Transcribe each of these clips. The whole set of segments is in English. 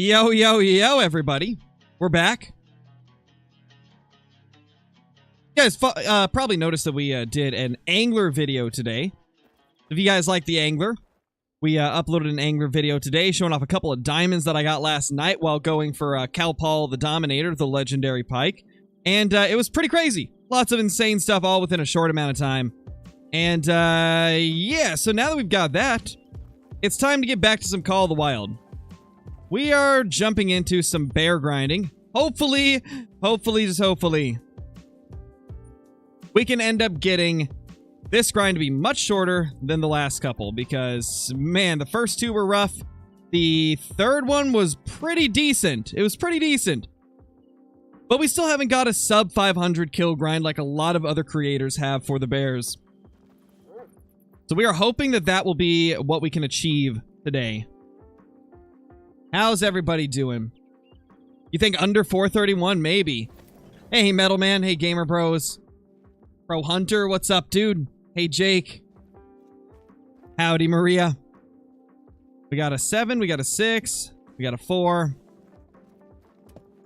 Yo, yo, yo, everybody. We're back. You guys probably noticed that we did an angler video today. If you guys like the angler, we uploaded an angler video today showing off a couple of diamonds that I got last night while going for Cal Paul the Dominator, the legendary pike. And it was pretty crazy. Lots of insane stuff all within a short amount of time. And yeah, so now that we've got that, it's time to get back to some Call of the Wild. We are jumping into some bear grinding. Hopefully, just hopefully, we can end up getting this grind to be much shorter than the last couple, because, man, the first two were rough. The third one was pretty decent. It was pretty decent. But we still haven't got a sub 500 kill grind like a lot of other creators have for the bears. So we are hoping that that will be what we can achieve today. How's everybody doing? You think under 431? Maybe. Hey, Metal Man. Hey, Gamer Bros. Bro Hunter, what's up, dude? Hey, Jake. Howdy, Maria. We got a 7, we got a 6, we got a 4.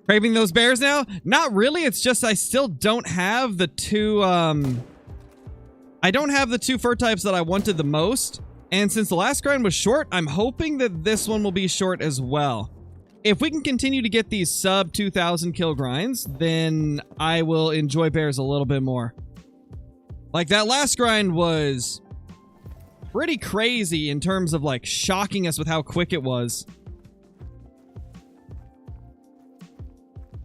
Craving those bears now? Not really, it's just I still don't have the two, I don't have the two fur types that I wanted the most. And since the last grind was short, I'm hoping that this one will be short as well. If we can continue to get these sub 2,000 kill grinds, then I will enjoy bears a little bit more. Like, that last grind was pretty crazy in terms of, like, shocking us with how quick it was.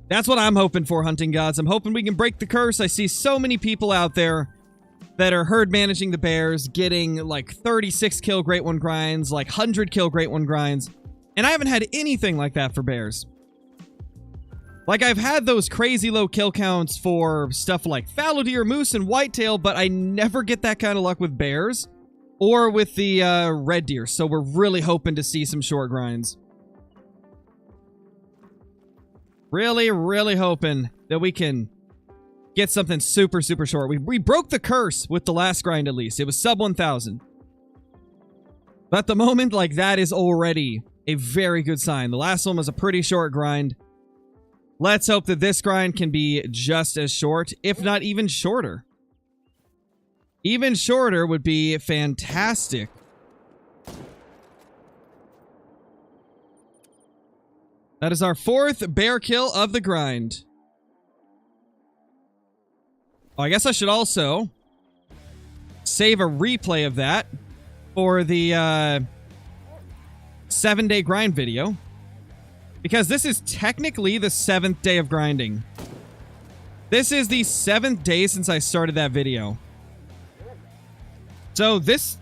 That's what I'm hoping for, Hunting Gods. I'm hoping we can break the curse. I see so many people out there that are herd managing the bears, getting, like, 36 kill Great One grinds, like, 100 kill Great One grinds. And I haven't had anything like that for bears. Like, I've had those crazy low kill counts for stuff like fallow deer, moose, and whitetail, but I never get that kind of luck with bears or with the red deer, so we're really hoping to see some short grinds. Really, really hoping that we can get something super, super short. We broke the curse with the last grind, at least. It was sub 1,000. But at the moment, like, that is already a very good sign. The last one was a pretty short grind. Let's hope that this grind can be just as short, if not even shorter. Even shorter would be fantastic. That is our 4th bear kill of the grind. Oh, I guess I should also save a replay of that for the 7-day grind video. Because this is technically the 7th day of grinding. This is the 7th day since I started that video. So this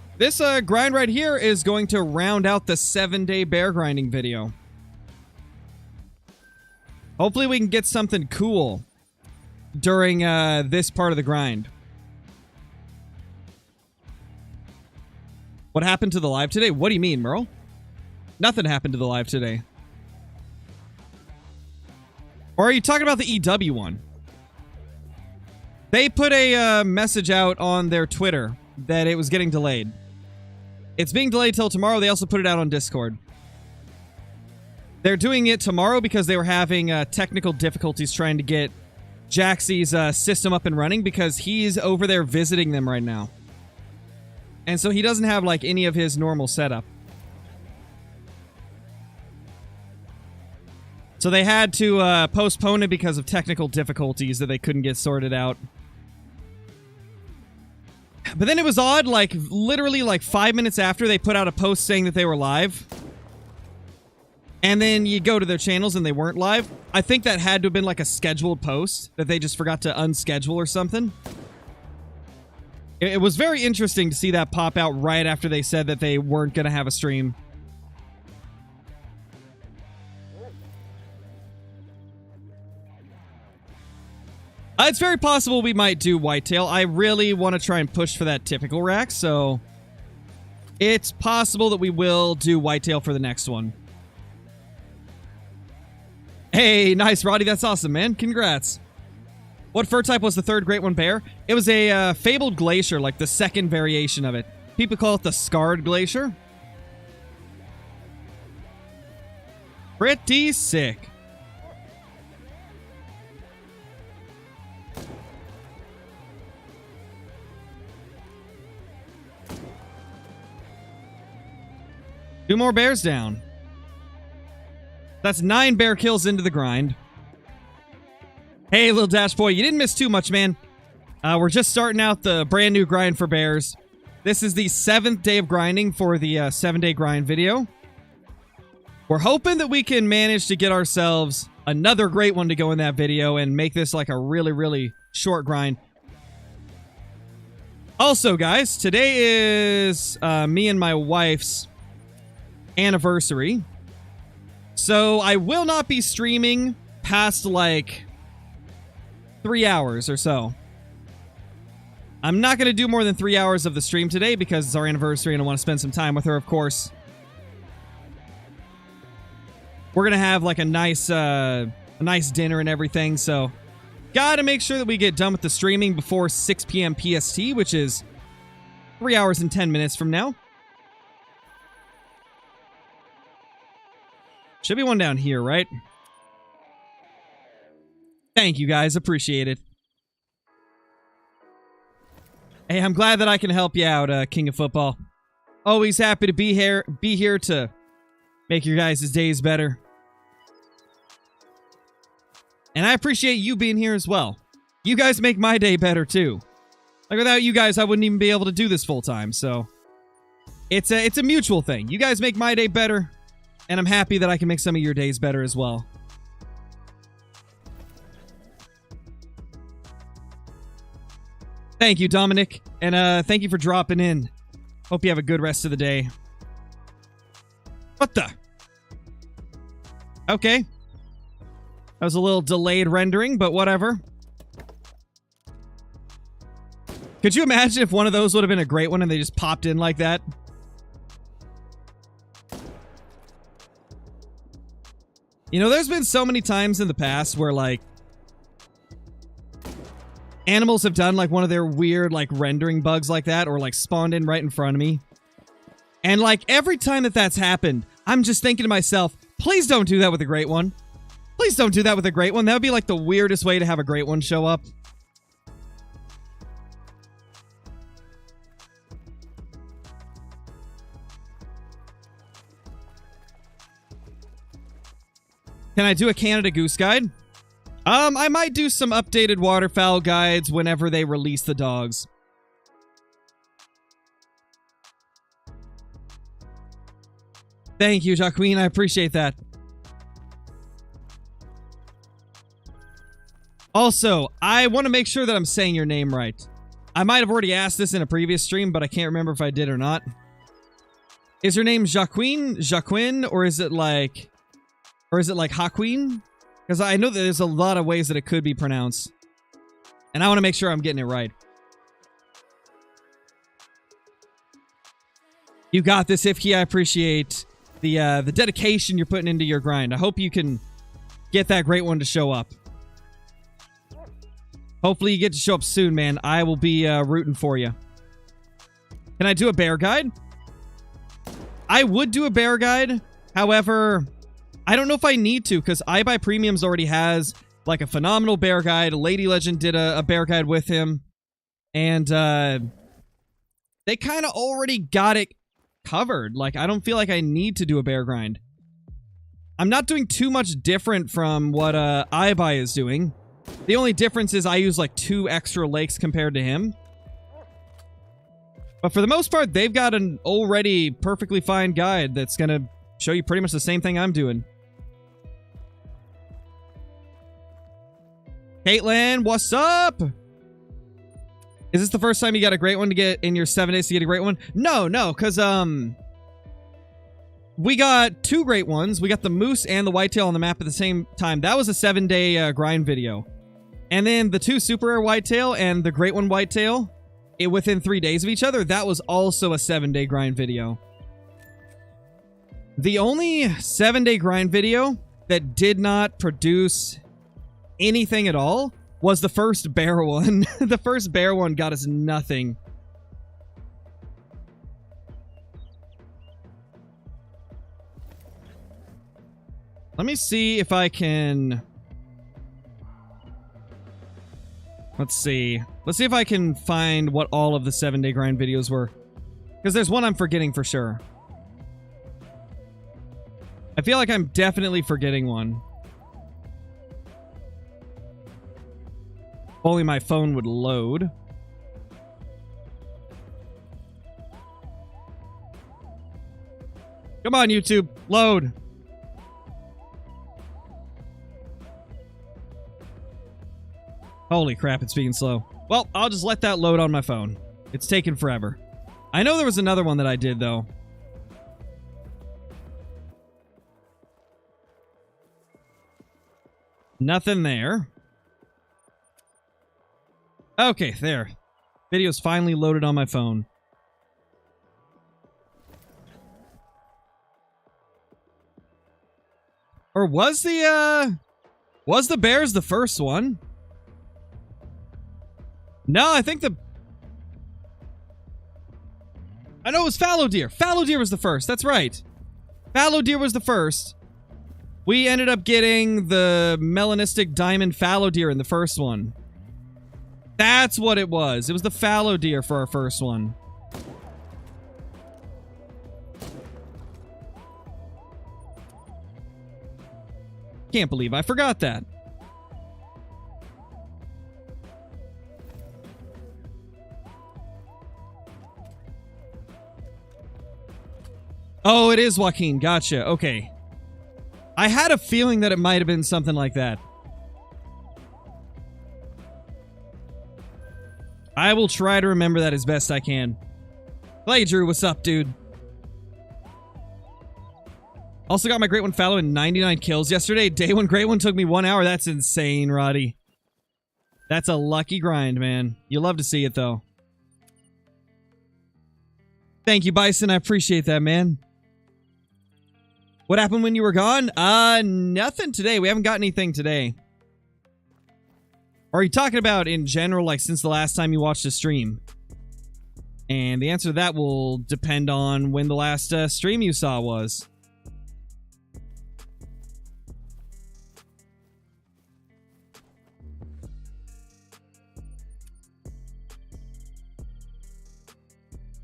grind right here is going to round out the 7-day bear grinding video. Hopefully we can get something cool during this part of the grind. What happened to the live today? What do you mean, Merle? Nothing happened to the live today. Or are you talking about the EW one? They put a message out on their Twitter that it was getting delayed. It's being delayed till tomorrow. They also put it out on Discord. They're doing it tomorrow because they were having technical difficulties trying to get Jaxie's system up and running because he's over there visiting them right now. And so he doesn't have, like, any of his normal setup. So they had to postpone it because of technical difficulties that they couldn't get sorted out. But then it was odd, like, literally, like, 5 minutes after they put out a post saying that they were live. And then you go to their channels and they weren't live. I think that had to have been, like, a scheduled post that they just forgot to unschedule or something. It was very interesting to see that pop out right after they said that they weren't going to have a stream. It's very possible we might do whitetail. I really want to try and push for that typical rack, so it's possible that we will do whitetail for the next one. Hey, nice, Roddy. That's awesome, man. Congrats. What fur type was the 3rd Great One bear? It was a fabled glacier, like the 2nd variation of it. People call it the scarred glacier. Pretty sick. Two more bears down. That's 9 bear kills into the grind. Hey, little Dash Boy, you didn't miss too much, man. We're just starting out the brand new grind for bears. This is the 7th day of grinding for the 7-day grind video. We're hoping that we can manage to get ourselves another great one to go in that video and make this like a really, really short grind. Also, guys, today is me and my wife's anniversary. So I will not be streaming past like 3 hours or so. I'm not going to do more than 3 hours of the stream today because it's our anniversary and I want to spend some time with her, of course. We're going to have like a nice dinner and everything, so got to make sure that we get done with the streaming before 6 p.m. PST, which is 3 hours and 10 minutes from now. Should be one down here, right? Thank you, guys. Appreciate it. Hey, I'm glad that I can help you out, King of Football. Always happy to be here to make your guys' days better. And I appreciate you being here as well. You guys make my day better, too. Like, without you guys, I wouldn't even be able to do this full time, so it's a mutual thing. You guys make my day better, and I'm happy that I can make some of your days better as well. Thank you, Dominic, and thank you for dropping in. Hope you have a good rest of the day. What the? Okay. That was a little delayed rendering, but whatever. Could you imagine if one of those would have been a great one and they just popped in like that? You know, there's been so many times in the past where, like, animals have done, like, one of their weird, like, rendering bugs like that, or, like, spawned in right in front of me. And, like, every time that that's happened, I'm just thinking to myself, please don't do that with a great one. Please don't do that with a great one. That would be, like, the weirdest way to have a great one show up. Can I do a Canada Goose guide? I might do some updated waterfowl guides whenever they release the dogs. Thank you, Jacqueline. I appreciate that. Also, I want to make sure that I'm saying your name right. I might have already asked this in a previous stream, but I can't remember if I did or not. Is your name Jacqueline, or is it like Haquin? Because I know that there's a lot of ways that it could be pronounced. And I want to make sure I'm getting it right. You got this, Ifki. I appreciate the dedication you're putting into your grind. I hope you can get that great one to show up. Hopefully you get to show up soon, man. I will be rooting for you. Can I do a bear guide? I would do a bear guide. However, I don't know if I need to, because iBuy Premiums already has like a phenomenal bear guide. Lady Legend did a bear guide with him. And they kind of already got it covered. Like, I don't feel like I need to do a bear grind. I'm not doing too much different from what iBuy is doing. The only difference is I use like 2 extra lakes compared to him. But for the most part, they've got an already perfectly fine guide that's going to show you pretty much the same thing I'm doing. Caitlin, what's up? Is this the first time you got a great one to get in your 7 days to get a great one? No, because we got 2 great ones. We got the moose and the whitetail on the map at the same time. That was a 7-day grind video. And then the 2 super rare whitetail and the great one whitetail, within 3 days of each other, that was also a 7-day grind video. The only 7-day grind video that did not produce anything at all was the first bear one. The first bear one got us nothing. Let me see if I can... Let's see. Let's see if I can find what all of the 7-day grind videos were. Because there's one I'm forgetting for sure. I feel like I'm definitely forgetting one. If only my phone would load. Come on, YouTube. Load. Holy crap, it's being slow. Well, I'll just let that load on my phone. It's taken forever. I know there was another one that I did, though. Nothing there. Okay, there. Video's finally loaded on my phone. Or was the bears the first one? No, I think I know it was fallow deer. Fallow deer was the first. That's right. Fallow deer was the first. We ended up getting the melanistic diamond fallow deer in the first one. That's what it was. It was the fallow deer for our first one. Can't believe I forgot that. Oh, it is Joaquin. Gotcha. Okay. I had a feeling that it might have been something like that. I will try to remember that as best I can. Play Drew, what's up, dude? Also got my Great One Fallow in 99 kills yesterday. Day 1 Great One took me 1 hour. That's insane, Roddy. That's a lucky grind, man. You love to see it, though. Thank you, Bison. I appreciate that, man. What happened when you were gone? Nothing today. We haven't got anything today. Or are you talking about in general, like since the last time you watched a stream? And the answer to that will depend on when the last stream you saw was.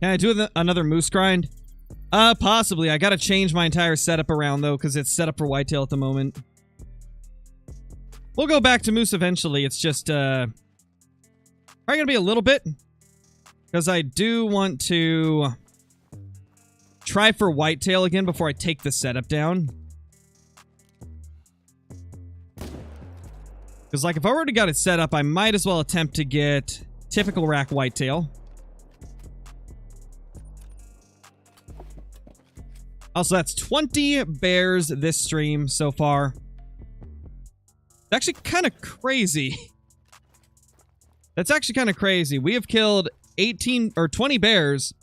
Can I do another moose grind? Possibly. I gotta change my entire setup around, though, because it's set up for whitetail at the moment. We'll go back to moose eventually. It's just, probably gonna be a little bit. Because I do want to try for whitetail again before I take the setup down. Because, like, if I already got it set up, I might as well attempt to get typical rack whitetail. Also, that's 20 bears this stream so far. It's actually kind of crazy. That's actually kind of crazy. We have killed 18 or 20 bears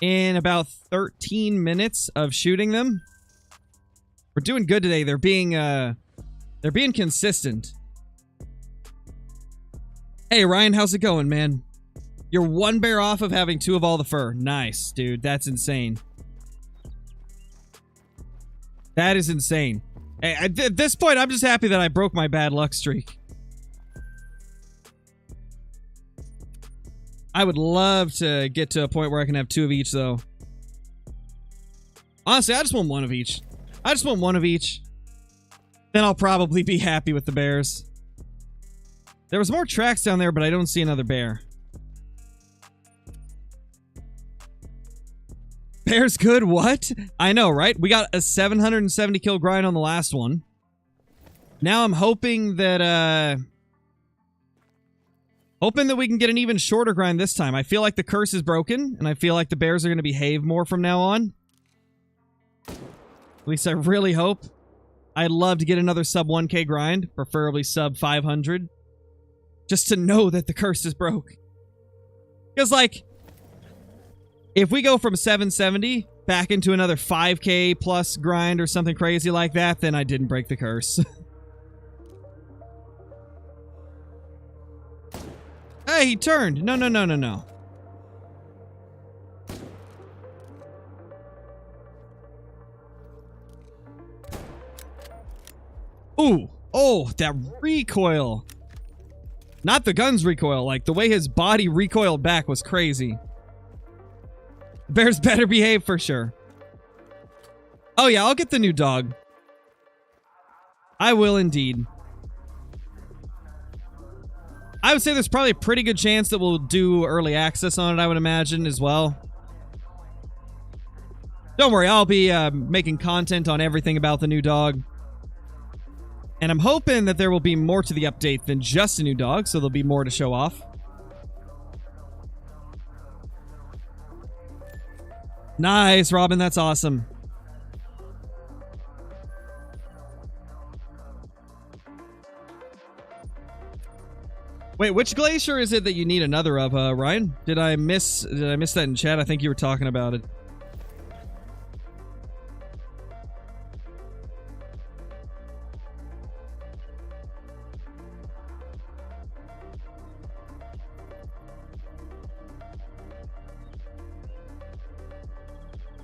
in about 13 minutes of shooting them. We're doing good today. They're being consistent. Hey, Ryan, how's it going, man? You're 1 bear off of having 2 of all the fur. Nice, dude. That's insane. That is insane. Hey, at this point, I'm just happy that I broke my bad luck streak. I would love to get to a point where I can have 2 of each, though. Honestly, I just want 1 of each. I just want 1 of each. Then I'll probably be happy with the bears. There was more tracks down there, but I don't see another bear. Bear's good? What? I know, right? We got a 770 kill grind on the last one. Now I'm hoping that, we can get an even shorter grind this time. I feel like the curse is broken, and I feel like the bears are going to behave more from now on. At least I really hope. I'd love to get another sub 1k grind, preferably sub 500. Just to know that the curse is broke. Because, like, if we go from 770 back into another 5k plus grind or something crazy like that, then I didn't break the curse. Hey, he turned. No, no, no, no, no. Ooh. Oh, that recoil. Not the gun's recoil. Like, the way his body recoiled back was crazy. Bears better behave for sure. Oh, yeah, I'll get the new dog. I will indeed. I would say there's probably a pretty good chance that we'll do early access on it, I would imagine, as well. Don't worry, I'll be making content on everything about the new dog. And I'm hoping that there will be more to the update than just a new dog, so there'll be more to show off. Nice, Robin, that's awesome. Wait, which glacier is it that you need another of, Ryan? Did I miss that in chat? I think you were talking about it.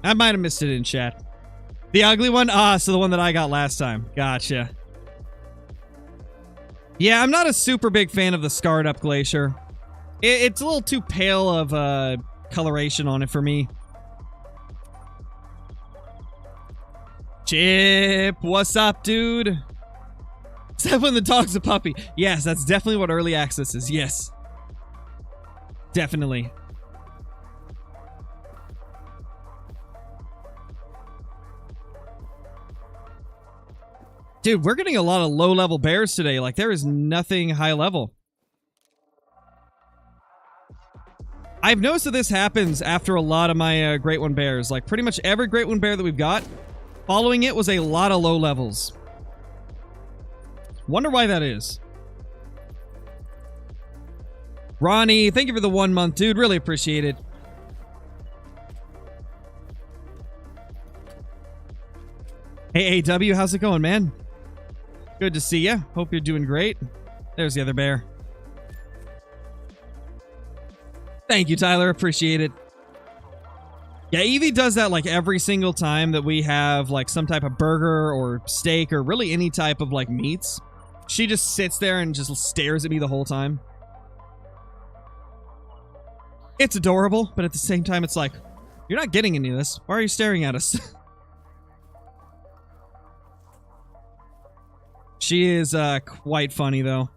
I might have missed it in chat. The ugly one? Ah, so the one that I got last time. Gotcha. Yeah, I'm not a super big fan of the scarred up glacier. It's a little too pale of coloration on it for me. Chip, what's up, dude? Except when the dog's a puppy. Yes, that's definitely what early access is. Yes. Definitely. Dude, we're getting a lot of low-level bears today. Like, there is nothing high-level. I've noticed that this happens after a lot of my Great One bears. Like, pretty much every Great One bear that we've got, following it was a lot of low levels. Wonder why that is. Ronnie, thank you for the 1 month, dude. Really appreciate it. Hey, AW, how's it going, man? Good to see you. Hope you're doing great. There's the other bear. Thank you, Tyler. Appreciate it. Yeah, Evie does that like every single time that we have like some type of burger or steak or really any type of like meats. She just sits there and just stares at me the whole time. It's adorable, but at the same time, it's like, you're not getting any of this. Why are you staring at us? She is quite funny, though.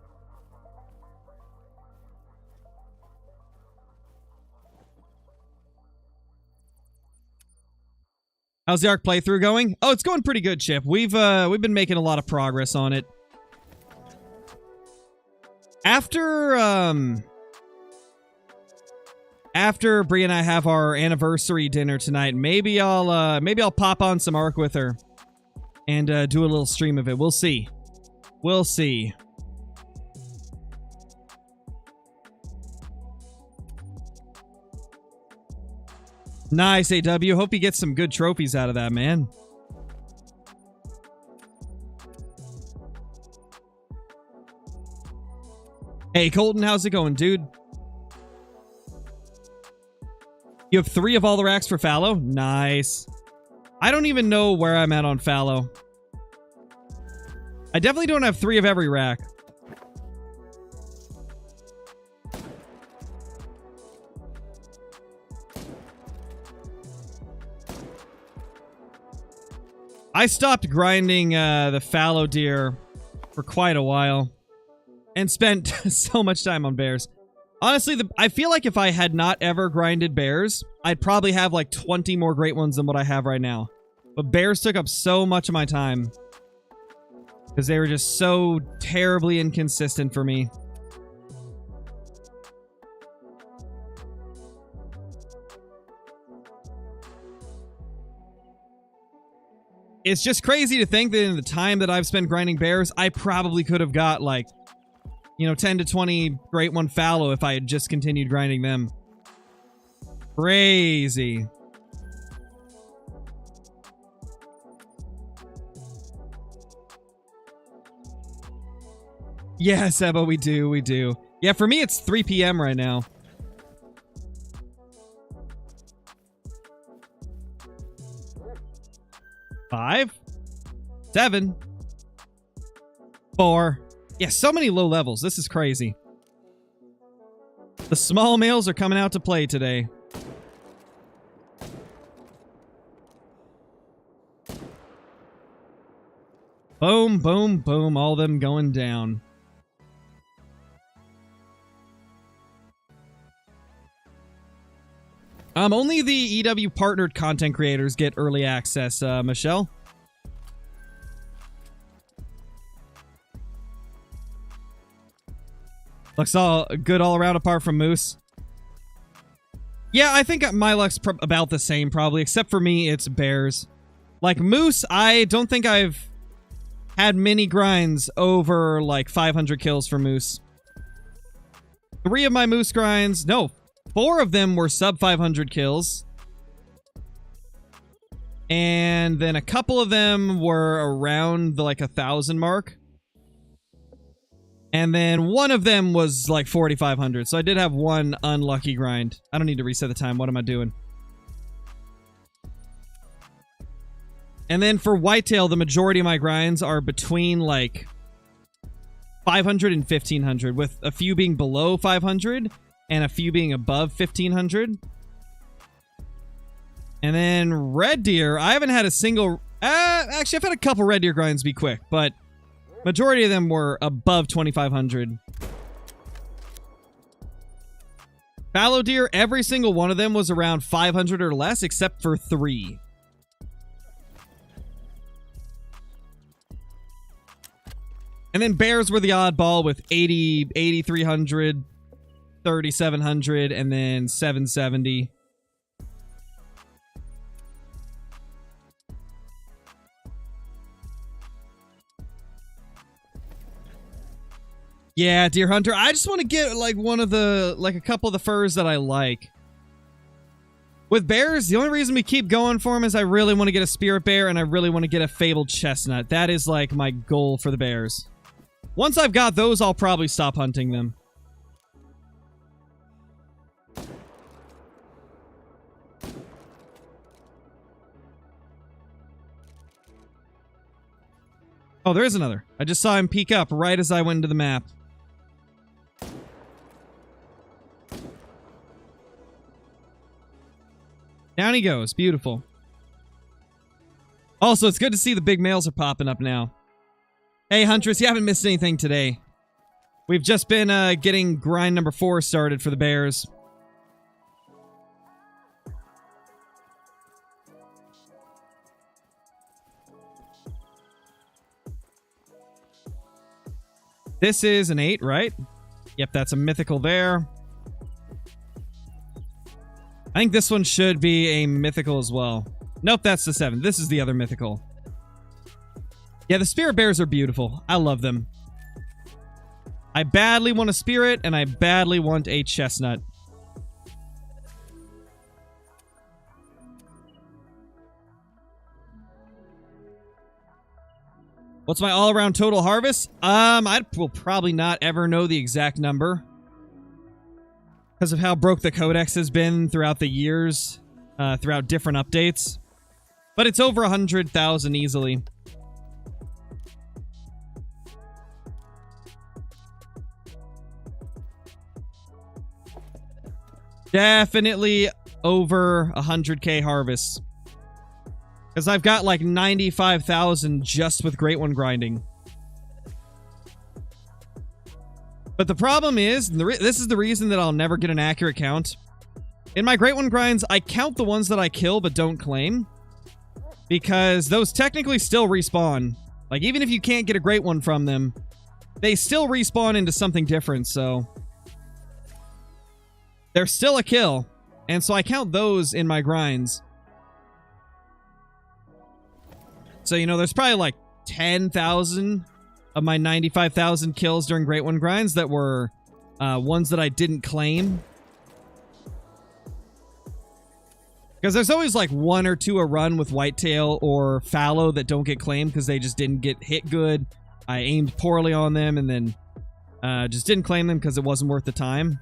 How's the ARC playthrough going? Oh, it's going pretty good, Chip. We've been making a lot of progress on it. After Bri and I have our anniversary dinner tonight, maybe I'll pop on some ARC with her and do a little stream of it. We'll see. We'll see. Nice, AW. Hope you get some good trophies out of that, man. Hey, Colton, how's it going, dude? You have 3 of all the racks for fallow? Nice. I don't even know where I'm at on fallow. I definitely don't have 3 of every rack. I stopped grinding the fallow deer for quite a while and spent so much time on bears. Honestly, I feel like if I had not ever grinded bears, I'd probably have like 20 more great ones than what I have right now. But bears took up so much of my time because they were just so terribly inconsistent for me. It's just crazy to think that in the time that I've spent grinding bears, I probably could have got like, you know, 10 to 20 great one fallow if I had just continued grinding them. Crazy. Yeah, Seba, we do. Yeah, for me, it's 3 p.m. right now. Five, 7. 4. Yeah, so many low levels. This is crazy. The small males are coming out to play today. Boom, boom, boom. All of them going down. Only the EW partnered content creators get early access, Michelle. Looks all good all around apart from Moose. Yeah, I think my luck's about the same probably, except for me, it's bears. Like Moose, I don't think I've had many grinds over like 500 kills for Moose. 3 of my Moose grinds, no, 4 of them were sub 500 kills. And then a couple of them were around the like 1,000 mark. And then one of them was like 4,500. So I did have one unlucky grind. I don't need to reset the time. What am I doing? And then for whitetail, the majority of my grinds are between like 500 and 1,500, with a few being below 500 and a few being above 1,500. And then red deer, I haven't had a single... actually, I've had a couple red deer grinds be quick, but majority of them were above 2,500. Fallow deer, every single one of them was around 500 or less, except for 3. And then bears were the oddball with 80, 8,300, 3,700, and then 770. Yeah, Deer Hunter. I just want to get like one of the, like a couple of the furs that I like. With bears, the only reason we keep going for them is I really want to get a spirit bear and I really want to get a fabled chestnut. That is like my goal for the bears. Once I've got those, I'll probably stop hunting them. Oh, there is another. I just saw him peek up right as I went into the map. Down he goes. Beautiful. Also, it's good to see the big males are popping up now. Hey, Huntress, you haven't missed anything today. We've just been getting grind number 4 started for the bears. This is an 8, right? Yep, that's a mythical there. I think this one should be a mythical as well. Nope, that's the 7. This is the other mythical. Yeah, the spirit bears are beautiful. I love them. I badly want a spirit, and I badly want a chestnut. What's my all-around total harvest? I will probably not ever know the exact number, because of how broke the codex has been throughout the years, throughout different updates. But it's over 100,000 easily. Definitely over 100k harvests. Because I've got like 95,000 just with Great One grinding. But the problem is, this is the reason that I'll never get an accurate count. In my Great One grinds, I count the ones that I kill but don't claim. Because those technically still respawn. Like, even if you can't get a Great One from them, they still respawn into something different, so... they're still a kill, and so I count those in my grinds. So, you know, there's probably like 10,000 of my 95,000 kills during Great One grinds that were ones that I didn't claim. Because there's always like 1 or 2 a run with whitetail or fallow that don't get claimed because they just didn't get hit good. I aimed poorly on them and then just didn't claim them because it wasn't worth the time.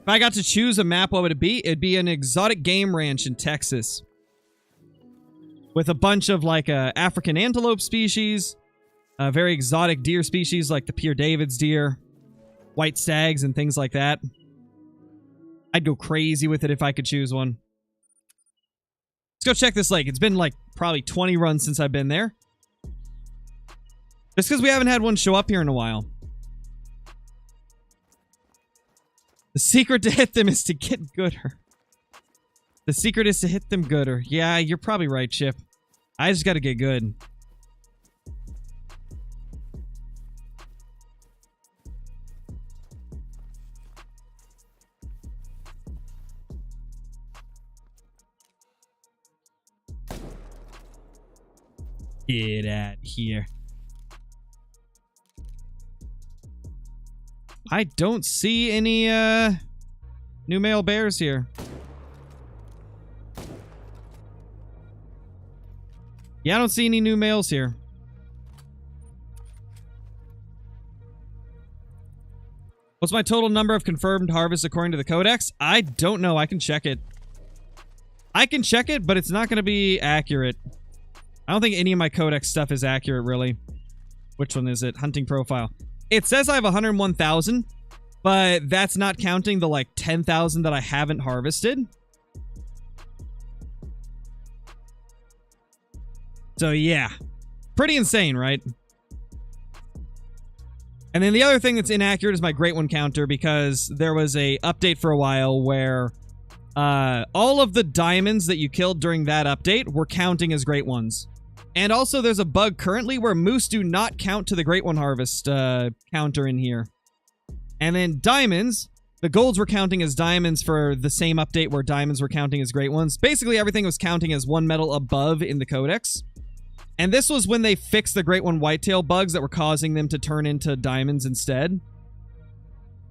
If I got to choose a map, what would it be? It'd be an exotic game ranch in Texas. With a bunch of, like, African antelope species. Very exotic deer species, like the Pierre David's deer. White stags and things like that. I'd go crazy with it if I could choose one. Let's go check this lake. It's been, like, probably 20 runs since I've been there. Just because we haven't had one show up here in a while. The secret to hit them is to get gooder. The secret is to hit them gooder. Yeah, you're probably right, Chip. I just gotta get good. Get out of here. I don't see any, new male bears here. Yeah, I don't see any new males here. What's my total number of confirmed harvests according to the Codex? I don't know. I can check it. I can check it, but it's not going to be accurate. I don't think any of my Codex stuff is accurate, really. Which one is it? Hunting profile. It says I have 101,000, but that's not counting the, like, 10,000 that I haven't harvested. So, yeah. Pretty insane, right? And then the other thing that's inaccurate is my Great One counter, because there was a update for a while where all of the diamonds that you killed during that update were counting as Great Ones. And also, there's a bug currently where moose do not count to the Great One Harvest counter in here. And then diamonds, the golds were counting as diamonds for the same update where diamonds were counting as Great Ones. Basically, everything was counting as one metal above in the Codex. And this was when they fixed the Great One Whitetail bugs that were causing them to turn into diamonds instead.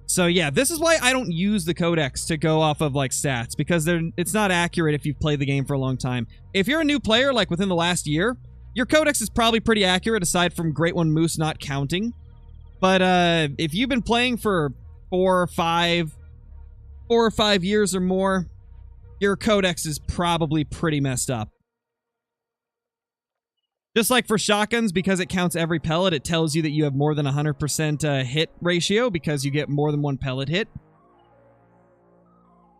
So yeah, this is why I don't use the Codex to go off of, like, stats, because it's not accurate if you've played the game for a long time. If you're a new player, like within the last year, your Codex is probably pretty accurate aside from Great One Moose not counting. But if you've been playing for 4 or 5 years or more, your Codex is probably pretty messed up. Just like for shotguns, because it counts every pellet, it tells you that you have more than 100% hit ratio because you get more than one pellet hit.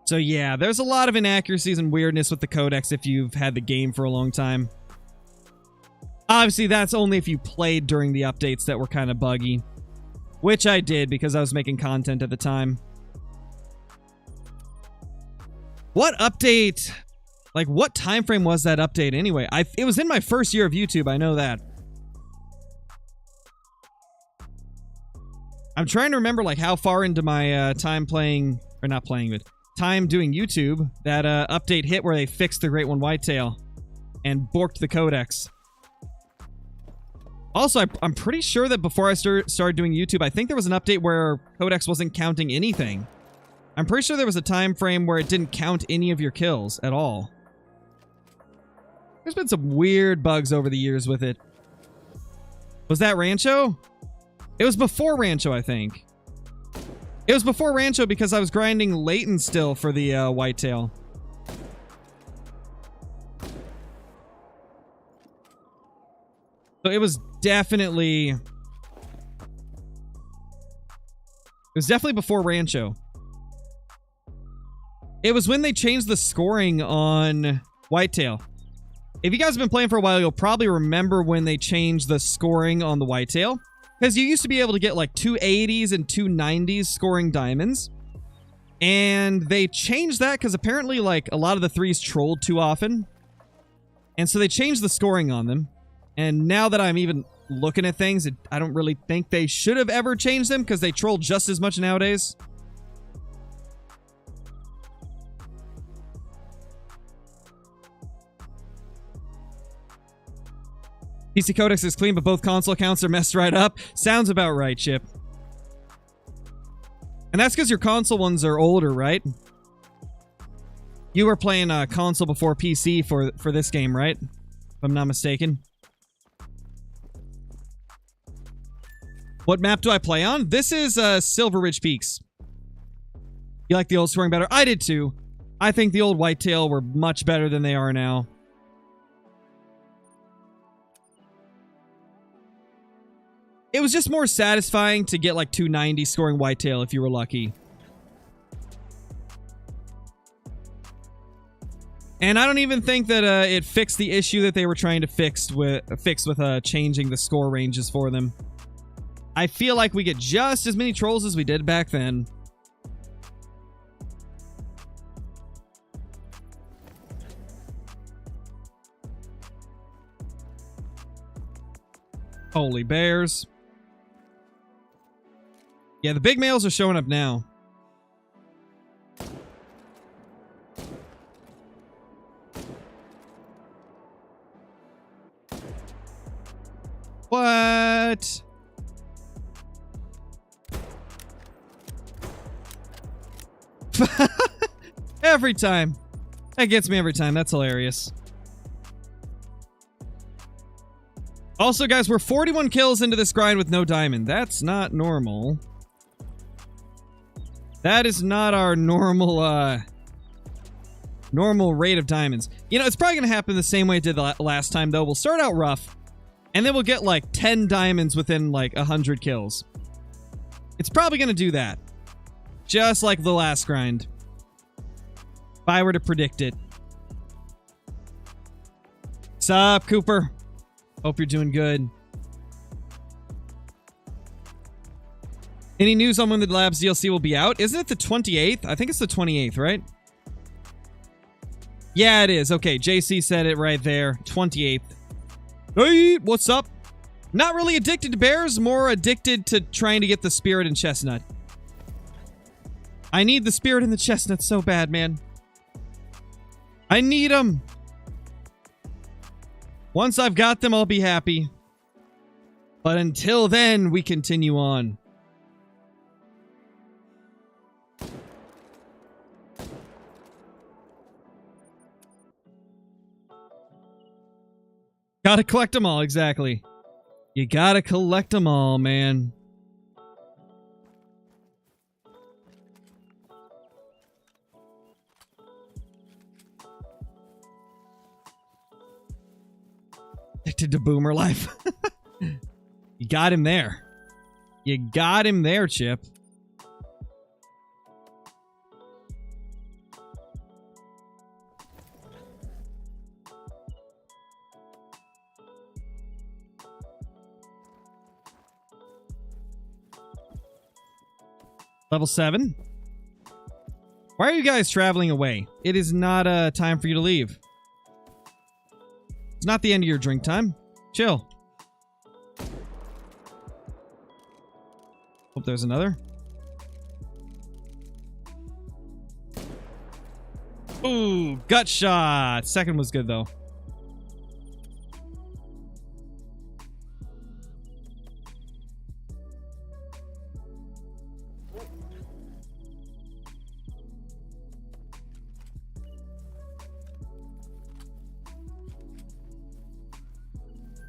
So yeah, there's a lot of inaccuracies and weirdness with the Codex if you've had the game for a long time. Obviously, that's only if you played during the updates that were kind of buggy. Which I did because I was making content at the time. What update? Like, what time frame was that update anyway? It was in my first year of YouTube, I know that. I'm trying to remember, like, how far into my time playing, or not playing, but time doing YouTube, that update hit where they fixed the Great One Whitetail and borked the Codex. Also, I'm pretty sure that before I started doing YouTube, I think there was an update where Codex wasn't counting anything. I'm pretty sure there was a time frame where it didn't count any of your kills at all. There's been some weird bugs over the years with it. Was that Rancho? It was before Rancho, I think. It was before Rancho because I was grinding Layton still for the whitetail. So it was definitely... It was definitely before Rancho. It was when they changed the scoring on whitetail. If you guys have been playing for a while, you'll probably remember when they changed the scoring on the whitetail. Because you used to be able to get like 280s and 290s scoring diamonds. And they changed that because apparently like a lot of the 3s trolled too often. And so they changed the scoring on them. And now that I'm even looking at things, I don't really think they should have ever changed them because they troll just as much nowadays. PC Codex is clean, but both console accounts are messed right up. Sounds about right, Chip. And that's because your console ones are older, right? You were playing console before PC for this game, right? If I'm not mistaken. What map do I play on? This is Silver Ridge Peaks. You like the old scoring better? I did too. I think the old whitetail were much better than they are now. It was just more satisfying to get like 290 scoring whitetail if you were lucky. And I don't even think that it fixed the issue that they were trying to fix with changing the score ranges for them. I feel like we get just as many trolls as we did back then. Holy bears. Yeah, the big males are showing up now. What? Every time. That gets me every time. That's hilarious. Also, guys, we're 41 kills into this grind with no diamond. That's not normal. That is not our normal, normal rate of diamonds. You know, it's probably going to happen the same way it did the last time, though. We'll start out rough, and then we'll get, like, 10 diamonds within, like, 100 kills. It's probably going to do that. Just like the last grind. If I were to predict it. Sup, Cooper? Hope you're doing good. Any news on when the Labs DLC will be out? Isn't it the 28th? I think it's the 28th, right? Yeah, it is. Okay, JC said it right there. 28th. Hey, what's up? Not really addicted to bears, more addicted to trying to get the spirit and chestnut. I need the spirit and the chestnut so bad, man. I need them. Once I've got them, I'll be happy. But until then, we continue on. Gotta collect them all, exactly. You gotta collect them all, man. Addicted to boomer life. You got him there. You got him there, Chip. Level 7. Why are you guys traveling away? It is not time for you to leave. It's not the end of your drink time. Chill. Hope there's another. Ooh, gut shot. Second was good, though.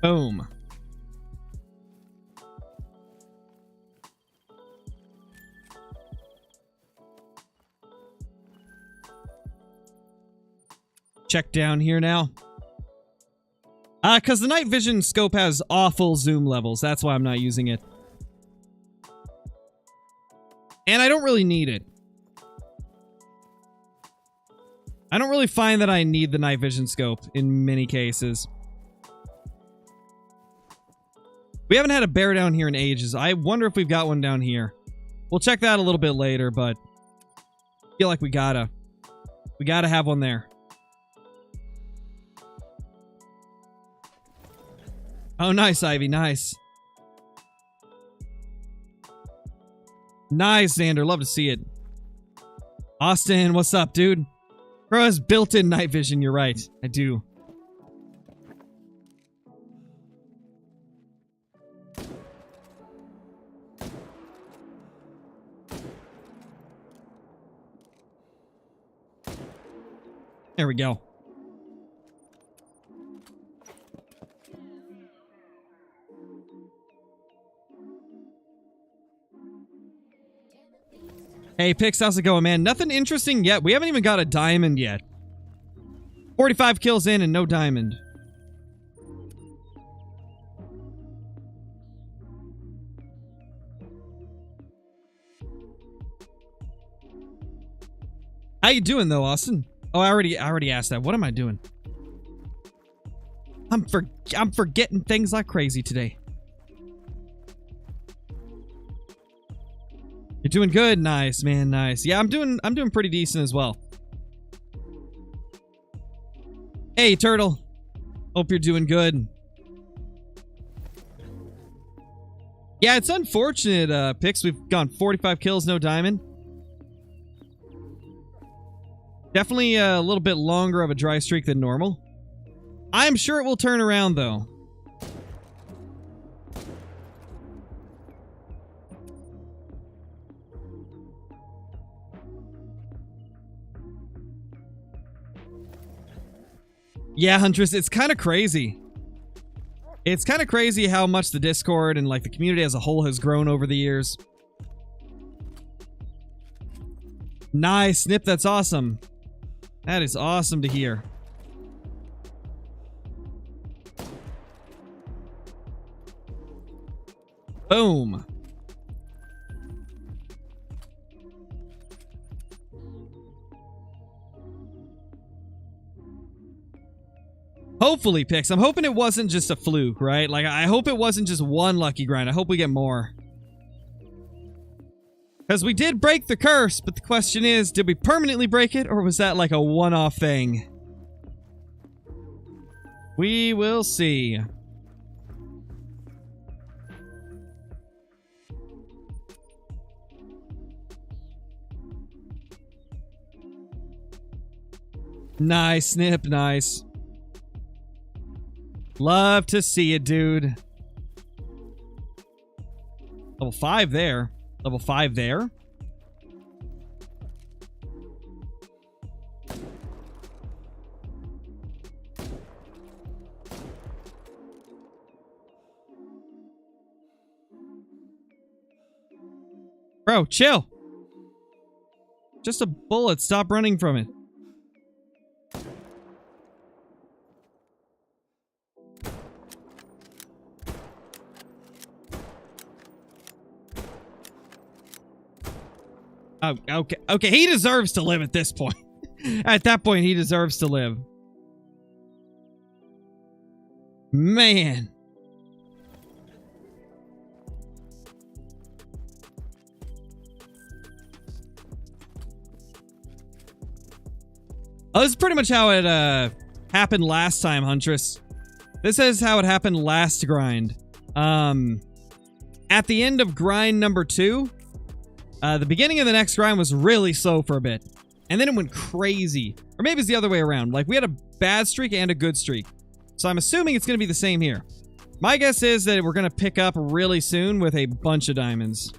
Boom. Check down here now. Because the night vision scope has awful zoom levels. That's why I'm not using it. And I don't really need it. I don't really find that I need the night vision scope in many cases. We haven't had a bear down here in ages. I wonder if we've got one down here. We'll check that a little bit later, but I feel like we gotta have one there. Oh, nice, Ivy. Nice. Nice, Xander. Love to see it. Austin, what's up, dude? Bro has built-in night vision. You're right. I do. There we go. Hey, Pix, how's it going, man? Nothing interesting yet. We haven't even got a diamond yet. 45 kills in and no diamond. How you doing, though, Austin? Oh, I already asked that. What am I doing? I'm forgetting things like crazy today. You're doing good. Nice, man. Nice. Yeah, I'm doing pretty decent as well. Hey, Turtle. Hope you're doing good. Yeah, it's unfortunate, Pix. We've gone 45 kills, no diamond. Definitely a little bit longer of a dry streak than normal. I'm sure it will turn around, though. Yeah, Huntress, it's kind of crazy. It's kind of crazy how much the Discord and like the community as a whole has grown over the years. Nice, Snip, that's awesome. That is awesome to hear. Boom. Hopefully, Pix. I'm hoping it wasn't just a fluke, right? Like, I hope it wasn't just one lucky grind. I hope we get more. Because we did break the curse, but the question is, did we permanently break it, or was that like a one-off thing? We will see. Nice, Snip, nice. Love to see it, dude. Level 5 there. Level 5 there. Bro, chill. Just a bullet. Stop running from it. Oh, okay. Okay, he deserves to live at this point. At that point, he deserves to live. Man. Oh, this is pretty much how it happened last time, Huntress. This is how it happened last grind. At the end of grind number 2, the beginning of the next grind was really slow for a bit. And then it went crazy. Or maybe it's the other way around. Like, we had a bad streak and a good streak. So I'm assuming it's going to be the same here. My guess is that we're going to pick up really soon with a bunch of diamonds.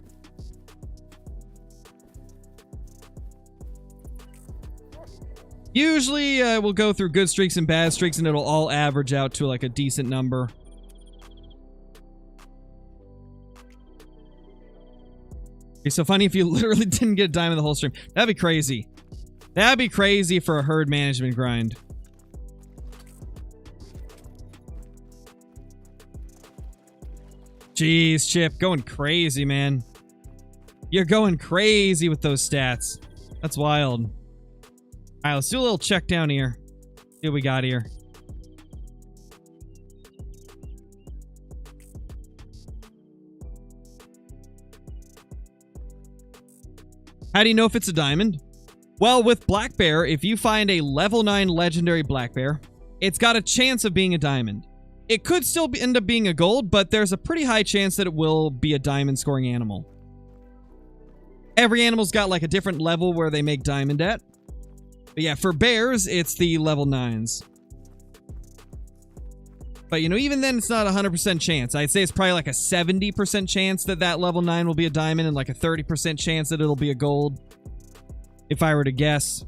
Usually, we'll go through good streaks and bad streaks, and it'll all average out to, like, a decent number. It'd be so funny if you literally didn't get a diamond the whole stream. That'd be crazy. That'd be crazy for a herd management grind. Jeez, Chip, going crazy, man. You're going crazy with those stats. That's wild. All right, let's do a little check down here. See what we got here. How do you know if it's a diamond? Well, with Black Bear, if you find a level 9 legendary Black Bear, it's got a chance of being a diamond. It could still end up being a gold, but there's a pretty high chance that it will be a diamond scoring animal. Every animal's got like a different level where they make diamond at. But yeah, for bears, it's the level 9s. But, you know, even then, it's not a 100% chance. I'd say it's probably like a 70% chance that that level 9 will be a diamond and like a 30% chance that it'll be a gold. If I were to guess.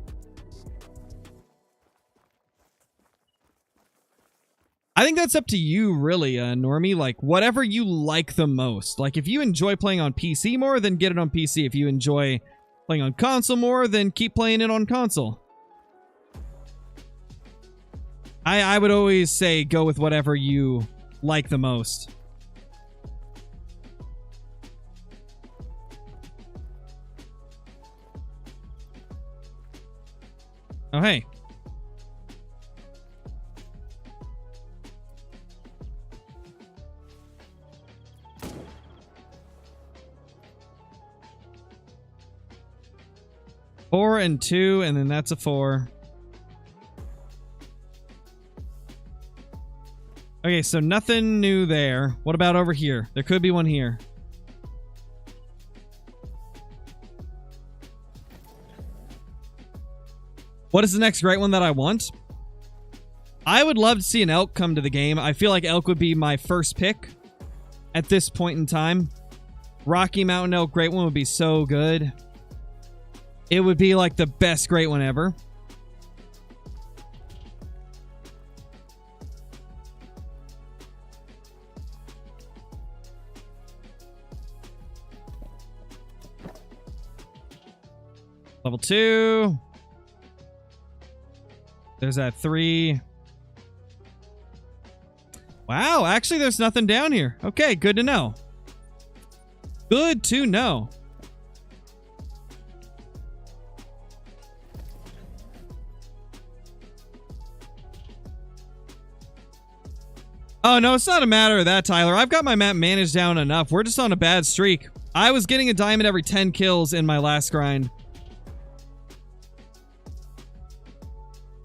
I think that's up to you, really, Normie. Like, whatever you like the most. Like, if you enjoy playing on PC more, then get it on PC. If you enjoy playing on console more, then keep playing it on console. I would always say go with whatever you like the most. Oh, hey. Four and two, and then that's a 4. Okay, so nothing new there. What about over here? There could be one here. What is the next great one that I want? I would love to see an elk come to the game. I feel like elk would be my first pick at this point in time. Rocky Mountain elk great one would be so good. It would be like the best great one ever. Level 2. There's that 3. Wow, actually there's nothing down here. Okay, good to know. Good to know. Oh, no, it's not a matter of that, Tyler. I've got my map managed down enough. We're just on a bad streak. I was getting a diamond every 10 kills in my last grind.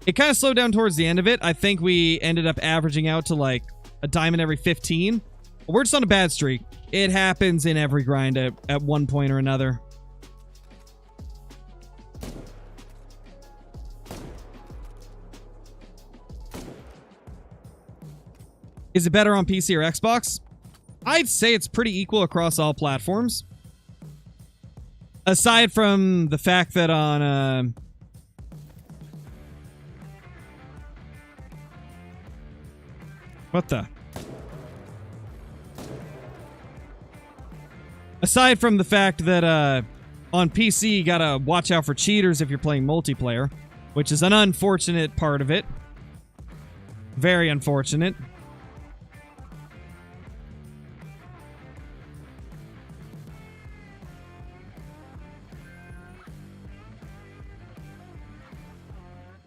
It kind of slowed down towards the end of it. I think we ended up averaging out to like a diamond every 15. But we're just on a bad streak. It happens in every grind at one point or another. Is it better on PC or Xbox? I'd say it's pretty equal across all platforms. Aside from the fact that on... What the? Aside from the fact that on PC you gotta watch out for cheaters if you're playing multiplayer, which is an unfortunate part of it. Very unfortunate.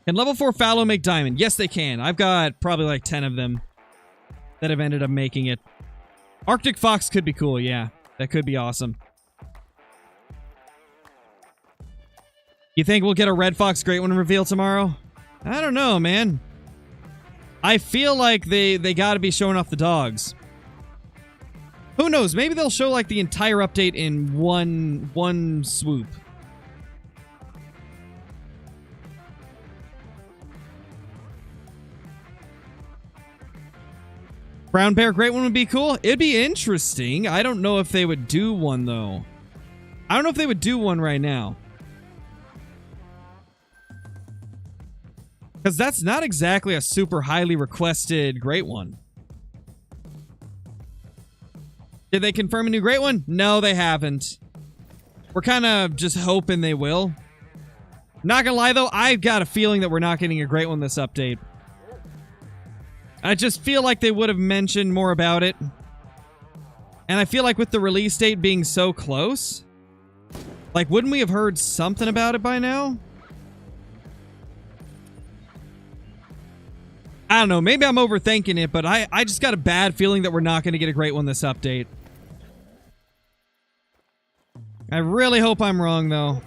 Can level 4 fallow make diamond? Yes, they can. I've got probably like 10 of them that have ended up making it. Arctic Fox could be cool, yeah. That could be awesome. You think we'll get a Red Fox Great One reveal tomorrow? I don't know, man. I feel like they gotta be showing off the dogs. Who knows? Maybe they'll show like the entire update in one swoop. Brown Bear Great One would be cool. It'd be interesting. I don't know if they would do one, though. I don't know if they would do one right now. Because that's not exactly a super highly requested Great One. Did they confirm a new Great One? No, they haven't. We're kind of just hoping they will. Not gonna lie, though, I've got a feeling that we're not getting a Great One this update. I just feel like they would have mentioned more about it. And I feel like with the release date being so close, like, wouldn't we have heard something about it by now? I don't know. Maybe I'm overthinking it, but I just got a bad feeling that we're not going to get a Great One this update. I really hope I'm wrong, though.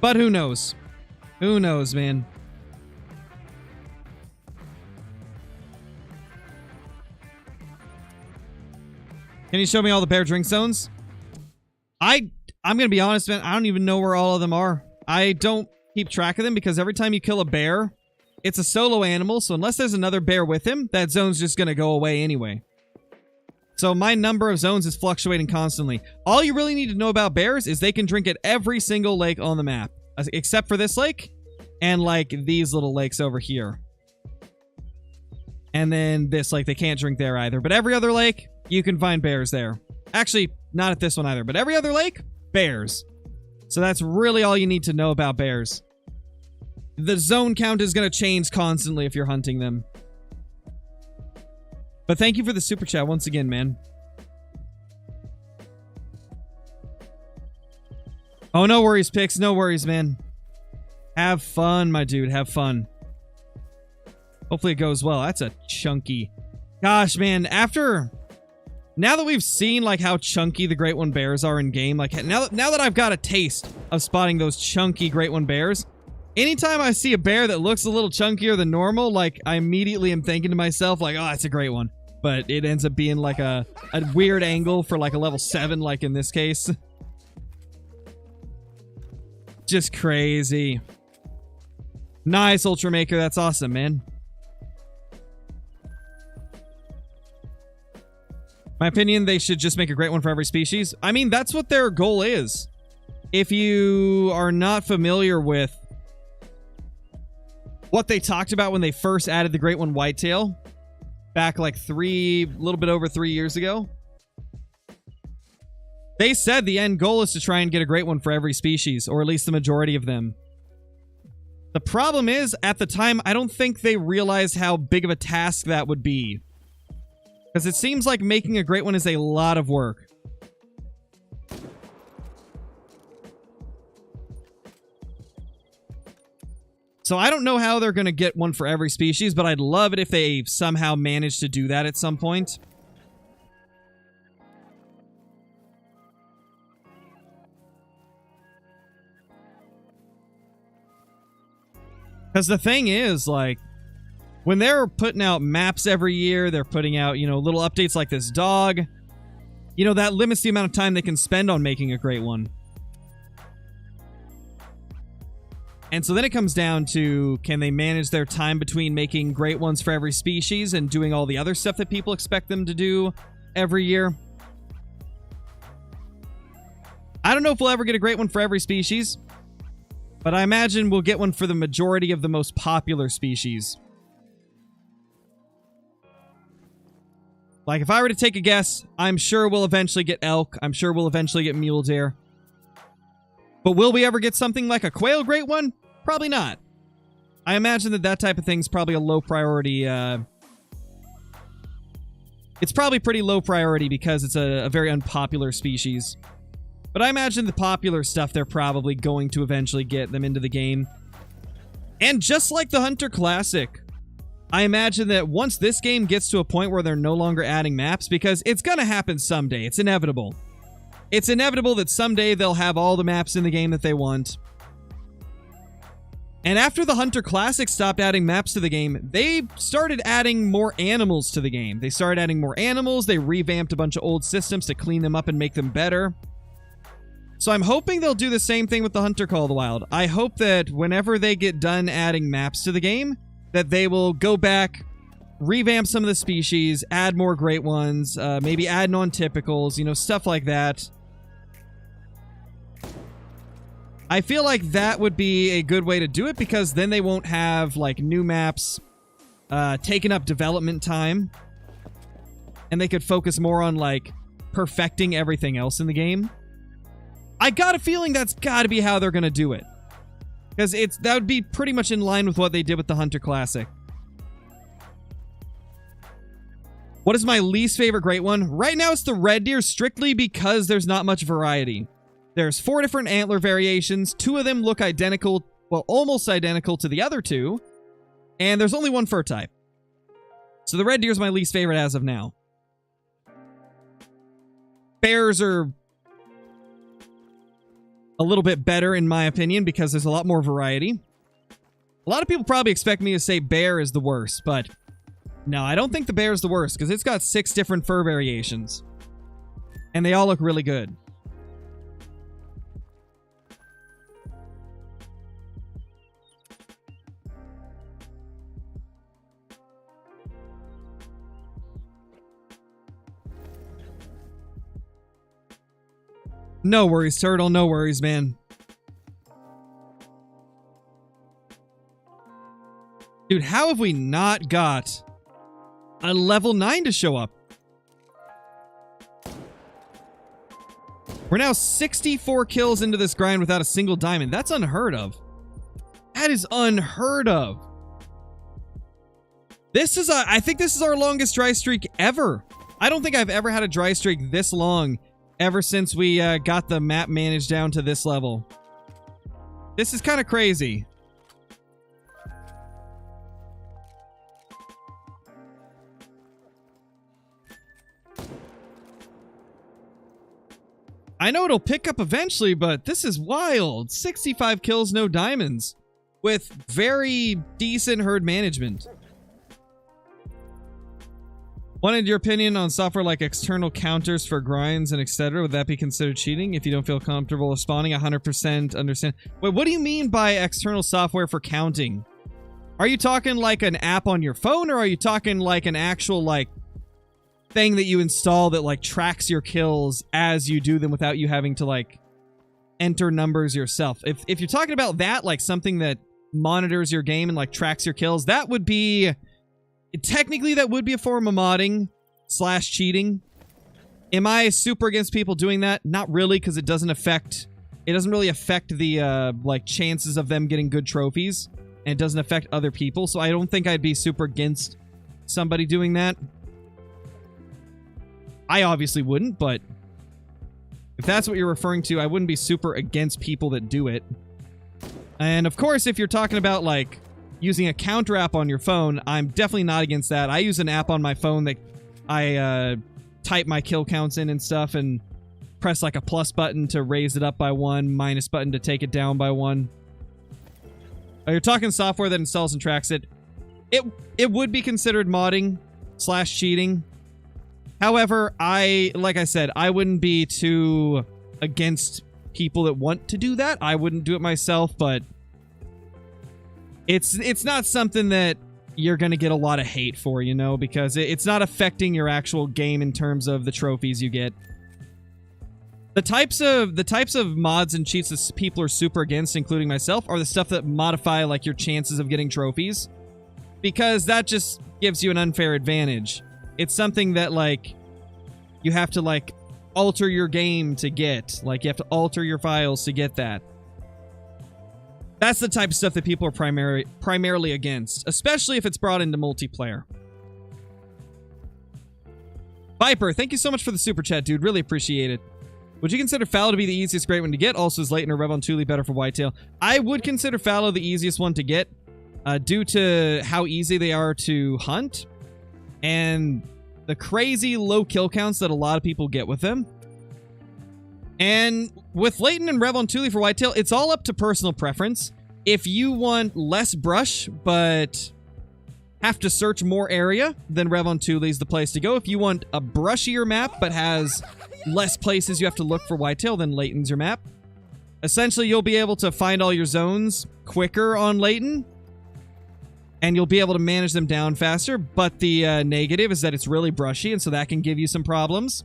But who knows? Who knows, man? Can you show me all the bear drink zones? I'm gonna be honest, man. I don't even know where all of them are. I don't keep track of them because every time you kill a bear, it's a solo animal. So unless there's another bear with him, that zone's just gonna go away anyway. So my number of zones is fluctuating constantly. All you really need to know about bears is they can drink at every single lake on the map, except for this lake, and like these little lakes over here. And then this, like, they can't drink there either. But every other lake, you can find bears there. Actually, not at this one either, but every other lake, bears. So that's really all you need to know about bears. The zone count is going to change constantly if you're hunting them. But thank you for the super chat once again, man. Oh, no worries, Pix. No worries, man. Have fun, my dude. Have fun. Hopefully it goes well. That's a chunky... Gosh, man. Now that we've seen, like, how chunky the Great One Bears are in game, like, now that I've got a taste of spotting those chunky Great One Bears, anytime I see a bear that looks a little chunkier than normal, like, I immediately am thinking to myself, like, oh, that's a great one. But it ends up being, like, a weird angle for, like, a level 7, like in this case. Just crazy. Nice, Ultra Maker. That's awesome, man. My opinion, they should just make a great one for every species. I mean, that's what their goal is. If you are not familiar with what they talked about when they first added the Great One Whitetail, back like a little bit over 3 years ago, they said the end goal is to try and get a great one for every species, or at least the majority of them. The problem is, at the time, I don't think they realized how big of a task that would be. Because it seems like making a great one is a lot of work. So I don't know how they're going to get one for every species, but I'd love it if they somehow manage to do that at some point. Because the thing is, like, when they're putting out maps every year, they're putting out, you know, little updates like this dog. You know, that limits the amount of time they can spend on making a great one. And so then it comes down to, can they manage their time between making great ones for every species and doing all the other stuff that people expect them to do every year? I don't know if we'll ever get a great one for every species, but I imagine we'll get one for the majority of the most popular species. Like, if I were to take a guess, I'm sure we'll eventually get elk. I'm sure we'll eventually get mule deer. But will we ever get something like a quail great one? Probably not. I imagine that type of thing's probably a low priority. It's probably pretty low priority because it's a very unpopular species. But I imagine the popular stuff, they're probably going to eventually get them into the game. And just like the Hunter Classic, I imagine that once this game gets to a point where they're no longer adding maps, because it's going to happen someday. It's inevitable. It's inevitable that someday they'll have all the maps in the game that they want. And after the Hunter Classic stopped adding maps to the game, they started adding more animals to the game. They started adding more animals. They revamped a bunch of old systems to clean them up and make them better. So I'm hoping they'll do the same thing with the Hunter Call of the Wild. I hope that whenever they get done adding maps to the game, that they will go back, revamp some of the species, add more great ones, maybe add non-typicals, you know, stuff like that. I feel like that would be a good way to do it, because then they won't have, like, new maps taking up development time. And they could focus more on, like, perfecting everything else in the game. I got a feeling that's got to be how they're going to do it. Because that would be pretty much in line with what they did with the Hunter Classic. What is my least favorite great one? Right now it's the red deer, strictly because there's not much variety. There's 4 different antler variations. 2 of them look identical, well, almost identical to the other 2. And there's only 1 fur type. So the red deer is my least favorite as of now. Bears are a little bit better, in my opinion, because there's a lot more variety. A lot of people probably expect me to say bear is the worst, but no, I don't think the bear is the worst, because it's got 6 different fur variations. And they all look really good. No worries, Turtle. No worries, man. Dude, how have we not got a level 9 to show up? We're now 64 kills into this grind without a single diamond. That's unheard of. That is unheard of. I think this is our longest dry streak ever. I don't think I've ever had a dry streak this long ever since we got the map managed down to this level. This is kind of crazy. I know it'll pick up eventually, but this is wild. 65 kills, no diamonds, with very decent herd management. Wanted your opinion on software like external counters for grinds and etc. Would that be considered cheating if you don't feel comfortable responding? 100% understand. Wait, what do you mean by external software for counting? Are you talking like an app on your phone, or are you talking like an actual like thing that you install that like tracks your kills as you do them without you having to like enter numbers yourself? If you're talking about that, like something that monitors your game and like tracks your kills, that would be... Technically, that would be a form of modding / cheating. Am I super against people doing that? Not really, because it doesn't really affect the like chances of them getting good trophies, and it doesn't affect other people. So I don't think I'd be super against somebody doing that. I obviously wouldn't, but if that's what you're referring to, I wouldn't be super against people that do it. And of course, if you're talking about like using a counter app on your phone, I'm definitely not against that. I use an app on my phone that I type my kill counts in and stuff, and press like a plus button to raise it up by 1, minus button to take it down by 1. You're talking software that installs and tracks it. It would be considered modding / cheating. However, like I said, I wouldn't be too against people that want to do that. I wouldn't do it myself, but it's not something that you're going to get a lot of hate for, you know, because it's not affecting your actual game in terms of the trophies you get. The types of mods and cheats that people are super against, including myself, are the stuff that modify like your chances of getting trophies, because that just gives you an unfair advantage. It's something that like you have to like alter your game to get. Like you have to alter your files to get that. That's the type of stuff that people are primarily against, especially if it's brought into multiplayer. Viper, thank you so much for the super chat, dude. Really appreciate it. Would you consider Fallow to be the easiest great one to get? Also, is Leighton or Revon Thule better for Whitetail? I would consider Fallow the easiest one to get, due to how easy they are to hunt and the crazy low kill counts that a lot of people get with them. And with Leighton and Revon Thule for Whitetail, it's all up to personal preference. If you want less brush, but have to search more area, then Revon Thule is the place to go. If you want a brushier map, but has less places you have to look for Whitetail, then Leighton's your map. Essentially, you'll be able to find all your zones quicker on Leighton, and you'll be able to manage them down faster, but the negative is that it's really brushy, and so that can give you some problems.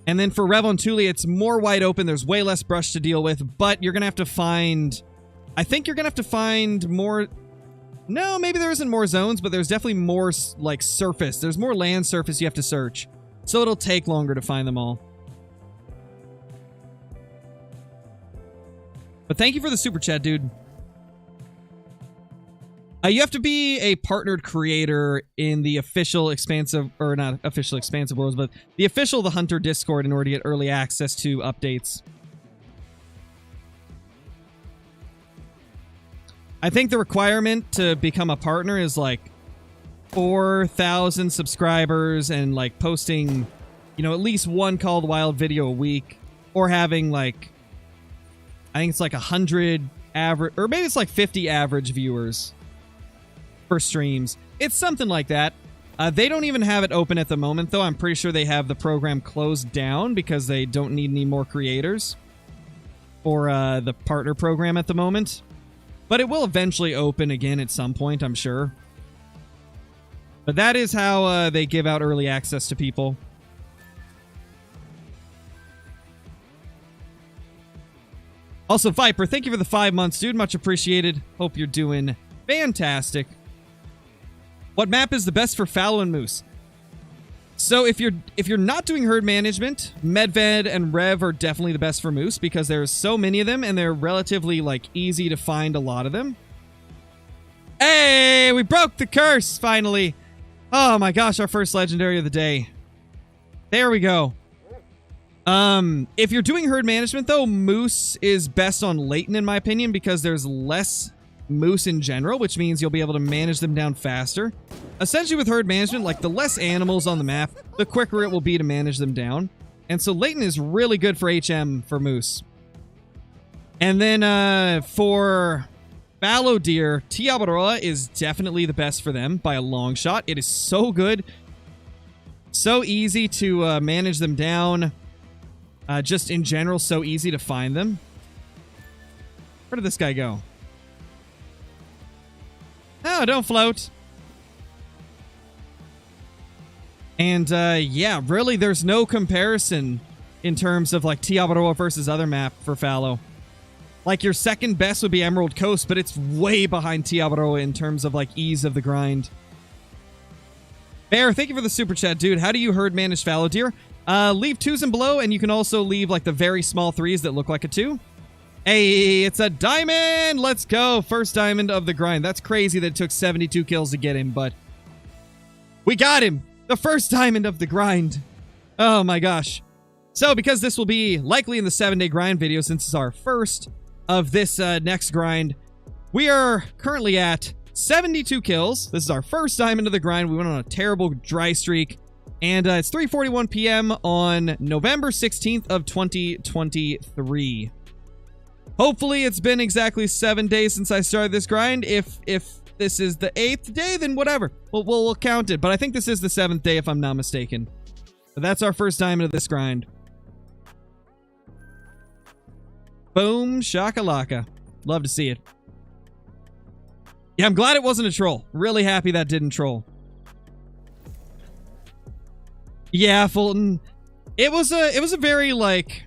And then for Revon Thule, it's more wide open. There's way less brush to deal with, but you're going to have to find... I think you're going to have to find more... No, maybe there isn't more zones, but there's definitely more, like, surface. There's more land surface you have to search. So it'll take longer to find them all. But thank you for the super chat, dude. You have to be a partnered creator in the official Expansive, or not official Expansive Worlds, but the official The Hunter Discord in order to get early access to updates. I think the requirement to become a partner is like 4,000 subscribers and like posting, you know, at least one Called Wild video a week, or having like, I think it's like 100 average, or maybe it's like 50 average viewers for streams. It's something like that. They don't even have it open at the moment, though. I'm pretty sure they have the program closed down because they don't need any more creators for the partner program at the moment. But it will eventually open again at some point, I'm sure. But that is how they give out early access to people. Also, Viper, thank you for the 5 months, dude. Much appreciated. Hope you're doing fantastic. What map is the best for fallow and moose? So if you're not doing herd management, Medved and Rev are definitely the best for moose because there's so many of them and they're relatively like easy to find a lot of them. Hey, we broke the curse finally. Oh my gosh, our first legendary of the day. There we go. If you're doing herd management though, moose is best on Leighton in my opinion because there's less moose in general, which means you'll be able to manage them down faster. Essentially with herd management, like the less animals on the map, the quicker it will be to manage them down. And so Leighton is really good for HM for moose. And then for fallow deer, Tiabaroa is definitely the best for them by a long shot. It is so good. So easy to manage them down. Just in general, so easy to find them. Where did this guy go? No, don't float. And yeah, really, there's no comparison in terms of like Tiabaroa versus other map for fallow. Like your second best would be Emerald Coast, but it's way behind Tiabaroa in terms of like ease of the grind. Bear, thank you for the super chat, dude. How do you herd manage fallow deer? Leave 2s and below, and you can also leave like the very small 3s that look like a 2. Hey, it's a diamond! Let's go! First diamond of the grind. That's crazy that it took 72 kills to get him, but we got him! The first diamond of the grind. Oh my gosh. So, because this will be likely in the 7-day grind video since it's our first of this next grind, we are currently at 72 kills. This is our first diamond of the grind. We went on a terrible dry streak. And it's 3:41 p.m. on November 16th of 2023. Hopefully it's been exactly 7 days since I started this grind. If this is the 8th day, then whatever. We'll count it. But I think this is the 7th day if I'm not mistaken. But that's our first diamond of this grind. Boom shakalaka. Love to see it. Yeah, I'm glad it wasn't a troll. Really happy that didn't troll. Yeah, Fulton. It was a very like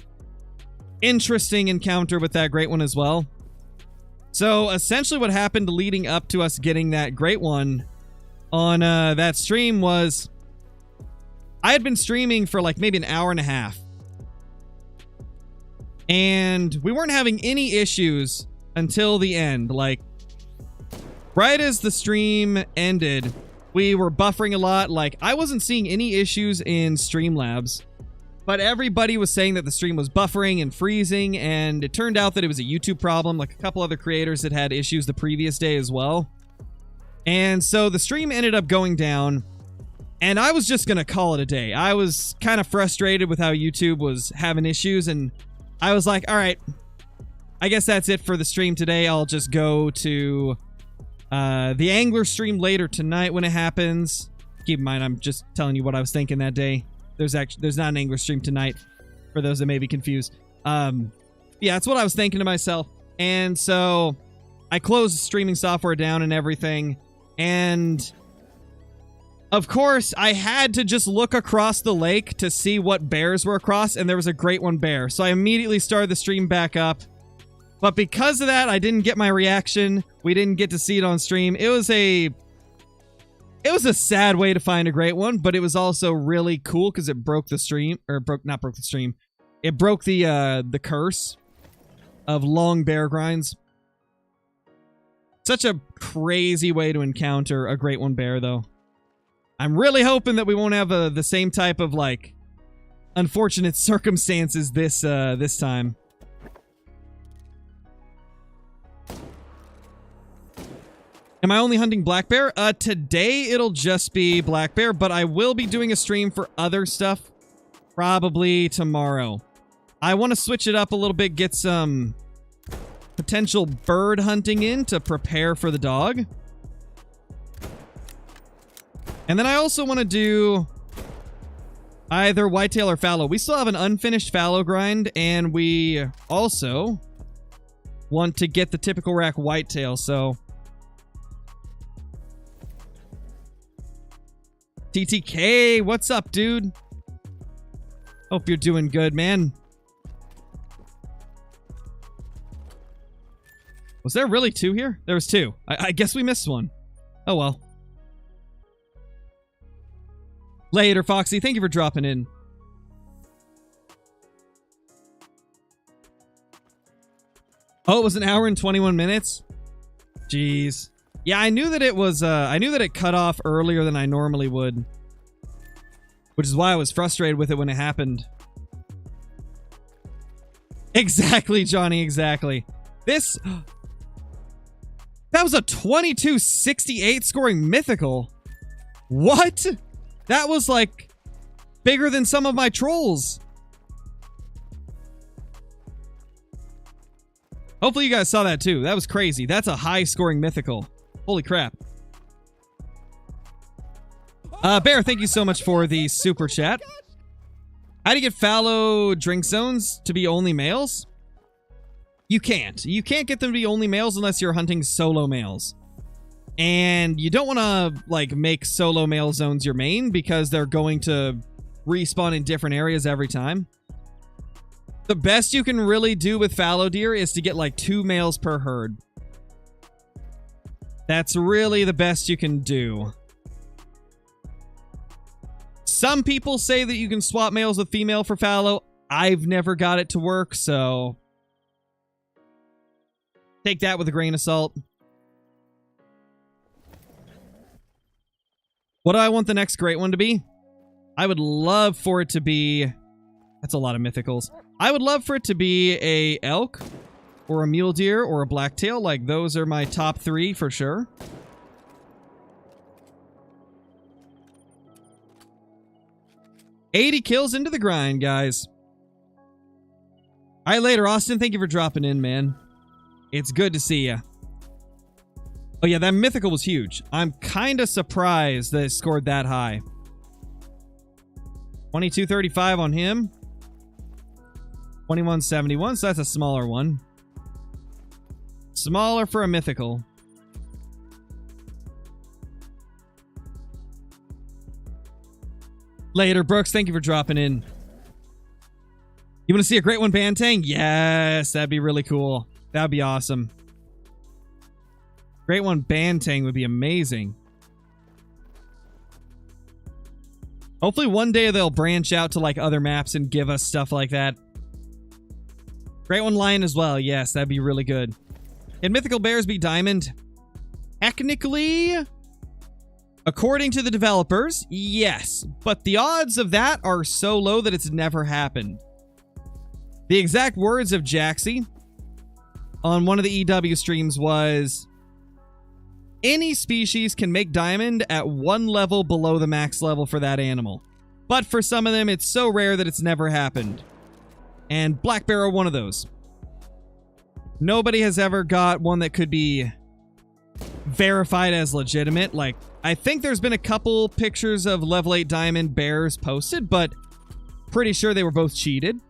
interesting encounter with that great one as well. So essentially what happened leading up to us getting that great one on that stream was I had been streaming for like maybe an hour and a half. And we weren't having any issues until the end. Like right as the stream ended, we were buffering a lot. Like I wasn't seeing any issues in Streamlabs. But everybody was saying that the stream was buffering and freezing, and it turned out that it was a YouTube problem. Like a couple other creators that had issues the previous day as well. And so the stream ended up going down, and I was just going to call it a day. I was kind of frustrated with how YouTube was having issues, and I was like, all right, I guess that's it for the stream today. I'll just go to the Angler stream later tonight when it happens. Keep in mind, I'm just telling you what I was thinking that day. There's not an Angler stream tonight, for those that may be confused. Yeah, that's what I was thinking to myself. And so I closed the streaming software down and everything. And of course, I had to just look across the lake to see what bears were across, and there was a great one bear. So I immediately started the stream back up. But because of that, I didn't get my reaction. We didn't get to see it on stream. It was a sad way to find a great one, but it was also really cool because it broke the stream, or not broke the stream. It broke the curse of long bear grinds. Such a crazy way to encounter a great one bear, though. I'm really hoping that we won't have the same type of like unfortunate circumstances this time. Am I only hunting black bear? Today it'll just be black bear, but I will be doing a stream for other stuff probably tomorrow. I want to switch it up a little bit, get some potential bird hunting in to prepare for the dog. And then I also want to do either whitetail or fallow. We still have an unfinished fallow grind, and we also want to get the typical rack whitetail, so TTK, what's up, dude? Hope you're doing good, man. Was there really 2 here? There was 2. I guess we missed one. Oh well. Later, Foxy. Thank you for dropping in. Oh, it was 1 hour and 21 minutes? Jeez. Yeah, I knew that it was, I knew that it cut off earlier than I normally would. Which is why I was frustrated with it when it happened. Exactly, Johnny, exactly. This... That was a 2268 scoring mythical. What? That was, like, bigger than some of my trolls. Hopefully you guys saw that too. That was crazy. That's a high scoring mythical. Holy crap. Bear, thank you so much for the super chat. How do you get fallow drink zones to be only males? You can't. You can't get them to be only males unless you're hunting solo males. And you don't want to, like, make solo male zones your main because they're going to respawn in different areas every time. The best you can really do with fallow deer is to get like 2 males per herd. That's really the best you can do. Some people say that you can swap males with female for fallow. I've never got it to work, so take that with a grain of salt. What do I want the next great one to be? I would love for it to be... That's a lot of mythicals. I would love for it to be a elk, or a mule deer, or a blacktail. Like, those are my top 3 for sure. $80 kills into the grind, guys. All right, later, Austin. Thank you for dropping in, man. It's good to see ya. Oh, yeah, that mythical was huge. I'm kind of surprised that it scored that high. 2235 on him. 2171, so that's a smaller one. Smaller for a mythical. Later, Brooks, thank you for dropping in. You want to see a great one Bantang? Yes, that'd be really cool. That'd be awesome. Great one Bantang would be amazing. Hopefully one day they'll branch out to like other maps and give us stuff like that. Great one lion as well. Yes, that'd be really good. Can mythical bears be diamond? Technically, according to the developers, yes. But the odds of that are so low that it's never happened. The exact words of Jaxie on one of the EW streams was, any species can make diamond at 1 level below the max level for that animal. But for some of them, it's so rare that it's never happened. And black bear are one of those. Nobody has ever got one that could be verified as legitimate. Like, I think there's been a couple pictures of level 8 diamond bears posted, but pretty sure they were both cheated.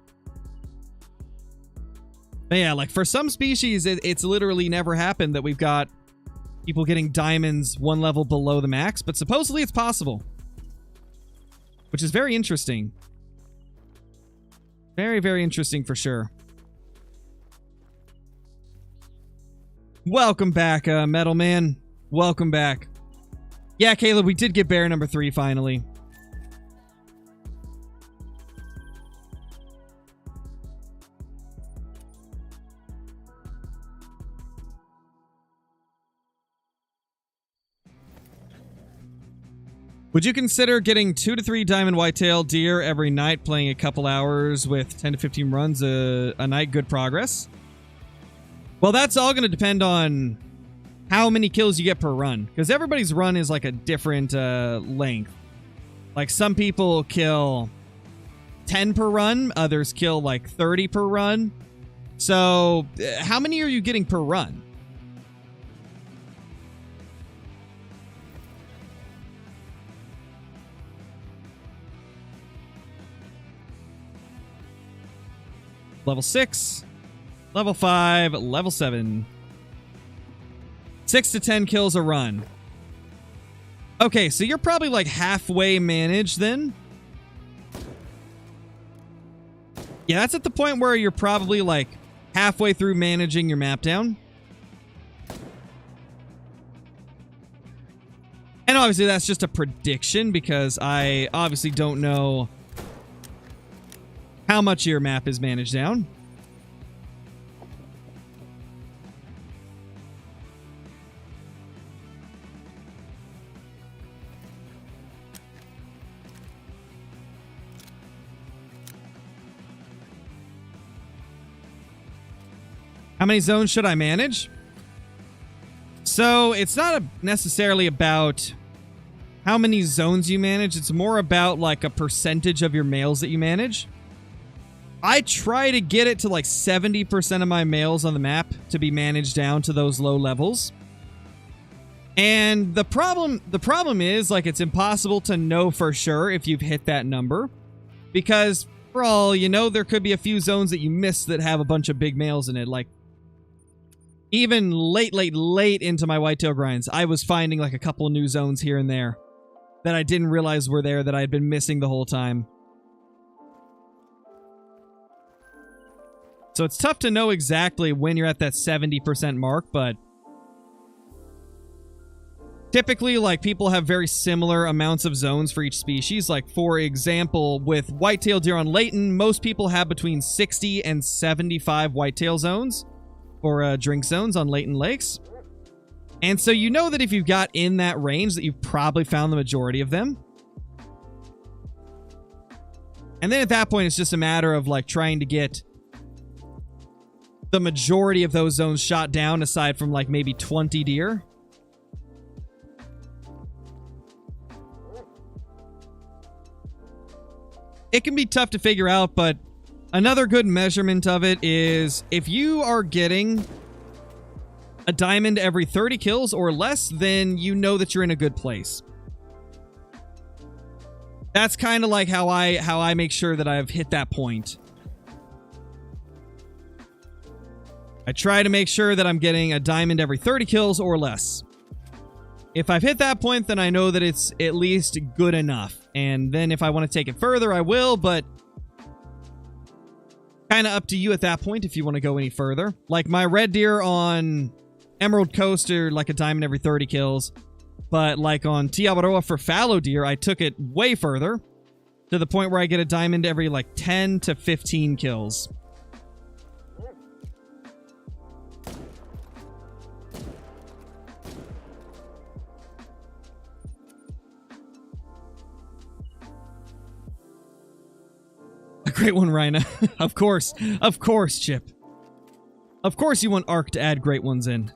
But yeah, like for some species, it's literally never happened that we've got people getting diamonds 1 level below the max, but supposedly it's possible. Which is very interesting. Very, very interesting for sure. Welcome back, Metal Man. Welcome back. Yeah, Caleb, we did get bear number 3 finally. Would you consider getting 2 to 3 diamond whitetail deer every night, playing a couple hours with 10 to 15 runs a night? Good progress? Well, that's all going to depend on how many kills you get per run, because everybody's run is like a different length. Like some people kill 10 per run, others kill like 30 per run. So how many are you getting per run? Level 6, level 5, level 7. 6 to 10 kills a run. Okay, so you're probably like halfway managed then. Yeah, that's at the point where you're probably like halfway through managing your map down. And obviously that's just a prediction because I obviously don't know how much your map is managed down. How many zones should I manage? So it's not necessarily about how many zones you manage. It's more about like a percentage of your males that you manage. I try to get it to like 70% of my males on the map to be managed down to those low levels. And the problem is like it's impossible to know for sure if you've hit that number, because for all you know, there could be a few zones that you miss that have a bunch of big males in it. Like even late into my whitetail grinds, I was finding like a couple of new zones here and there that I didn't realize were there that I had been missing the whole time. So it's tough to know exactly when you're at that 70% mark, but typically, like, people have very similar amounts of zones for each species. Like, for example, with whitetail deer on Layton, most people have between 60 and 75 whitetail zones for drink zones on Layton lakes. And so you know that if you've got in that range that you've probably found the majority of them. And then at that point, it's just a matter of like trying to get the majority of those zones shot down, aside from like maybe 20 deer. It can be tough to figure out, but another good measurement of it is if you are getting a diamond every 30 kills or less, then you know that you're in a good place. That's kind of like how I make sure that I've hit that point. I try to make sure that I'm getting a diamond every 30 kills or less. If I've hit that point, then I know that it's at least good enough. And then if I want to take it further, I will, but kind of up to you at that point if you want to go any further. Like my red deer on Emerald Coast are like a diamond every 30 kills. But like on Tiawaroa for fallow deer, I took it way further to the point where I get a diamond every like 10 to 15 kills. A great one, Rhina. Of course, Chip. Of course you want Ark to add great ones in.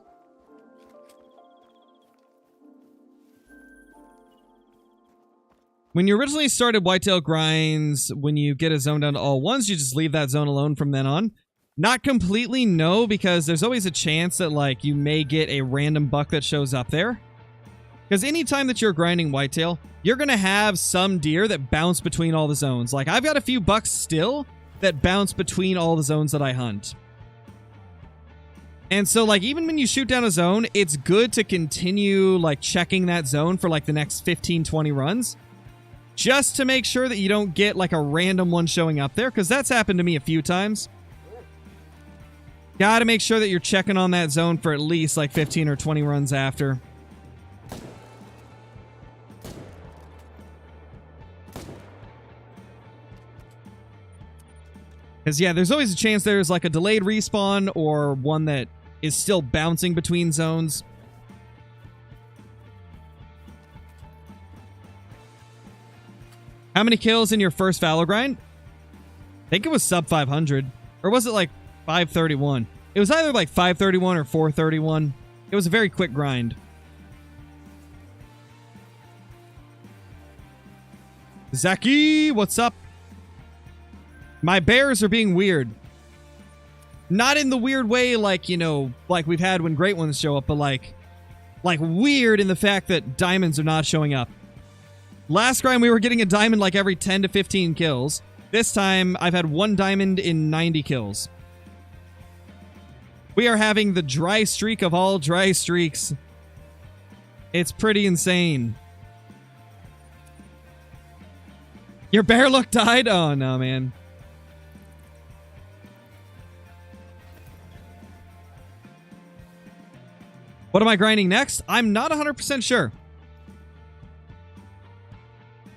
When you originally started whitetail grinds, when you get a zone down to all ones, you just leave that zone alone from then on? Not completely, no, because there's always a chance that like you may get a random buck that shows up there. Because anytime that you're grinding whitetail, you're going to have some deer that bounce between all the zones. Like, I've got a few bucks still that bounce between all the zones that I hunt. And so, like, even when you shoot down a zone, it's good to continue, like, checking that zone for, like, the next 15, 20 runs. Just to make sure that you don't get, like, a random one showing up there. Because that's happened to me a few times. Gotta make sure that you're checking on that zone for at least, like, 15 or 20 runs after. Because, yeah, there's always a chance there's, like, a delayed respawn or one that is still bouncing between zones. How many kills in your first fallow grind? I think it was sub 500. Or was it, like, 531? It was either, like, 531 or 431. It was a very quick grind. Zaki, what's up? My bears are being weird. Not in the weird way like, you know, like we've had when great ones show up, but like weird in the fact that diamonds are not showing up. Last grind we were getting a diamond like every 10 to 15 kills. This time I've had one diamond in 90 kills. We are having the dry streak of all dry streaks. It's pretty insane. Your bear look died? Oh no, man. What am I grinding next? I'm not 100% sure.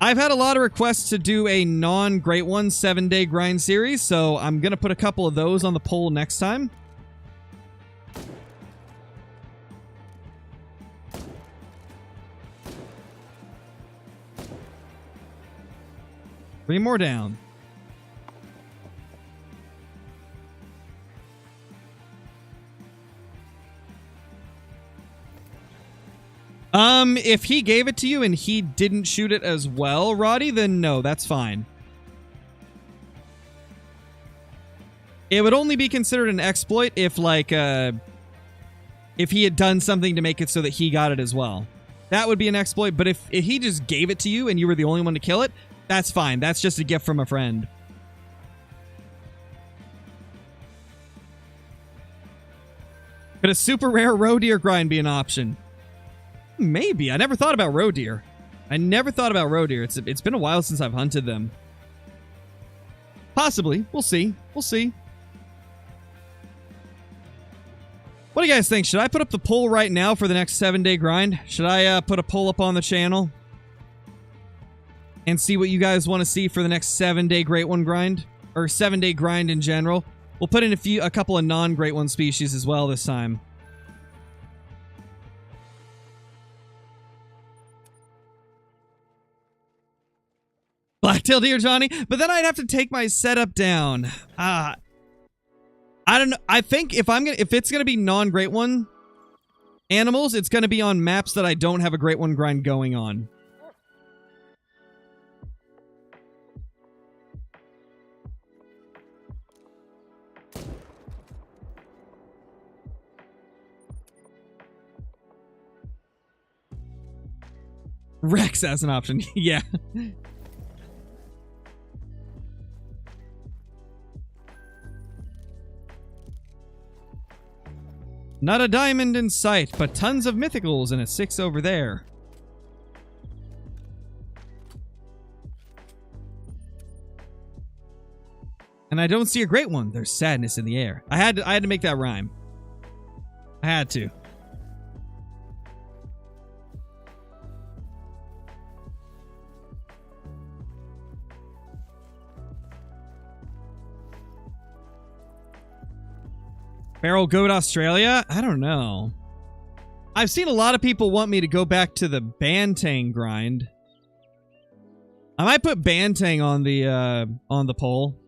I've had a lot of requests to do a non-Great One 7-day grind series, so I'm going to put a couple of those on the poll next time. Three more down. If he gave it to you and he didn't shoot it as well, Roddy, then no, that's fine. It would only be considered an exploit if, like, if he had done something to make it so that he got it as well. That would be an exploit, but if he just gave it to you and you were the only one to kill it, that's fine. That's just a gift from a friend. Could a super rare roe deer grind be an option? Maybe. I never thought about roe deer. It's been a while since I've hunted them. Possibly. We'll see. We'll see. What do you guys think? Should I put up the poll right now for the next 7-day grind? Should I put a poll up on the channel? And see what you guys want to see for the next 7-day Great One grind? Or 7-day grind in general? We'll put in a couple of non-Great One species as well this time. Blacktail deer, Johnny? But then I'd have to take my setup down. I don't know. I think if it's gonna be non-Great One animals, it's gonna be on maps that I don't have a Great One grind going on. Rex as an option. Yeah. Not a diamond in sight, but tons of mythicals and a 6 over there. And I don't see a Great One. There's sadness in the air. I had to make that rhyme. I had to. Feral Goat Australia? I don't know. I've seen a lot of people want me to go back to the Bantang grind. I might put Bantang on the poll.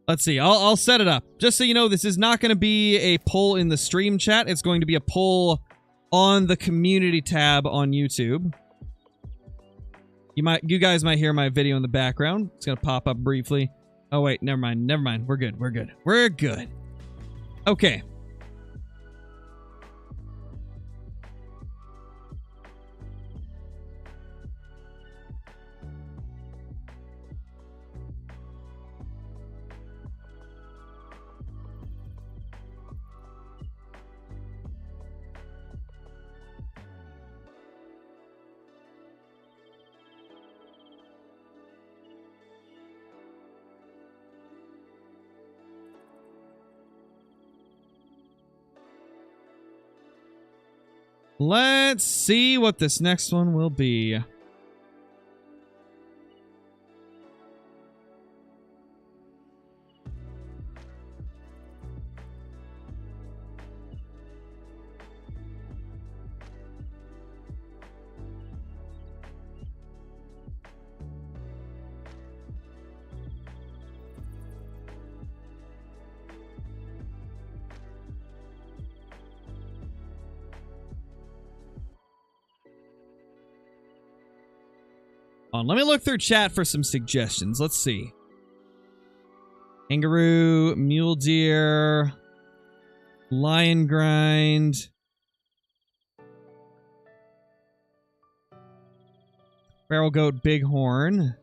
Let's see. I'll set it up. Just so you know, this is not going to be a poll in the stream chat. It's going to be a poll on the community tab on YouTube. You guys might hear my video in the background. It's going to pop up briefly. Oh wait, never mind. Never mind. We're good. We're good. We're good. Okay. Let's see what this next one will be. Let me look through chat for some suggestions. Let's see. Kangaroo, mule deer, lion grind, feral goat bighorn,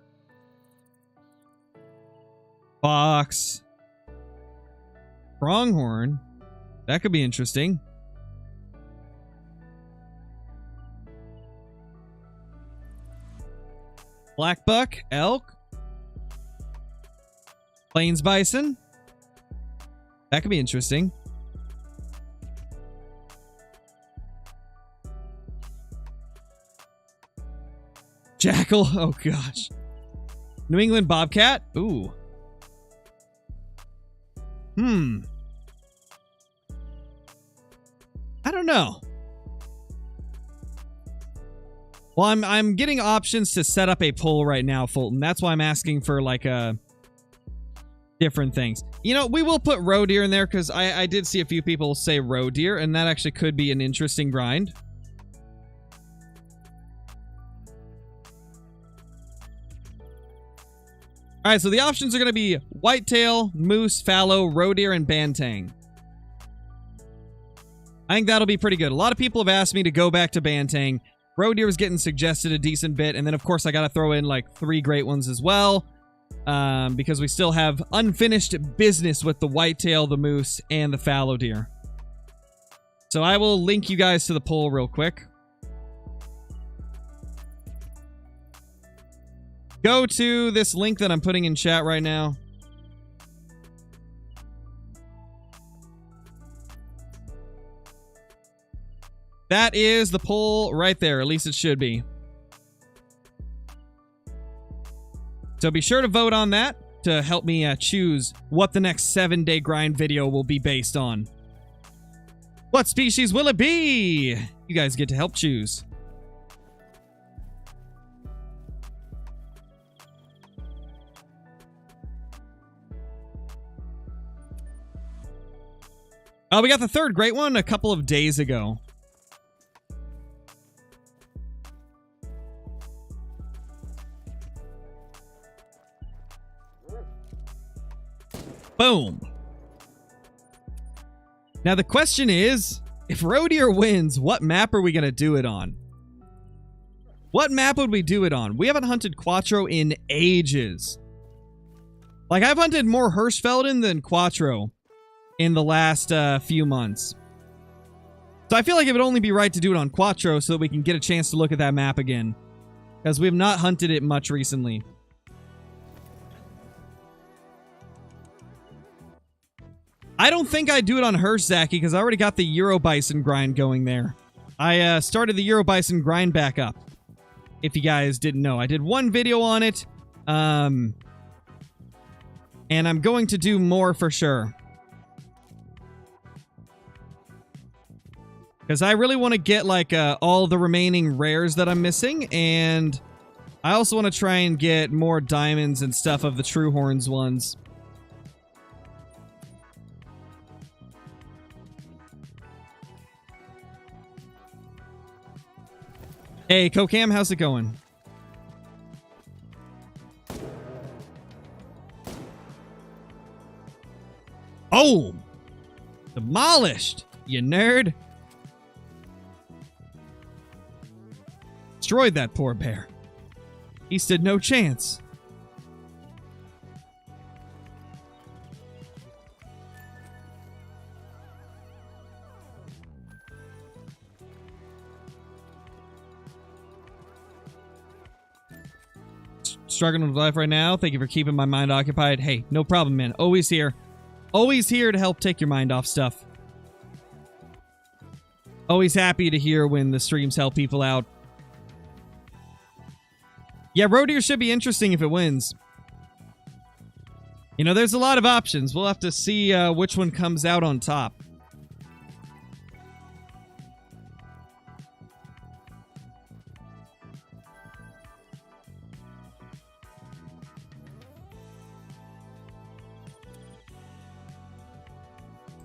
fox, pronghorn. That could be interesting. Black buck, elk, plains bison. That could be interesting. Jackal. Oh, gosh. New England Bobcat. Ooh. I don't know. Well, I'm getting options to set up a poll right now, Fulton. That's why I'm asking for, like, different things. You know, we will put roe deer in there because I did see a few people say roe deer, and that actually could be an interesting grind. All right, so the options are going to be whitetail, moose, fallow, roe deer, and bantang. I think that'll be pretty good. A lot of people have asked me to go back to bantang. Roe deer was getting suggested a decent bit, and then of course I got to throw in like 3 great ones as well, because we still have unfinished business with the whitetail, the moose, and the fallow deer. So I will link you guys to the poll real quick. Go to this link that I'm putting in chat right now. That is the poll right there. At least it should be. So be sure to vote on that to help me choose what the next 7-day grind video will be based on. What species will it be? You guys get to help choose. We got the 3rd great one a couple of days ago. Boom. Now the question is, if roe deer wins, what map are we going to do it on? What map would we do it on? We haven't hunted Quattro in ages. Like, I've hunted more Hirschfelden than Quattro in the last few months. So I feel like it would only be right to do it on Quattro so that we can get a chance to look at that map again, because we have not hunted it much recently. I don't think I'd do it on Hirsch, Zachy, because I already got the Euro Bison grind going there. I started the Euro Bison grind back up, if you guys didn't know. I did 1 video on it, and I'm going to do more for sure. Because I really want to get, like, all the remaining rares that I'm missing, and I also want to try and get more diamonds and stuff of the True Horns ones. Hey, Kokam, how's it going? Oh! Demolished, you nerd. Destroyed that poor bear. He stood no chance. Struggling with life right now. Thank you for keeping my mind occupied. Hey, no problem, man. Always here. Always here to help take your mind off stuff. Always happy to hear when the streams help people out. Yeah, roe deer should be interesting if it wins. You know, there's a lot of options. We'll have to see which one comes out on top.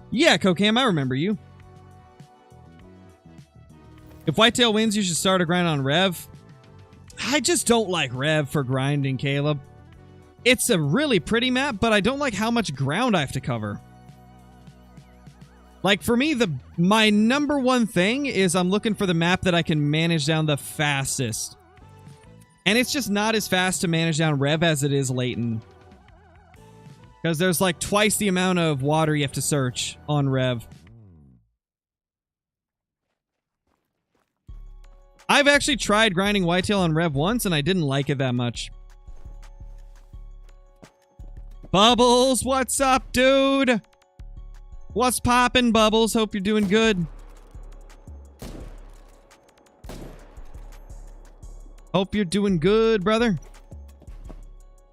Yeah, Kokam, I remember you. If whitetail wins, you should start a grind on Rev. I just don't like Rev for grinding, Caleb. It's a really pretty map, but I don't like how much ground I have to cover. Like, for me, my number one thing is I'm looking for the map that I can manage down the fastest. And it's just not as fast to manage down Rev as it is Layton. Because there's like twice the amount of water you have to search on Rev. I've actually tried grinding whitetail on Rev once, and I didn't like it that much. Bubbles, what's up, dude? What's poppin', Bubbles? Hope you're doing good. Hope you're doing good, brother.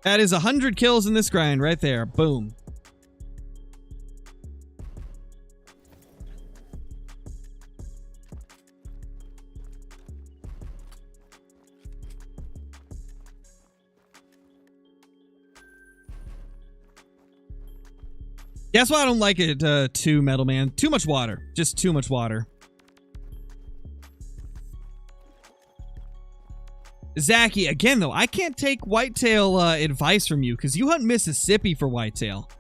That is 100 kills in this grind right there. Boom. That's why I don't like it too, Metal Man. Too much water. Just too much water. Zachy, again though, I can't take whitetail advice from you because you hunt Mississippi for whitetail.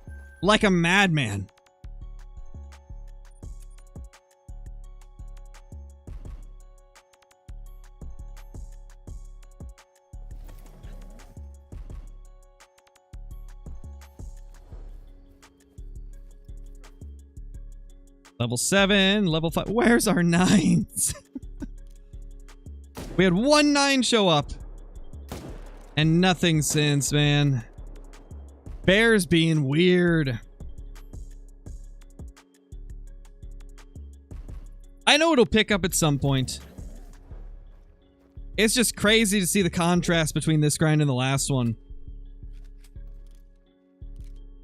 Like a madman. Level 7, level 5. Where's our 9s? We had 1 9 show up. And nothing since, man. Bears being weird. I know it'll pick up at some point. It's just crazy to see the contrast between this grind and the last one.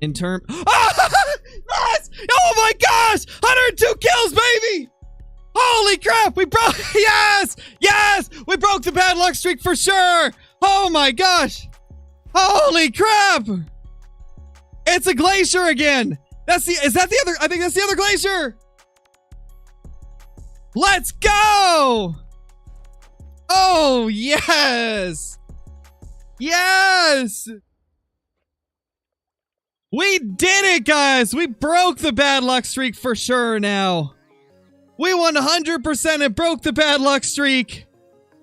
In term... Yes! Oh my gosh! 102 kills, baby! Holy crap! We broke... Yes! Yes! We broke the bad luck streak for sure! Oh my gosh! Holy crap! It's a glacier again! That's the... Is that the other... I think that's the other glacier! Let's go! Oh, yes! Yes! We did it, guys! We broke the bad luck streak for sure now. We 100% and broke the bad luck streak.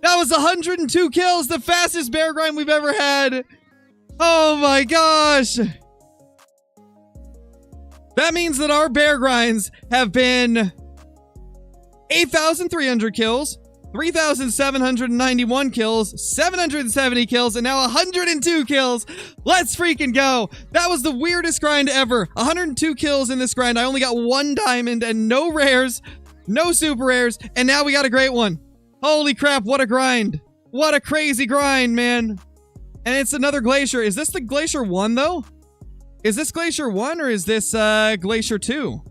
That was 102 kills, the fastest bear grind we've ever had. Oh my gosh. That means that our bear grinds have been 8,300 kills, 3,791 kills, 770 kills, and now 102 kills. Let's freaking go. That was the weirdest grind ever. 102 kills in this grind. I only got 1 diamond and no rares, no super rares, and now we got a great one. Holy crap, what a grind. What a crazy grind, man. And it's another glacier. Is this the Glacier 1, though? Is this Glacier 1 or is this Glacier 2?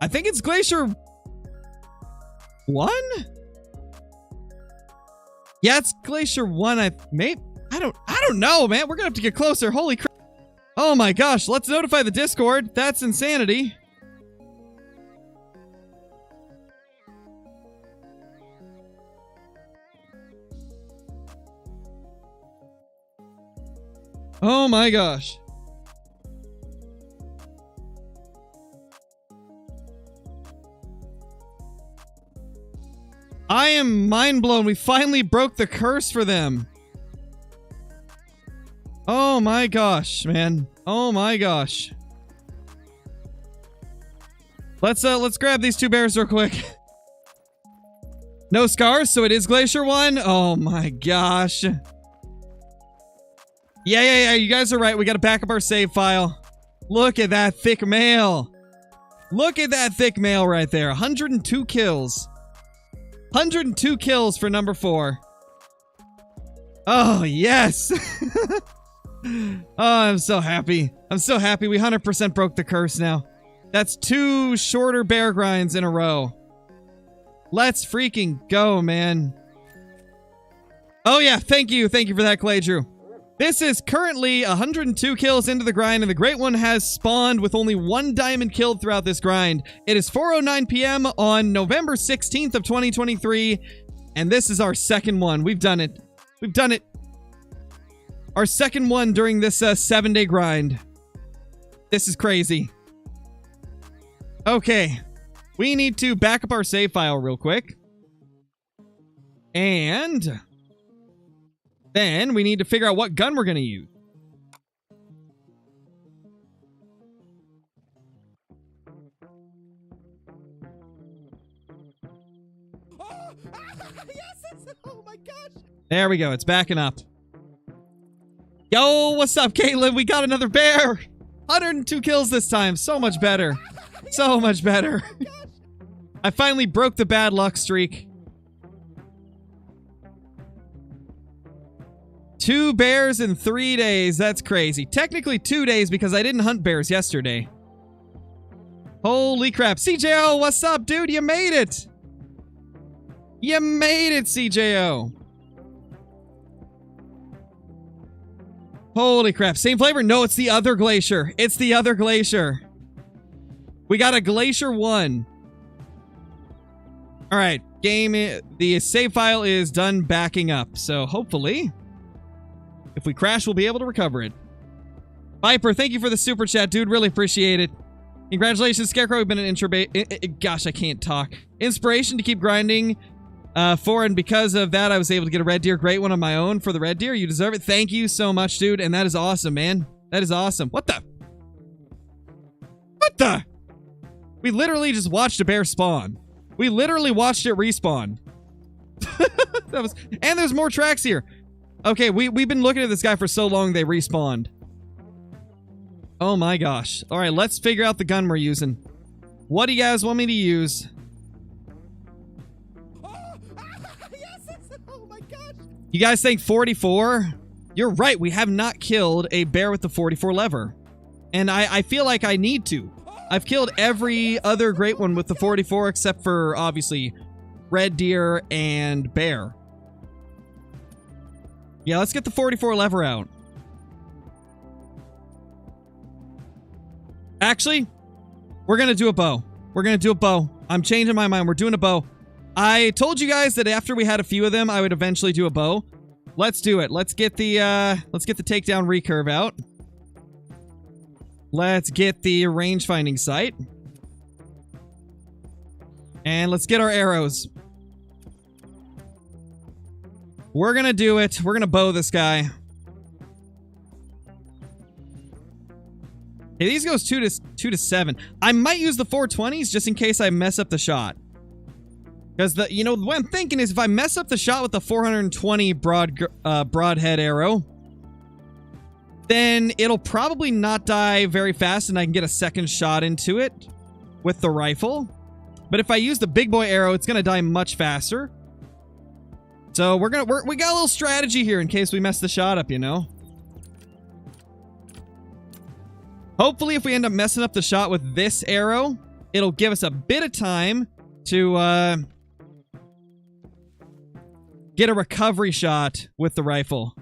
I think it's Glacier 1? Yeah, it's Glacier 1. I don't know, man. We're gonna have to get closer. Holy crap. Oh my gosh, let's notify the Discord. That's insanity. Oh my gosh. I am mind blown. We finally broke the curse for them. Oh my gosh, man. Oh my gosh. Let's grab these 2 bears real quick. No scars, so it is Glacier 1. Oh my gosh. Yeah, you guys are right. We gotta back up our save file. Look at that thick mail. Look at that thick mail right there. 102 kills. 102 kills for number 4. Oh, yes. Oh, I'm so happy. I'm so happy. We 100% broke the curse now. That's 2 shorter bear grinds in a row. Let's freaking go, man. Oh, yeah. Thank you. Thank you for that, Clay Drew. This is currently 102 kills into the grind, and the Great One has spawned with only 1 diamond killed throughout this grind. It is 4:09 p.m. on November 16th of 2023, and this is our second one. We've done it. We've done it. Our second one during this 7-day grind. This is crazy. Okay. We need to back up our save file real quick. And then we need to figure out what gun we're going to use. Yes, oh my gosh. There we go. It's backing up. Yo, what's up, Caitlin? We got another bear. 102 kills this time. So much better. So much better. I finally broke the bad luck streak. 2 bears in 3 days. That's crazy. Technically 2 days because I didn't hunt bears yesterday. Holy crap. CJO, what's up, dude? You made it. You made it, CJO. Holy crap. Same flavor? No, it's the other glacier. It's the other glacier. We got a Glacier 1. Alright, the save file is done backing up, so hopefully, if we crash, we'll be able to recover it. Viper, thank you for the super chat, dude. Really appreciate it. Congratulations, Scarecrow. You've been an gosh, I can't talk. Inspiration to keep grinding for, and because of that, I was able to get a red deer. Great one on my own for the red deer. You deserve it. Thank you so much, dude, and that is awesome, man. That is awesome. What the? What the? We literally just watched a bear spawn. We literally watched it respawn. And there's more tracks here. Okay, we've been looking at this guy for so long they respawned. Oh my gosh. Alright, let's figure out the gun we're using. What do you guys want me to use? Oh my gosh. You guys think 44? You're right, we have not killed a bear with the 44 lever. And I feel like I need to. I've killed every other great one with the 44 except for, obviously, red deer and bear. Yeah, let's get the 44 lever out. Actually, we're going to do a bow. We're going to do a bow. I'm changing my mind. We're doing a bow. I told you guys that after we had a few of them, I would eventually do a bow. Let's do it. Let's get the takedown recurve out. Let's get the range finding sight. And let's get our arrows. We're gonna do it. We're gonna bow this guy. Okay, these goes 2 to 7. I might use the 420s just in case I mess up the shot. Because what I'm thinking is if I mess up the shot with the 420 broadhead arrow, then it'll probably not die very fast and I can get a second shot into it with the rifle. But if I use the big boy arrow, it's going to die much faster. So we got a little strategy here in case we mess the shot up, you know? Hopefully if we end up messing up the shot with this arrow, it'll give us a bit of time to get a recovery shot with the rifle.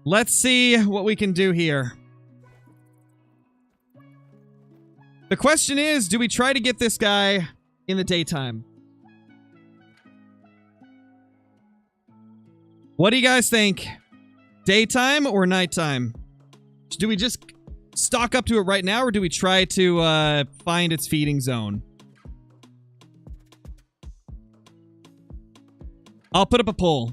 Let's see what we can do here. The question is, do we try to get this guy in the daytime? What do you guys think? Daytime or nighttime? Do we just stalk up to it right now, or do we try to find its feeding zone? I'll put up a poll.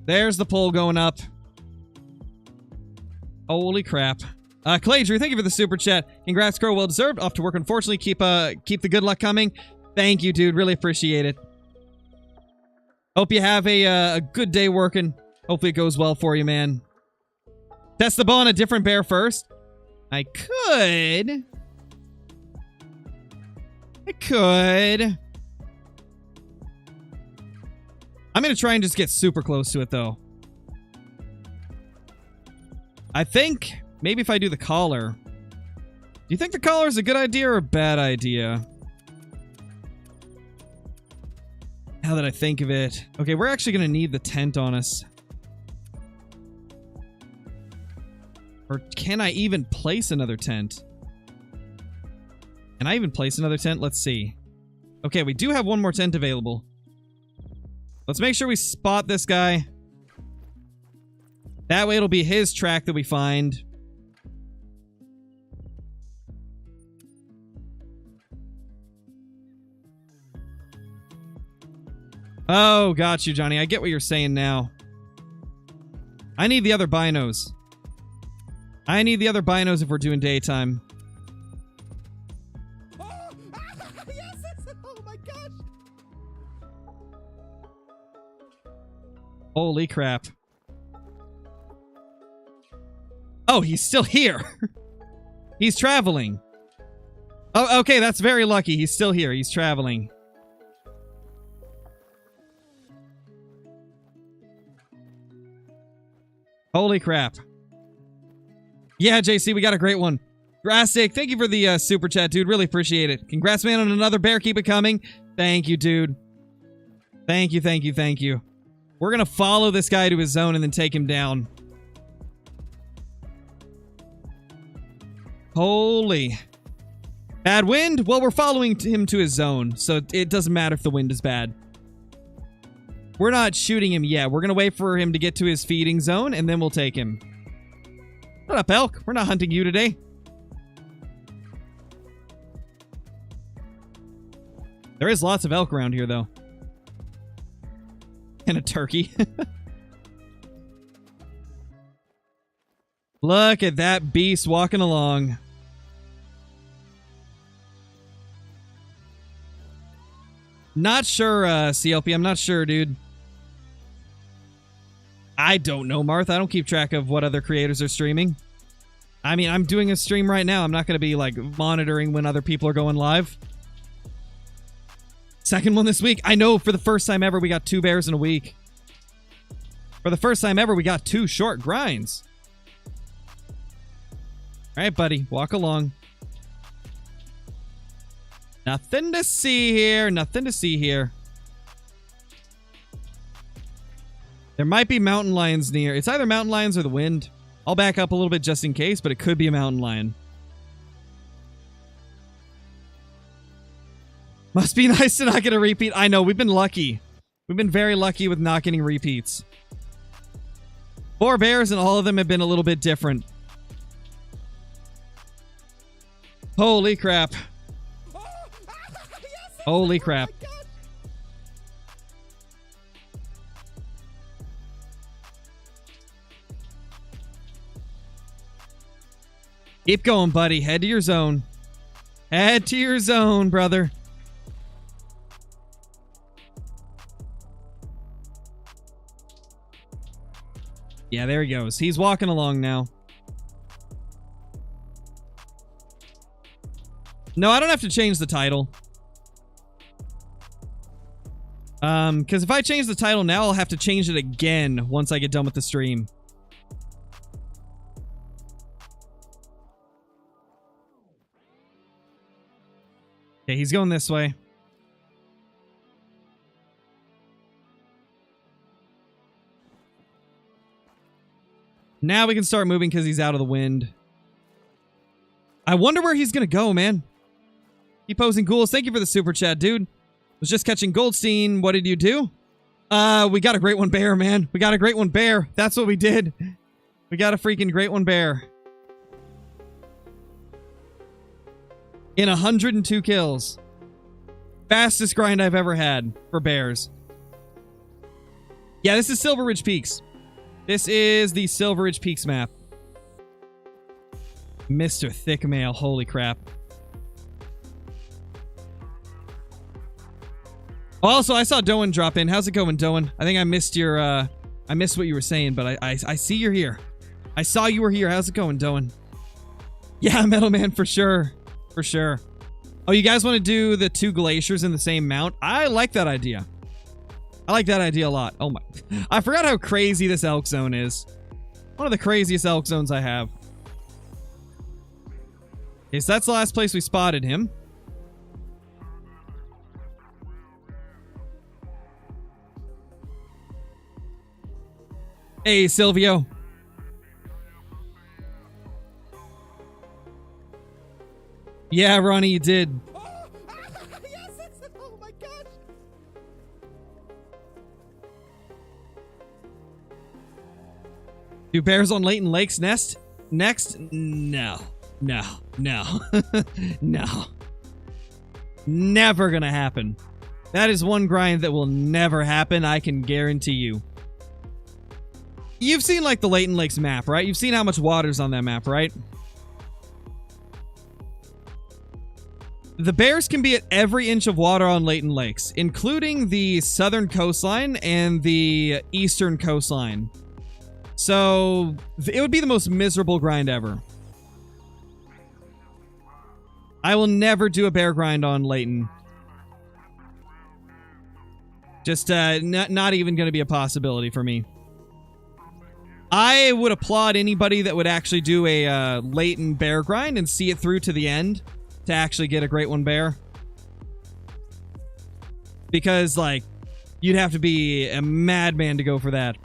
There's the poll going up. Holy crap. Clay Drew, thank you for the super chat. Congrats, Crow. Well deserved. Off to work, unfortunately. Keep the good luck coming. Thank you, dude. Really appreciate it. Hope you have a good day working. Hopefully it goes well for you, man. Test the bow on a different bear first. I could. I'm going to try and just get super close to it, though. I think maybe if I do the collar. Do you think the collar is a good idea or a bad idea? Now that I think of it. Okay, we're actually going to need the tent on us. Or can I even place another tent? Can I even place another tent? Let's see. Okay, we do have one more tent available. Let's make sure we spot this guy. That way it'll be his track that we find. Oh, got you, Johnny. I get what you're saying now. I need the other binos. I need the other binos if we're doing daytime. Holy crap. Oh, he's still here. He's traveling. Oh, okay, that's very lucky. He's still here. He's traveling. Holy crap. Yeah, JC, we got a great one. Drastic, thank you for the super chat, dude. Really appreciate it. Congrats, man, on another bear. Keep it coming. Thank you, dude. Thank you, thank you, thank you. We're going to follow this guy to his zone and then take him down. Holy. Bad wind? Well, we're following him to his zone, so it doesn't matter if the wind is bad. We're not shooting him yet. We're going to wait for him to get to his feeding zone, and then we'll take him. What up, elk? We're not hunting you today. There is lots of elk around here, though. And a turkey. Look at that beast walking along. Not sure, CLP. I'm not sure, dude. I don't know, Martha. I don't keep track of what other creators are streaming. I mean, I'm doing a stream right now. I'm not going to be, like, monitoring when other people are going live. Second one this week. I know, for the first time ever, we got 2 bears in a week. For the first time ever, we got 2 short grinds. All right, buddy. Walk along. Nothing to see here. Nothing to see here. There might be mountain lions near. It's either mountain lions or the wind. I'll back up a little bit just in case, but it could be a mountain lion. Must be nice to not get a repeat. I know, we've been lucky. We've been very lucky with not getting repeats. 4 bears and all of them have been a little bit different. Holy crap. Holy crap. Keep going, buddy. Head to your zone. Head to your zone, brother. Yeah, there he goes. He's walking along now. No, I don't have to change the title. Because if I change the title now, I'll have to change it again once I get done with the stream. Okay, he's going this way. Now we can start moving because he's out of the wind. I wonder where he's going to go, man. Keep posing ghouls. Thank you for the super chat, dude. Was just catching Goldstein. What did you do? We got a great one bear, man. We got a great one bear. That's what we did. We got a freaking great one bear. In 102 kills. Fastest grind I've ever had for bears. Yeah, this is Silver Ridge Peaks. This is the Silver Ridge Peaks map. Mr. Thick Mail. Holy crap. Also, I saw Doan drop in. How's it going, Doan? I think I missed your, I missed what you were saying, but I see you're here. I saw you were here. How's it going, Doan? Yeah, Metal Man, for sure. For sure. Oh, you guys want to do the 2 glaciers in the same mount? I like that idea. I like that idea a lot. Oh my. I forgot how crazy this elk zone is. One of the craziest elk zones I have. Okay, so that's the last place we spotted him. Hey, Silvio. Yeah, Ronnie, you did. Oh, yes, oh my gosh. Do bears on Leighton Lake's nest next? No. No. No. No. Never gonna happen. That is one grind that will never happen, I can guarantee you. You've seen, like, the Leighton Lakes map, right? You've seen how much water's on that map, right? The bears can be at every inch of water on Layton Lakes, including the southern coastline and the eastern coastline. So it would be the most miserable grind ever. I will never do a bear grind on Layton. Just not even going to be a possibility for me. I would applaud anybody that would actually do a Layton bear grind and see it through to the end to actually get a Great One bear. Because, like, you'd have to be a madman to go for that.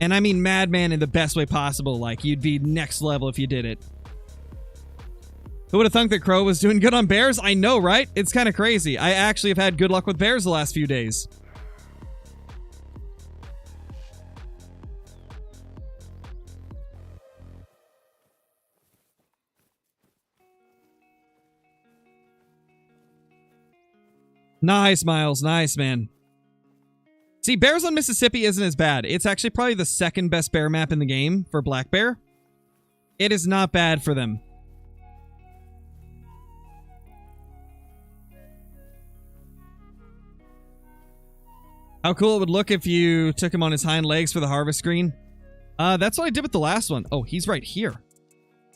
And I mean madman in the best way possible. Like, you'd be next level if you did it. Who would have thunk that Crow was doing good on bears? I know, right? It's kind of crazy. I actually have had good luck with bears the last few days. Nice, Miles. Nice, man. See, bears on Mississippi isn't as bad. It's actually probably the second best bear map in the game for black bear. It is not bad for them. How cool it would look if you took him on his hind legs for the harvest screen. That's what I did with the last one. Oh, he's right here.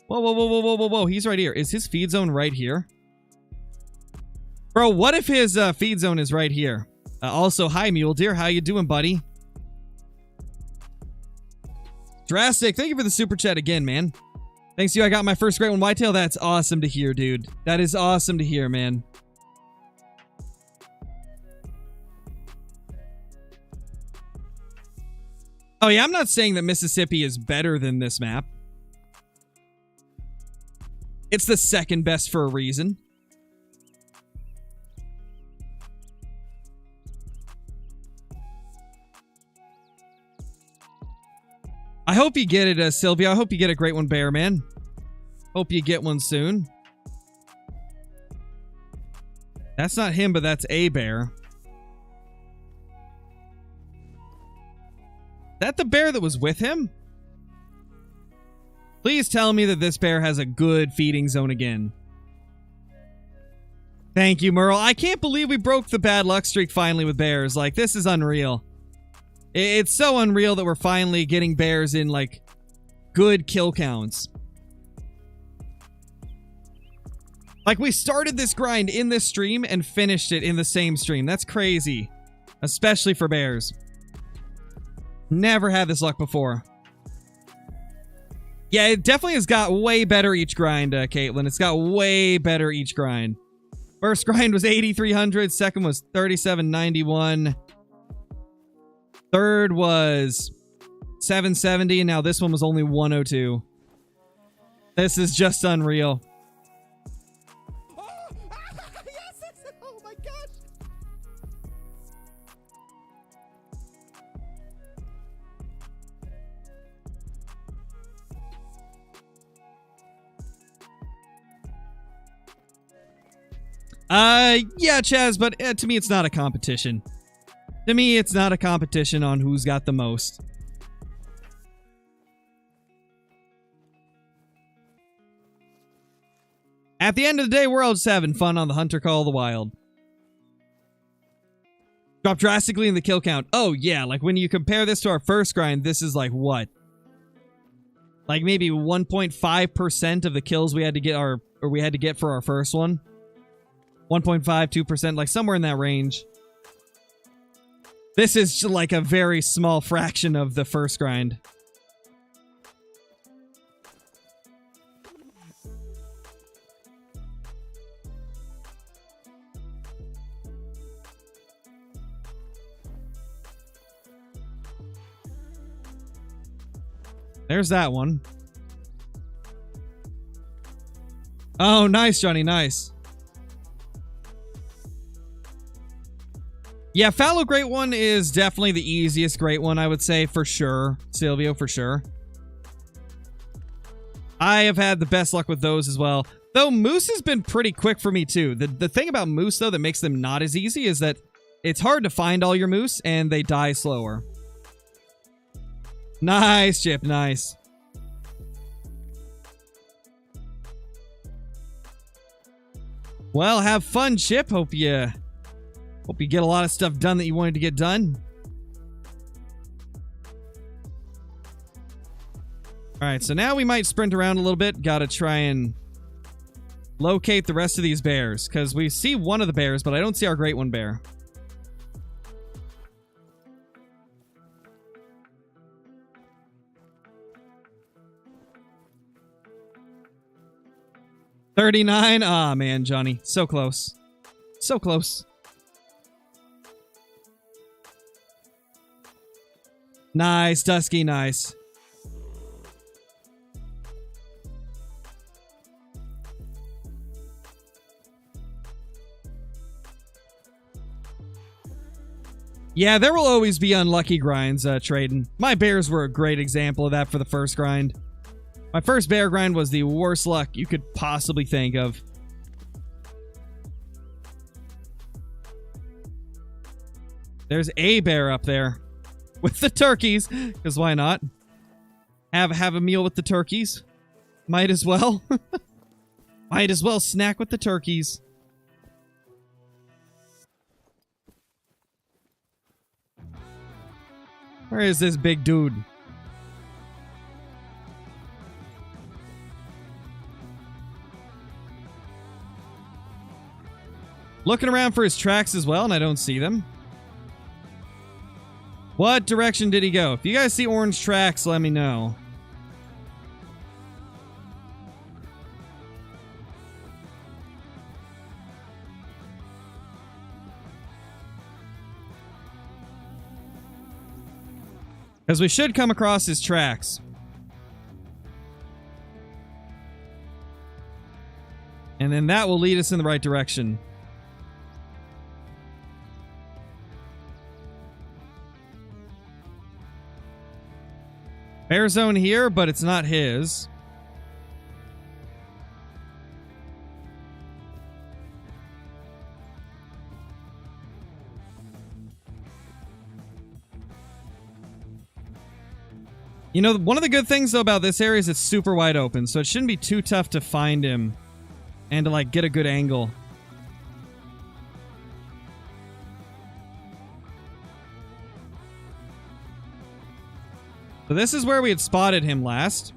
Whoa, whoa, whoa, whoa, whoa, whoa, whoa. He's right here. Is his feed zone right here? Bro, what if his feed zone is right here? Also, hi, Mule Deer. How you doing, buddy? Drastic, thank you for the super chat again, man. Thanks to you, I got my first Great One whitetail. That's awesome to hear, dude. That is awesome to hear, man. Oh, yeah, I'm not saying that Mississippi is better than this map. It's the second best for a reason. I hope you get it, Sylvia. I hope you get a Great One bear, man. Hope you get one soon. That's not him, but that's a bear. Is that the bear that was with him? Please tell me that this bear has a good feeding zone again. Thank you, Merle. I can't believe we broke the bad luck streak finally with bears. Like, this is unreal. It's so unreal that we're finally getting bears in, like, good kill counts. Like, we started this grind in this stream and finished it in the same stream. That's crazy. Especially for bears. Never had this luck before. Yeah, it definitely has got way better each grind, Caitlin. It's got way better each grind. First grind was 8,300. Second was 3,791. Third was 770. And now this one was only 102. This is just unreal. Yes! Oh my gosh! Yeah, Chaz, but to me, it's not a competition. To me, it's not a competition on who's got the most. At the end of the day, we're all just having fun on the Hunter Call of the Wild. Drop drastically in the kill count. Oh, yeah, like when you compare this to our first grind, this is like what? Like maybe 1.5% of the kills we had to get for our first one. 1.5, 2%, like somewhere in that range. This is like a very small fraction of the first grind. There's that one. Oh, nice, Johnny, nice. Yeah, fallow Great One is definitely the easiest Great One, I would say, for sure. Silvio, for sure. I have had the best luck with those as well. Though Moose has been pretty quick for me, too. The thing about Moose, though, that makes them not as easy is that it's hard to find all your Moose, and they die slower. Nice, Chip, nice. Well, have fun, Chip. Hope you get a lot of stuff done that you wanted to get done. Alright, so now we might sprint around a little bit. Gotta try and locate the rest of these bears, because we see one of the bears, but I don't see our great one bear. $39. Ah, man, Johnny. So close. So close. Nice, Dusky, nice. Yeah, there will always be unlucky grinds, Traden. My bears were a great example of that for the first grind. My first bear grind was the worst luck you could possibly think of. There's a bear up there with the turkeys, because why not? Have a meal with the turkeys. Might as well. Might as well snack with the turkeys. Where is this big dude? Looking around for his tracks as well, and I don't see them. What direction did he go? If you guys see orange tracks, let me know. Because we should come across his tracks. And then that will lead us in the right direction. Bear zone here, but it's not his. You know, one of the good things, though, about this area is it's super wide open, so it shouldn't be too tough to find him and to, like, get a good angle. So this is where we had spotted him last.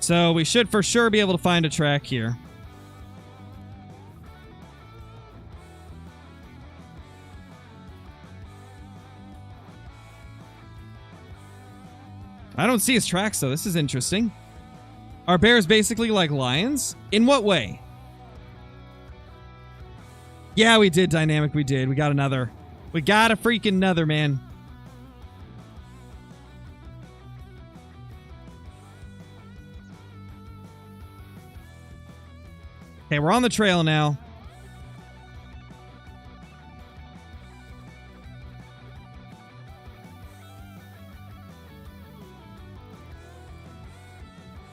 So we should for sure be able to find a track here. I don't see his tracks, though. This is interesting. Are bears basically like lions? In what way? Yeah, we did, Dynamic. We did. We got another. We got a freaking another, man. Okay, we're on the trail now.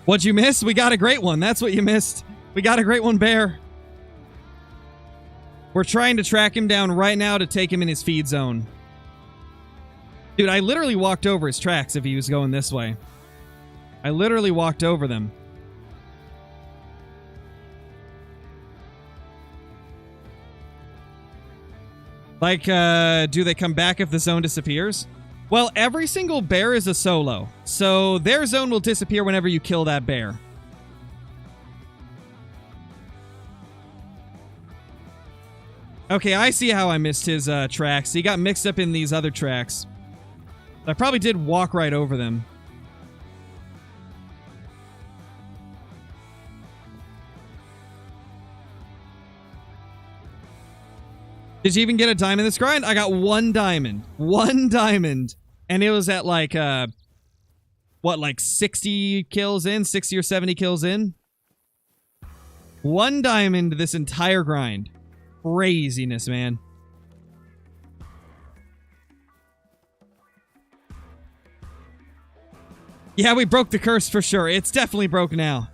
What'd you miss? We got a great one. That's what you missed. We got a great one, bear. We're trying to track him down right now to take him in his feed zone. Dude, I literally walked over his tracks if he was going this way. I literally walked over them. Like, do they come back if the zone disappears? Well, every single bear is a solo, so their zone will disappear whenever you kill that bear. Okay, I see how I missed his tracks. He got mixed up in these other tracks. I probably did walk right over them. Did you even get a diamond this grind? I got 1 diamond. 1 diamond. And it was at like, what, like 60 kills in? 60 or 70 kills in? 1 diamond this entire grind. Craziness, man. Yeah, we broke the curse for sure. It's definitely broke now.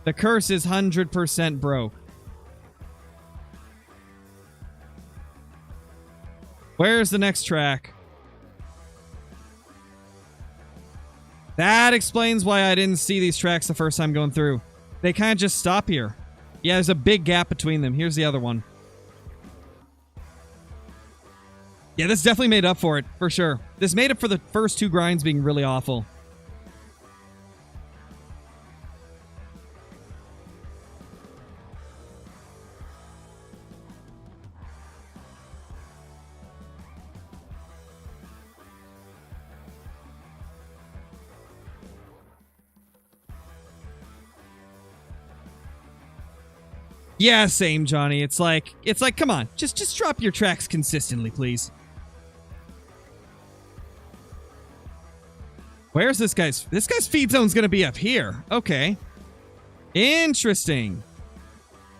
The curse is 100% broke. Where's the next track? That explains why I didn't see these tracks the first time going through. They kind of just stop here. Yeah, there's a big gap between them. Here's the other one. Yeah, this definitely made up for it, for sure. This made up for the first 2 grinds being really awful. Yeah, same, Johnny. It's like, come on, just drop your tracks consistently, please. Where's this guy's feed zone's gonna be up here. Okay. Interesting.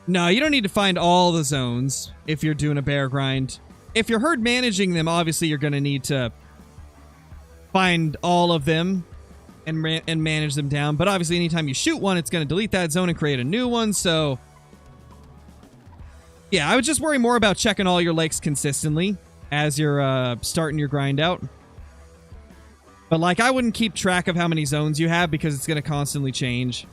No, you don't need to find all the zones if you're doing a bear grind. If you're herd managing them, obviously you're gonna need to find all of them and manage them down. But obviously anytime you shoot one, it's gonna delete that zone and create a new one, so... Yeah, I would just worry more about checking all your lakes consistently as you're starting your grind out. But, like, I wouldn't keep track of how many zones you have because it's going to constantly change.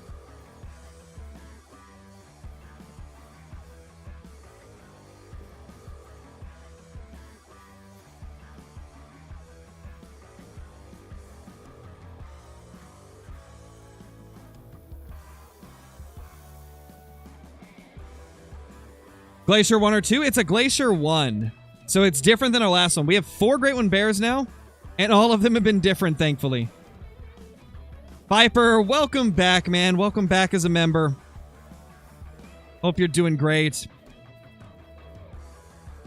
Glacier 1 or 2? It's a Glacier 1. So it's different than our last one. We have 4 Great One Bears now, and all of them have been different, thankfully. Viper, welcome back, man. Welcome back as a member. Hope you're doing great.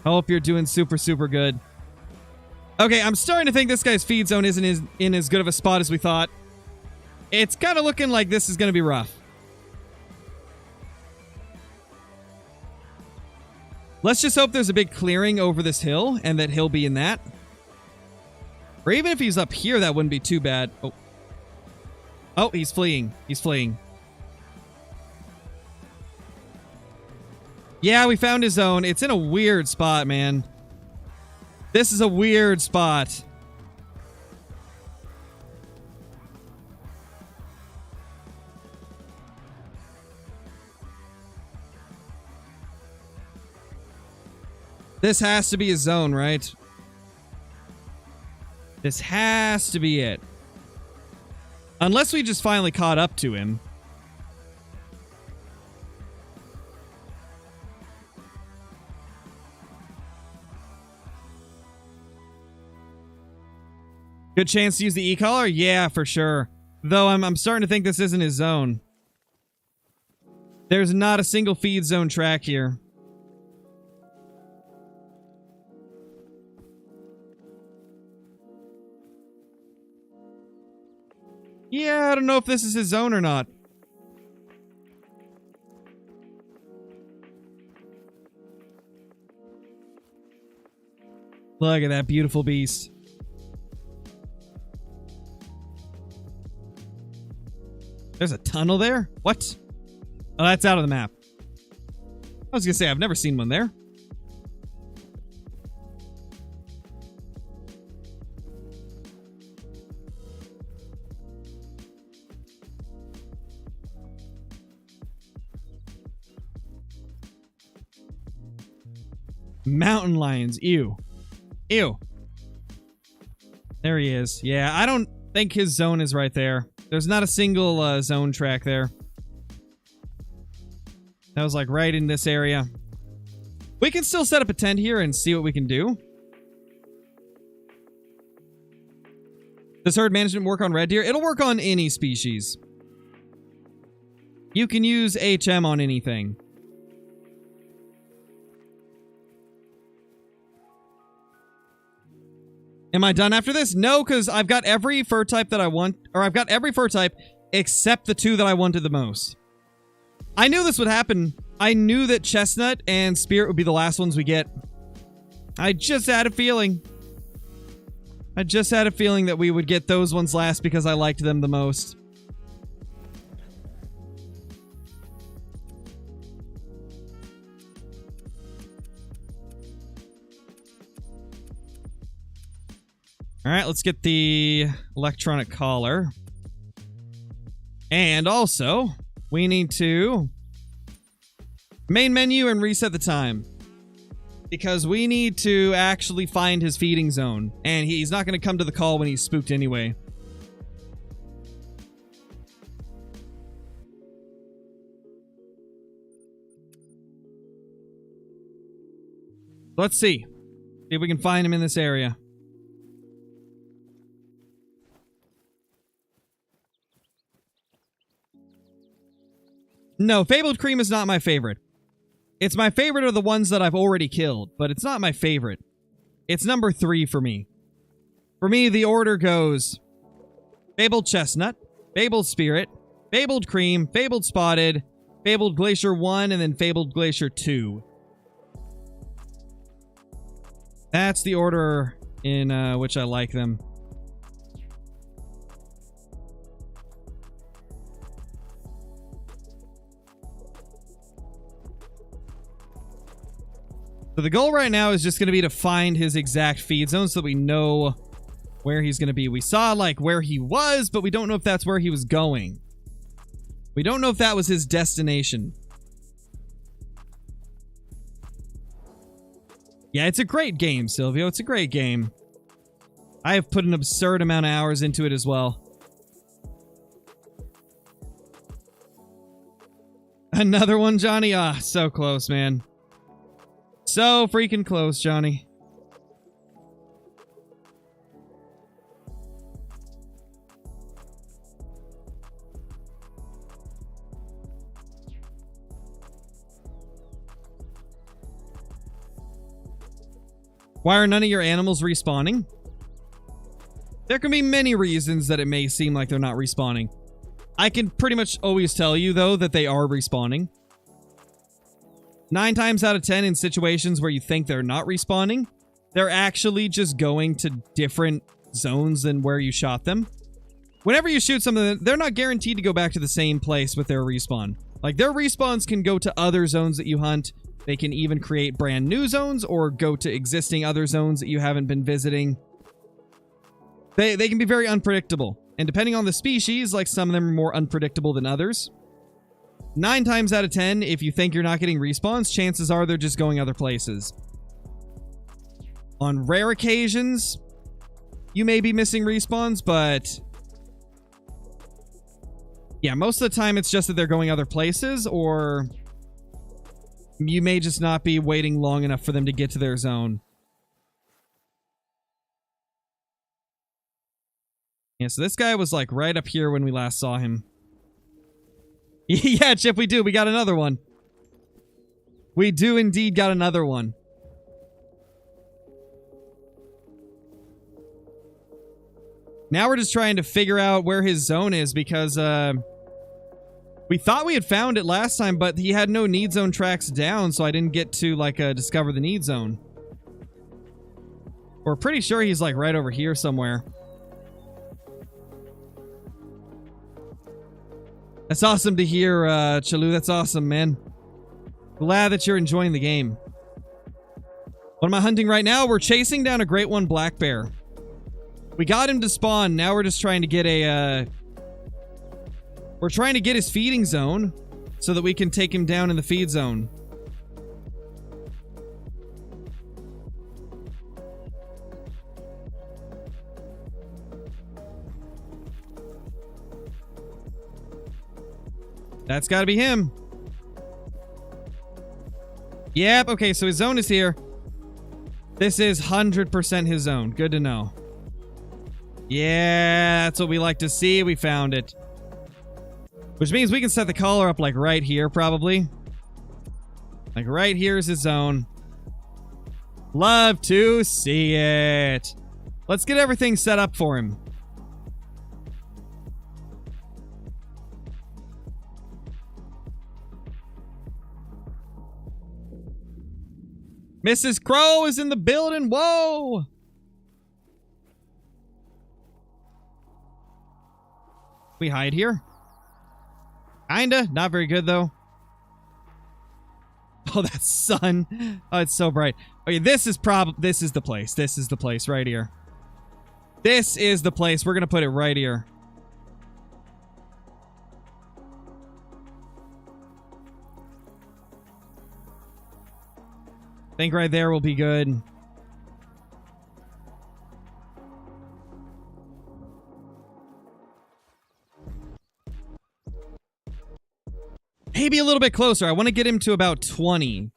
Hope you're doing super, super good. Okay, I'm starting to think this guy's feed zone isn't in as good of a spot as we thought. It's kind of looking like this is going to be rough. Let's just hope there's a big clearing over this hill, and that he'll be in that. Or even if he's up here, that wouldn't be too bad. Oh. Oh, he's fleeing. He's fleeing. Yeah, we found his zone. It's in a weird spot, man. This is a weird spot. This has to be his zone, right? This has to be it. Unless we just finally caught up to him. Good chance to use the e-collar? Yeah, for sure. Though I'm starting to think this isn't his zone. There's not a single feed zone track here. Yeah, I don't know if this is his zone or not. Look at that beautiful beast. There's a tunnel there? What? Oh, that's out of the map. I was gonna say, I've never seen one there. Mountain lions. Ew. Ew. There he is. Yeah, I don't think his zone is right there. There's not a single zone track there. That was like right in this area. We can still set up a tent here and see what we can do. Does herd management work on red deer? It'll work on any species. You can use HM on anything. Am I done after this? No, because I've got every fur type that I want, or I've got every fur type except the 2 that I wanted the most. I knew this would happen. I knew that Chestnut and Spirit would be the last ones we get. I just had a feeling. I just had a feeling that we would get those ones last because I liked them the most. Alright, let's get the electronic collar. And also, we need to Main menu and reset the time. Because we need to actually find his feeding zone. And he's not going to come to the call when he's spooked anyway. Let's see. See if we can find him in this area. No, Fabled Cream is not my favorite. It's my favorite of the ones that I've already killed, but it's not my favorite. It's number 3 for me. For me, the order goes Fabled Chestnut, Fabled Spirit, Fabled Cream, Fabled Spotted, Fabled Glacier 1, and then Fabled Glacier 2. That's the order in which I like them. So the goal right now is just going to be to find his exact feed zone so that we know where he's going to be. We saw, like, where he was, but we don't know if that's where he was going. We don't know if that was his destination. Yeah, it's a great game, Silvio. It's a great game. I have put an absurd amount of hours into it as well. Another one, Johnny? Ah, so close, man. So freaking close, Johnny. Why are none of your animals respawning? There can be many reasons that it may seem like they're not respawning. I can pretty much always tell you, though, that they are respawning. 9 times out of 10 in situations where you think they're not respawning, they're actually just going to different zones than where you shot them. Whenever you shoot something, they're not guaranteed to go back to the same place with their respawn. Like, their respawns can go to other zones that you hunt. They can even create brand new zones or go to existing other zones that you haven't been visiting. They can be very unpredictable. And depending on the species, like, some of them are more unpredictable than others. 9 times out of 10, if you think you're not getting respawns, chances are they're just going other places. On rare occasions, you may be missing respawns, but yeah, most of the time it's just that they're going other places, or you may just not be waiting long enough for them to get to their zone. Yeah, so this guy was like right up here when we last saw him. Yeah, Chip, we do. We got another one. We do indeed got another one. Now we're just trying to figure out where his zone is because we thought we had found it last time, but he had no need zone tracks down, so I didn't get to like discover the need zone. We're pretty sure he's like right over here somewhere. That's awesome to hear, Chalu. That's awesome, man. Glad that you're enjoying the game. What am I hunting right now? We're chasing down a great one black bear. We got him to spawn. Now we're just trying to get a, we're trying to get his feeding zone so that we can take him down in the feed zone. That's gotta be him. Yep, okay, so his zone is here. This is 100% his zone. Good to know. Yeah, that's what we like to see. We found it. Which means we can set the collar up like right here, probably. Like right here is his zone. Love to see it. Let's get everything set up for him. Mrs. Crow is in the building. Whoa! We hide here? Kinda. Not very good, though. Oh, that sun. Oh, it's so bright. Okay, this is the place. This is the place right here. This is the place. We're gonna put it right here. think right there will be good. Maybe a little bit closer. I want to get him to about 20.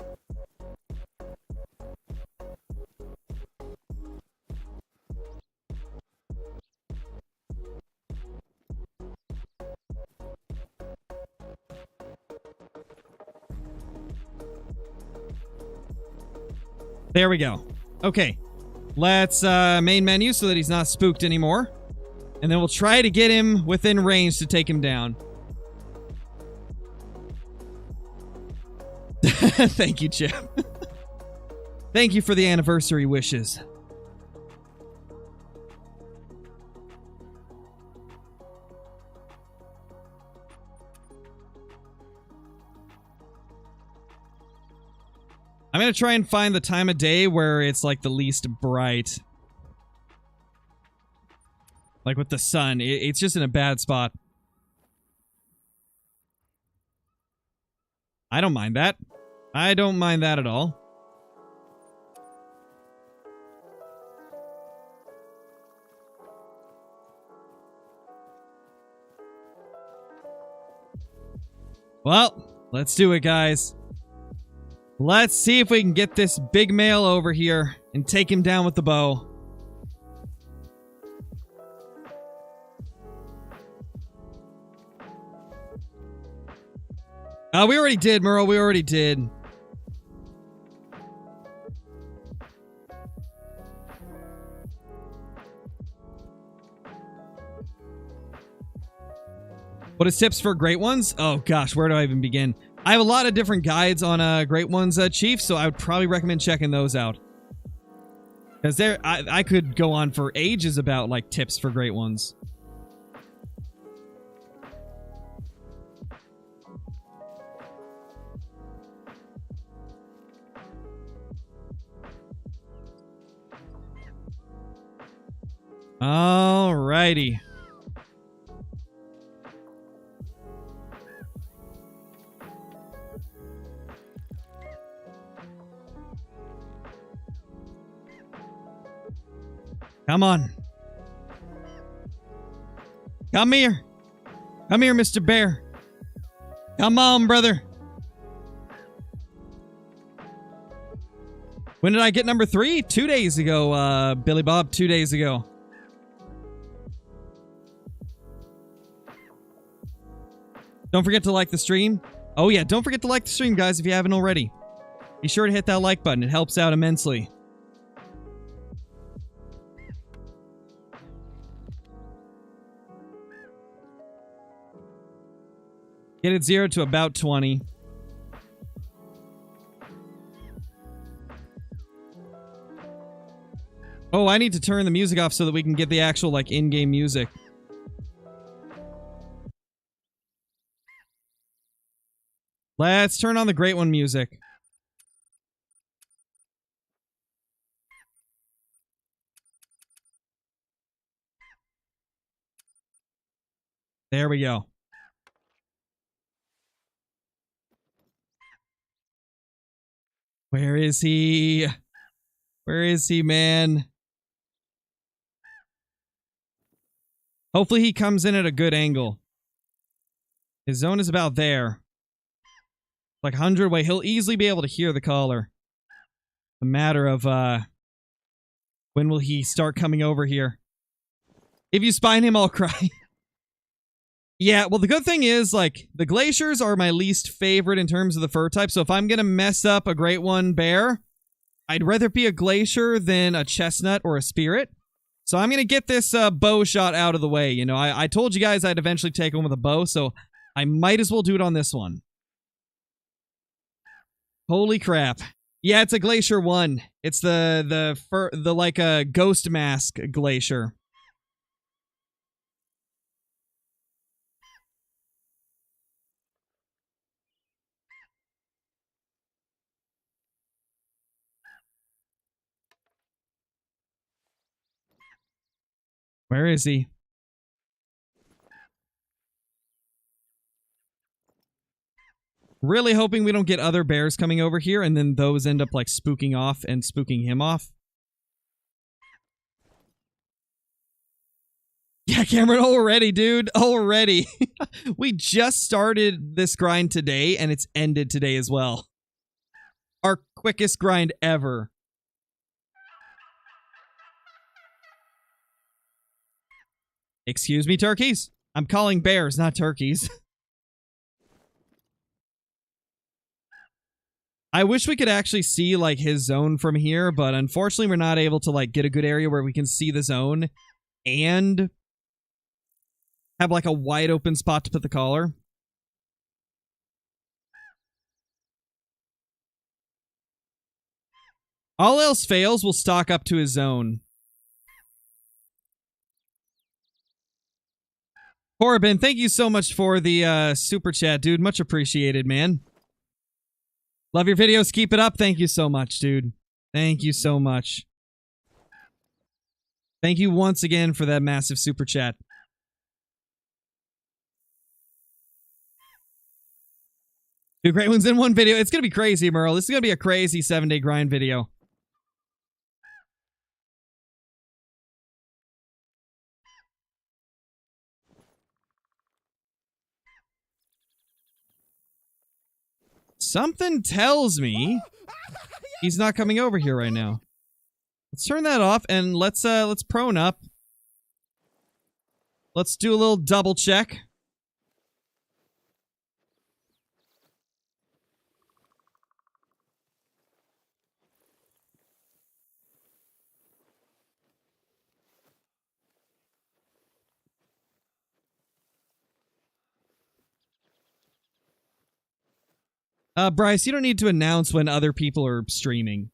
There we go. Okay. Let's main menu so that he's not spooked anymore. And then we'll try to get him within range to take him down. Thank you, Chip. Thank you for the anniversary wishes. I'm going to try and find the time of day where it's like the least bright. Like with the sun. It's just in a bad spot. I don't mind that. I don't mind that at all. Well, let's do it, guys. Let's see if we can get this big male over here and take him down with the bow. We already did, Murrow. We already did. What is tips for great ones? Oh gosh, where do I even begin? I have a lot of different guides on great ones, Chief, so I would probably recommend checking those out. Because I could go on for ages about like tips for great ones. Alrighty. Come on. Come here. Come here, Mr. Bear. Come on, brother. When did I get number 3? 2 days ago, Billy Bob. 2 days ago. Don't forget to like the stream. Oh yeah, don't forget to like the stream, guys, if you haven't already. Be sure to hit that like button. It helps out immensely. Get it 0 to about 20. Oh, I need to turn the music off so that we can get the actual, like, in-game music. Let's turn on the Great One music. There we go. Where is he? Where is he, man? Hopefully he comes in at a good angle. His zone is about there. Like 100 away. He'll easily be able to hear the caller. A matter of, when will he start coming over here? If you spine him, I'll cry. Yeah, well, the good thing is, like, the glaciers are my least favorite in terms of the fur type, so if I'm gonna mess up a Great One bear, I'd rather be a glacier than a chestnut or a spirit. So I'm gonna get this bow shot out of the way. You know, I told you guys I'd eventually take one with a bow, so I might as well do it on this one. Holy crap. Yeah, it's a Glacier 1. It's the like a ghost mask glacier. Where is he? Really hoping we don't get other bears coming over here and then those end up like spooking off and spooking him off. Yeah, Cameron, already, dude. Already. We just started this grind today and it's ended today as well. Our quickest grind ever. Excuse me, turkeys? I'm calling bears, not turkeys. I wish we could actually see, like, his zone from here, but unfortunately we're not able to, like, get a good area where we can see the zone and have, like, a wide open spot to put the collar. All else fails, we'll stock up to his zone. Corbin, thank you so much for the super chat, dude. Much appreciated, man. Love your videos. Keep it up. Thank you so much, dude. Thank you so much. Thank you once again for that massive super chat. Two great ones in one video. It's going to be crazy, Merle. This is going to be a crazy 7-day grind video. Something tells me he's not coming over here right now. Let's turn that off and let's prone up. Let's do a little double check. Bryce, you don't need to announce when other people are streaming.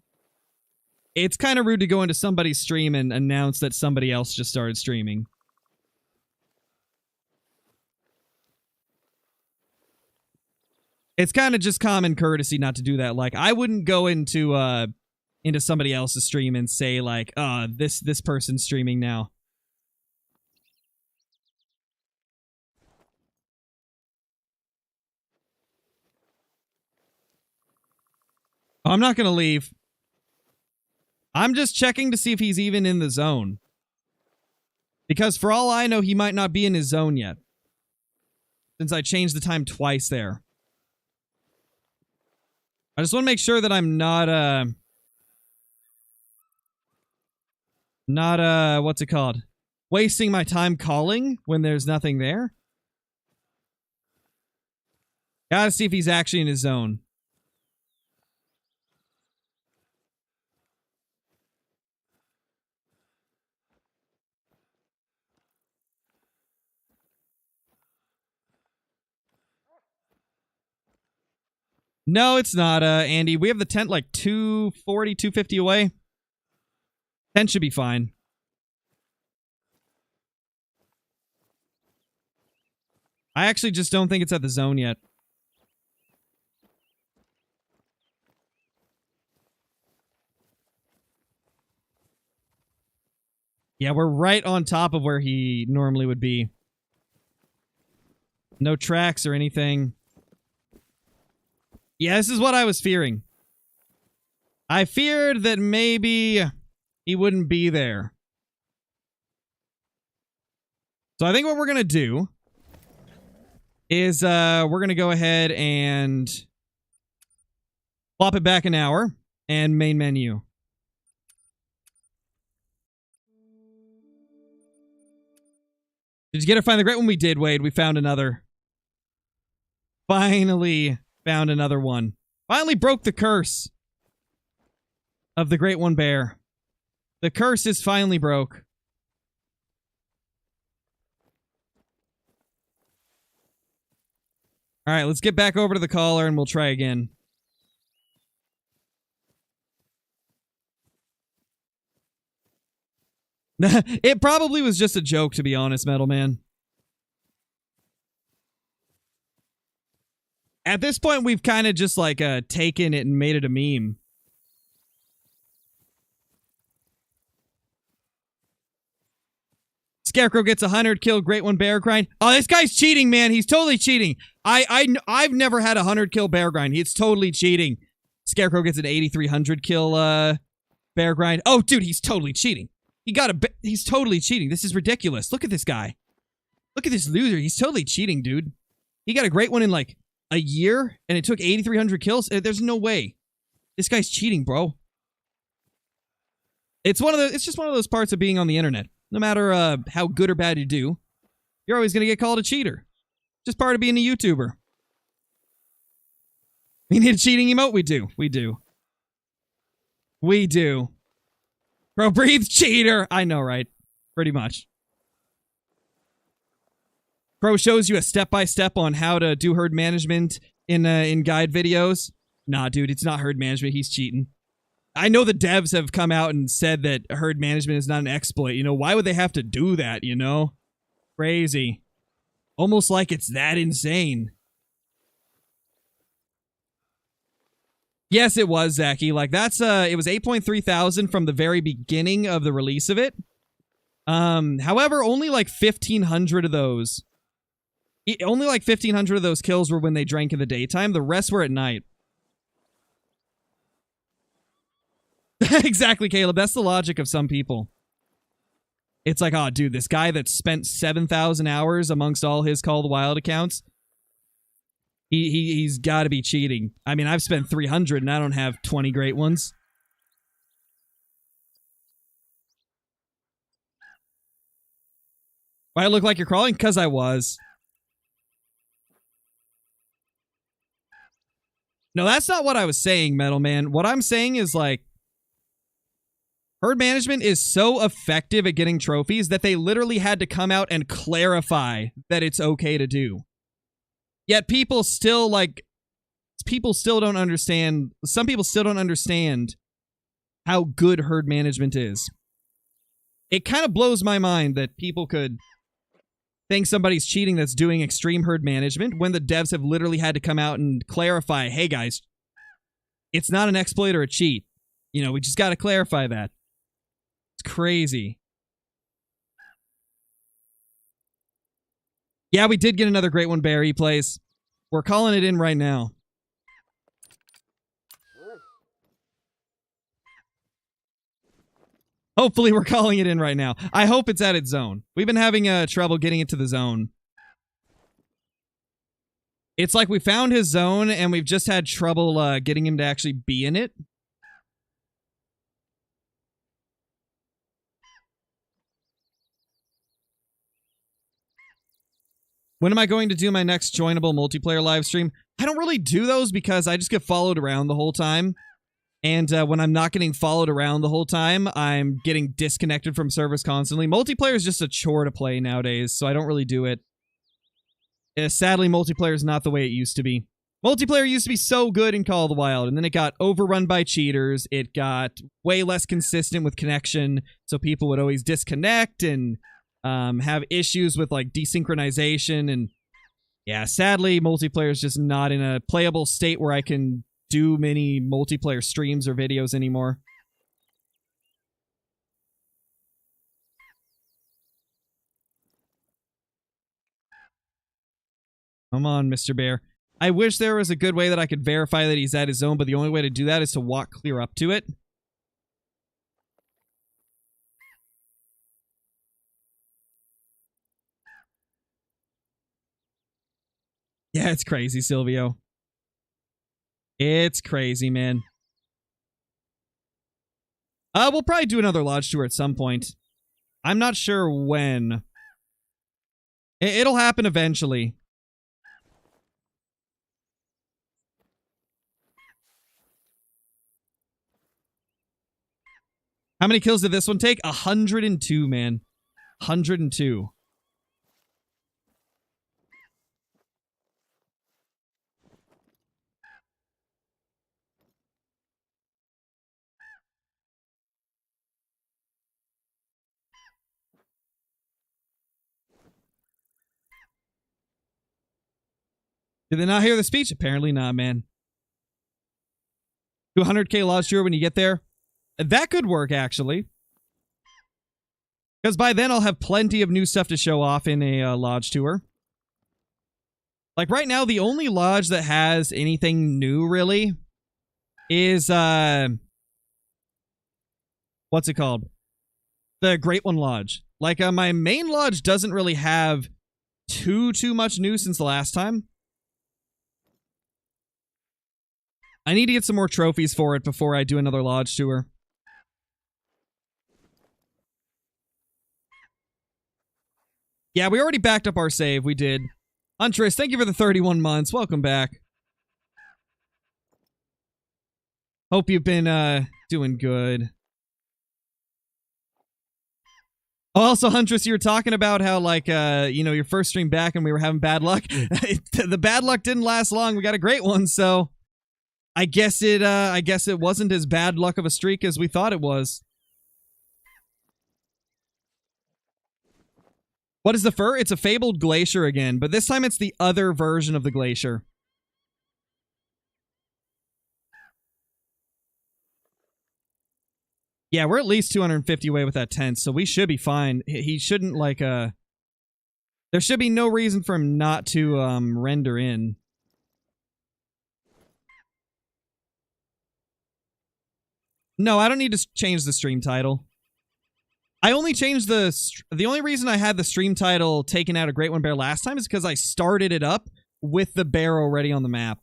It's kind of rude to go into somebody's stream and announce that somebody else just started streaming. It's kind of just common courtesy not to do that. Like, I wouldn't go into somebody else's stream and say, like, this person's streaming now. I'm not going to leave. I'm just checking to see if he's even in the zone. Because for all I know, he might not be in his zone yet. Since I changed the time twice there. I just want to make sure that I'm not, what's it called? Wasting my time calling when there's nothing there. Gotta see if he's actually in his zone. No, it's not, Andy. We have the tent like 240, 250 away. Tent should be fine. I actually just don't think it's at the zone yet. Yeah, we're right on top of where he normally would be. No tracks or anything. Yeah, this is what I was fearing. I feared that maybe he wouldn't be there. So I think what we're going to do is we're going to go ahead and flop it back an hour and main menu. Did you get to find the great one? We did, Wade. We found another. Finally found another one. Finally broke the curse of the Great One Bear. The curse is finally broke. Alright, let's get back over to the collar and we'll try again. It probably was just a joke, to be honest, Metal Man. At this point, we've kind of just, like, taken it and made it a meme. Scarecrow gets 100 kill Great One Bear grind. Oh, this guy's cheating, man. He's totally cheating. I've never had a 100 kill bear grind. It's totally cheating. Scarecrow gets an 8,300 kill bear grind. Oh, dude, he's totally cheating. He's totally cheating. This is ridiculous. Look at this guy. Look at this loser. He's totally cheating, dude. He got a great one in like a year, and it took 8,300 kills. There's no way. This guy's cheating, bro. It's just one of those parts of being on the internet. No matter how good or bad you do, you're always gonna get called a cheater. Just part of being a YouTuber. We need a cheating emote? We do. We do. We do. Bro, breathe, cheater! I know, right? Pretty much. Pro shows you a step-by-step on how to do herd management in guide videos. Nah, dude, it's not herd management. He's cheating. I know the devs have come out and said that herd management is not an exploit. You know, why would they have to do that, you know? Crazy. Almost like it's that insane. Yes, it was, Zachy. Like, that's, it was 8.3 thousand from the very beginning of the release of it. However, only like 1,500 of those. Only like 1,500 of those kills were when they drank in the daytime. The rest were at night. Exactly, Caleb. That's the logic of some people. It's like, oh, dude, this guy that spent 7,000 hours amongst all his Call of the Wild accounts, he's got to be cheating. I mean, I've spent 300 and I don't have 20 great ones. Why I look like you're crawling? Because I was. No, that's not what I was saying, Metal Man. What I'm saying is, like, herd management is so effective at getting trophies that they literally had to come out and clarify that it's okay to do. Yet people still, like, people still don't understand, some people still don't understand how good herd management is. It kind of blows my mind that people could think somebody's cheating that's doing extreme herd management when the devs have literally had to come out and clarify, hey guys, it's not an exploit or a cheat. You know, we just got to clarify that. It's crazy. Yeah, we did get another great one, Barry plays. We're calling it in right now. Hopefully we're calling it in right now. I hope it's at its zone. We've been having trouble getting it to the zone. It's like we found his zone and we've just had trouble getting him to actually be in it. When am I going to do my next joinable multiplayer live stream? I don't really do those because I just get followed around the whole time. And when I'm not getting followed around the whole time, I'm getting disconnected from servers constantly. Multiplayer is just a chore to play nowadays, so I don't really do it. Sadly, multiplayer is not the way it used to be. Multiplayer used to be so good in Call of the Wild, and then it got overrun by cheaters. It got way less consistent with connection, so people would always disconnect and have issues with, like, desynchronization. And yeah, sadly, multiplayer is just not in a playable state where I can do many multiplayer streams or videos anymore. Come on, Mr. Bear. I wish there was a good way that I could verify that he's at his zone, but the only way to do that is to walk clear up to it. Yeah, it's crazy, Silvio. It's crazy, man. We'll probably do another lodge tour at some point. I'm not sure when. It'll happen eventually. How many kills did this one take? 102, man. 102. Did they not hear the speech? Apparently not, man. 200k lodge tour when you get there? That could work, actually. Because by then I'll have plenty of new stuff to show off in a lodge tour. Like right now, the only lodge that has anything new really is what's it called? The Great One Lodge. Like my main lodge doesn't really have too much new since the last time. I need to get some more trophies for it before I do another lodge tour. Yeah, we already backed up our save. We did. Huntress, thank you for the 31 months. Welcome back. Hope you've been doing good. Oh, also, Huntress, you were talking about how, like, you know, your first stream back and we were having bad luck. The bad luck didn't last long. We got a great one, so I guess it wasn't as bad luck of a streak as we thought it was. What is the fur? It's a fabled glacier again, but this time it's the other version of the glacier. Yeah, we're at least 250 away with that tent, so we should be fine. He shouldn't, like, there should be no reason for him not to, render in. No, I don't need to change the stream title. I only changed the only reason I had the stream title taken out of Great One Bear last time is because I started it up with the bear already on the map.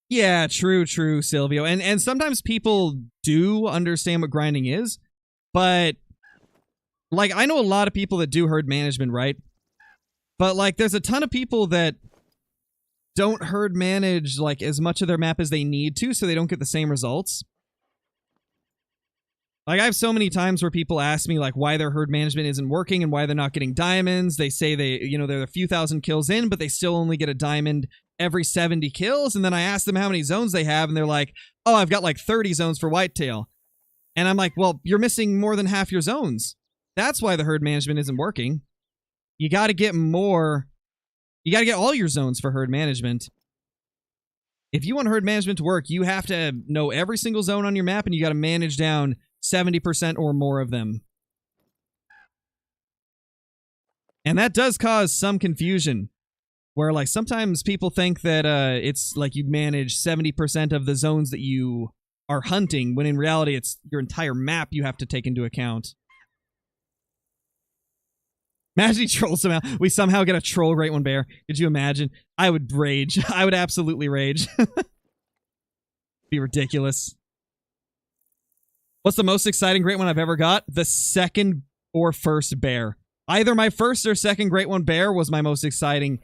Yeah, true, Silvio. And sometimes people do understand what grinding is, but like I know a lot of people that do herd management, right? But like there's a ton of people that don't herd manage like as much of their map as they need to, so they don't get the same results. Like I have so many times where people ask me like why their herd management isn't working and why they're not getting diamonds. They say they're a few thousand kills in, but they still only get a diamond every 70 kills. And then I ask them how many zones they have, and they're like, oh, I've got like 30 zones for whitetail. And I'm like, well, you're missing more than half your zones. That's why the herd management isn't working. You got to get more. You got to get all your zones for herd management. If you want herd management to work, you have to know every single zone on your map, and you got to manage down 70% or more of them. And that does cause some confusion, where like sometimes people think that it's like you manage 70% of the zones that you are hunting, when in reality it's your entire map you have to take into account. Imagine he trolls somehow. We somehow get a troll Great One Bear. Could you imagine? I would rage. I would absolutely rage. Be ridiculous. What's the most exciting Great One I've ever got? The second or first bear. Either my first or second Great One Bear was my most exciting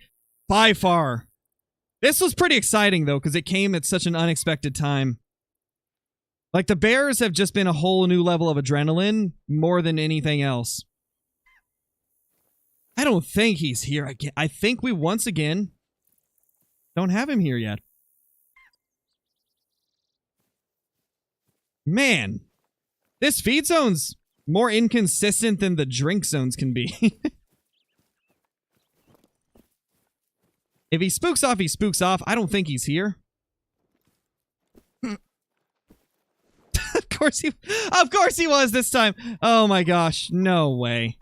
by far. This was pretty exciting though, because it came at such an unexpected time. Like the bears have just been a whole new level of adrenaline more than anything else. I don't think he's here again. I think we once again don't have him here yet. Man, this feed zone's more inconsistent than the drink zones can be. If he spooks off, he spooks off. I don't think he's here. Of course he was this time. Oh my gosh. No way.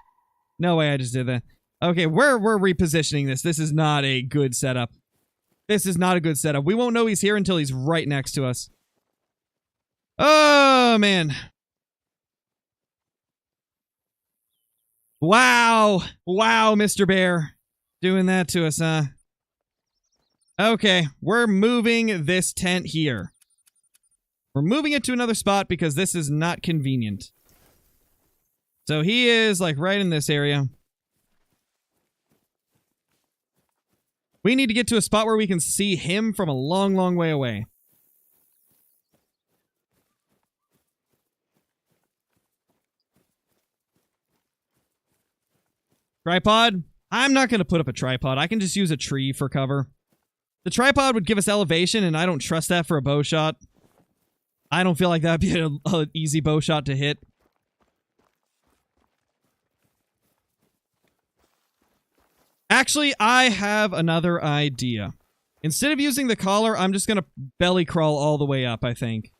No way I just did that. Okay, we're repositioning this. This is not a good setup. This is not a good setup. We won't know he's here until he's right next to us. Oh, man. Wow. Wow, Mr. Bear. Doing that to us, huh? Okay, we're moving this tent here. We're moving it to another spot because this is not convenient. So he is, like, right in this area. We need to get to a spot where we can see him from a long, long way away. Tripod? I'm not going to put up a tripod. I can just use a tree for cover. The tripod would give us elevation, and I don't trust that for a bow shot. I don't feel like that'd be an easy bow shot to hit. Actually, I have another idea. Instead of using the collar, I'm just going to belly crawl all the way up, I think.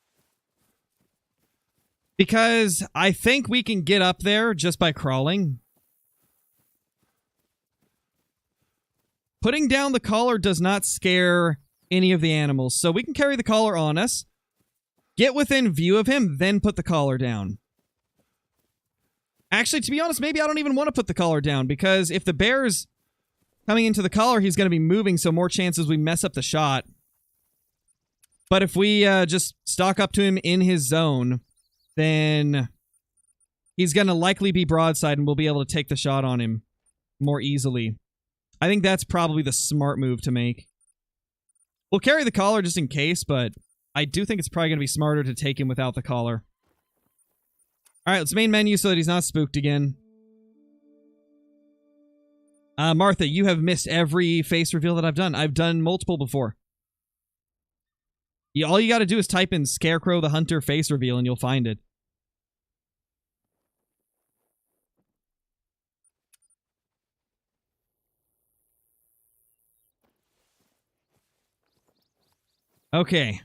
Because I think we can get up there just by crawling. Putting down the collar does not scare any of the animals, so we can carry the collar on us, get within view of him, then put the collar down. Actually, to be honest, maybe I don't even want to put the collar down, because if the bear's coming into the collar, he's going to be moving, so more chances we mess up the shot. But if we just stalk up to him in his zone, then he's going to likely be broadside, and we'll be able to take the shot on him more easily. I think that's probably the smart move to make. We'll carry the collar just in case, but I do think it's probably going to be smarter to take him without the collar. Alright, let's main menu so that he's not spooked again. Martha, you have missed every face reveal that I've done. I've done multiple before. All you got to do is type in Scarecrow the Hunter face reveal and you'll find it. Okay.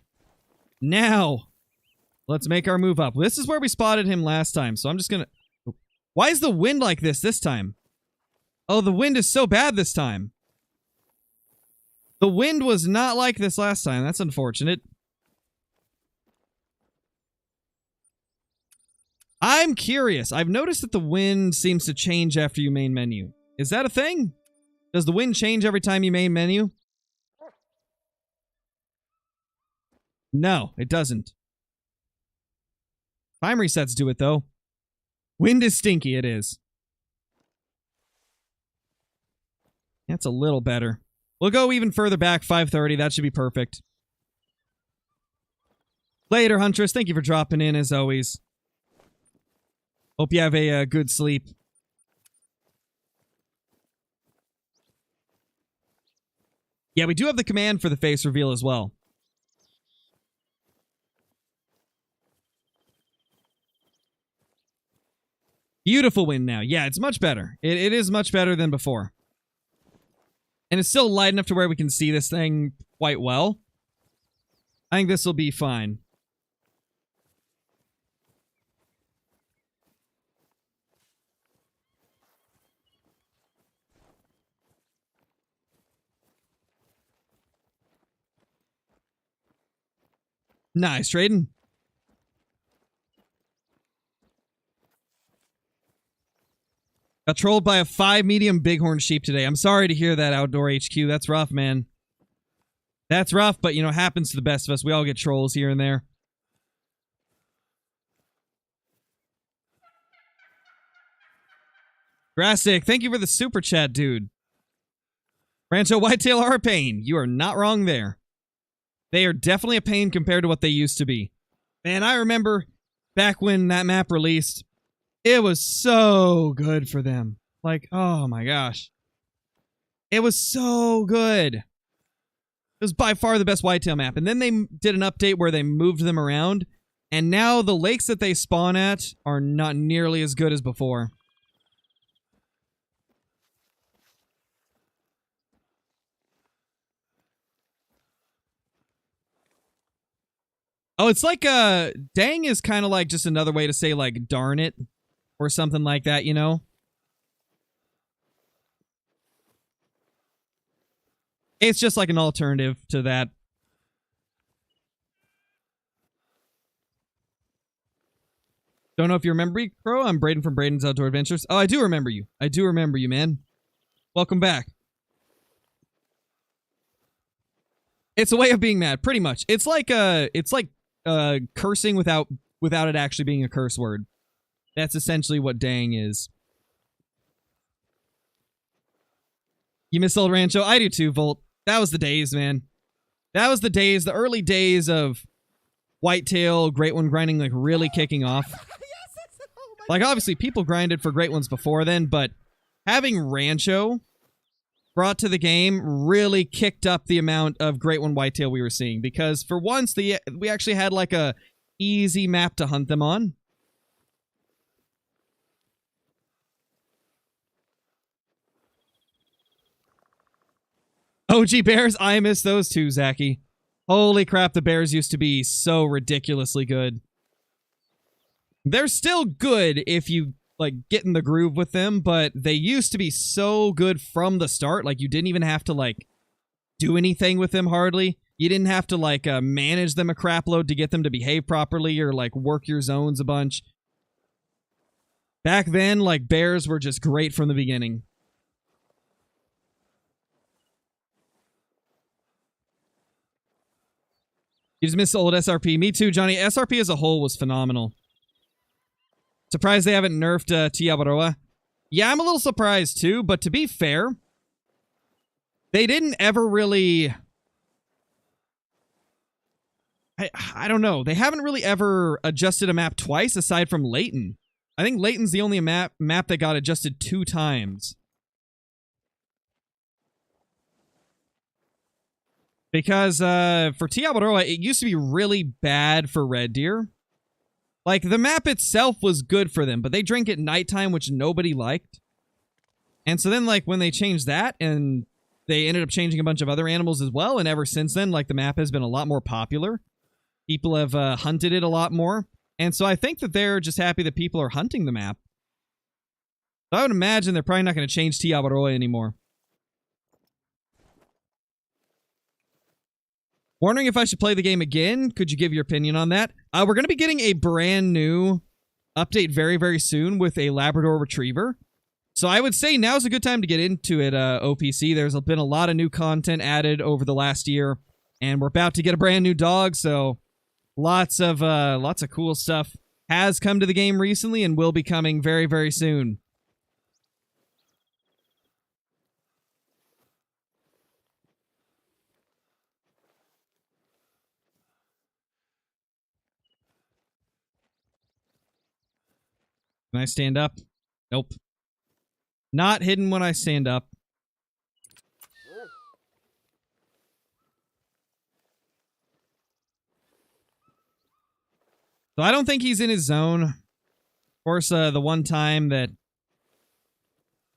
Now, let's make our move up. This is where we spotted him last time, so I'm just gonna... Why is the wind like this time? Oh, the wind is so bad this time. The wind was not like this last time. That's unfortunate. I'm curious. I've noticed that the wind seems to change after you main menu. Is that a thing? Does the wind change every time you main menu? No, it doesn't. Time resets do it, though. Wind is stinky, it is. That's a little better. We'll go even further back, 5:30. That should be perfect. Later, Huntress. Thank you for dropping in, as always. Hope you have a good sleep. Yeah, we do have the command for the face reveal as well. Beautiful wind now. Yeah, it's much better. It is much better than before. And it's still light enough to where we can see this thing quite well. I think this will be fine. Nice, Traden. Got trolled by a 5 medium bighorn sheep today. I'm sorry to hear that, Outdoor HQ. That's rough, man. That's rough, but, you know, it happens to the best of us. We all get trolls here and there. Grassic, thank you for the super chat, dude. Rancho Whitetail are a pain. You are not wrong there. They are definitely a pain compared to what they used to be. Man, I remember back when that map released, it was so good for them. Like, oh my gosh. It was so good. It was by far the best whitetail map. And then they did an update where they moved them around. And now the lakes that they spawn at are not nearly as good as before. Oh, it's like, dang is kind of like just another way to say, like, darn it. Or something like that, you know? It's just like an alternative to that. Don't know if you remember me, Crow. I'm Braden from Braden's Outdoor Adventures. Oh, I do remember you. I do remember you, man. Welcome back. It's a way of being mad, pretty much. It's like cursing without it actually being a curse word. That's essentially what dang is. You miss old Rancho? I do too, Volt. That was the days, man. That was the days, the early days of whitetail, great one grinding, like, really kicking off. Like, obviously, people grinded for great ones before then, but having Rancho brought to the game really kicked up the amount of great one whitetail we were seeing. Because for once, we actually had, like, a easy map to hunt them on. OG bears, I miss those too, Zachy. Holy crap, the bears used to be so ridiculously good. They're still good if you, like, get in the groove with them, but they used to be so good from the start. Like, you didn't even have to, like, do anything with them hardly. You didn't have to, like, manage them a crap load to get them to behave properly or, like, work your zones a bunch. Back then, like, bears were just great from the beginning. You just missed the old SRP. Me too, Johnny. SRP as a whole was phenomenal. Surprised they haven't nerfed Tiabaroa. Yeah, I'm a little surprised too, but to be fair, they didn't ever really... I don't know. They haven't really ever adjusted a map twice aside from Layton. I think Layton's the only map that got adjusted 2 times. Because for Tiabaroa, it used to be really bad for red deer. Like, the map itself was good for them, but they drink at nighttime, which nobody liked. And so then, like, when they changed that, and they ended up changing a bunch of other animals as well, and ever since then, like, the map has been a lot more popular. People have hunted it a lot more. And so I think that they're just happy that people are hunting the map. So I would imagine they're probably not going to change Tiabaroa anymore. Wondering if I should play the game again. Could you give your opinion on that? We're going to be getting a brand new update very, very soon with a Labrador Retriever. So I would say now's a good time to get into it, OPC. There's been a lot of new content added over the last year, and we're about to get a brand new dog, so lots of cool stuff has come to the game recently and will be coming very, very soon. Can I stand up? Nope. Not hidden when I stand up. So I don't think he's in his zone. Of course, the one time that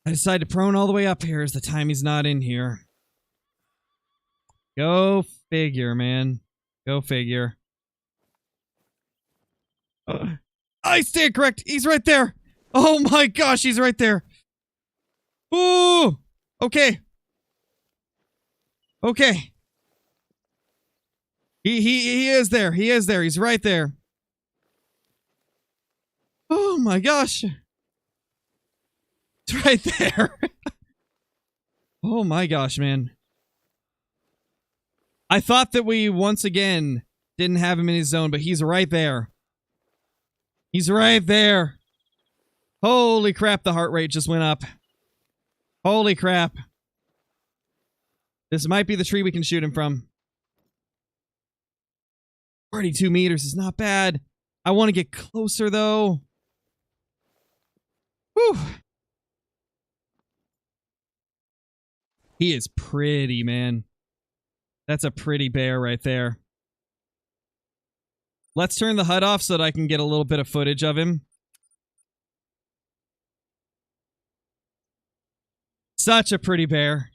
I decided to prone all the way up here is the time he's not in here. Go figure, man. Go figure. I stand correct. He's right there. Oh my gosh, he's right there. Ooh. Okay. Okay. He is there. He is there. He's right there. Oh my gosh. It's right there. Oh my gosh, man. I thought that we once again didn't have him in his zone, but he's right there. He's right there. Holy crap, the heart rate just went up. Holy crap. This might be the tree we can shoot him from. 42 meters is not bad. I want to get closer, though. Whew. He is pretty, man. That's a pretty bear right there. Let's turn the HUD off so that I can get a little bit of footage of him. Such a pretty bear.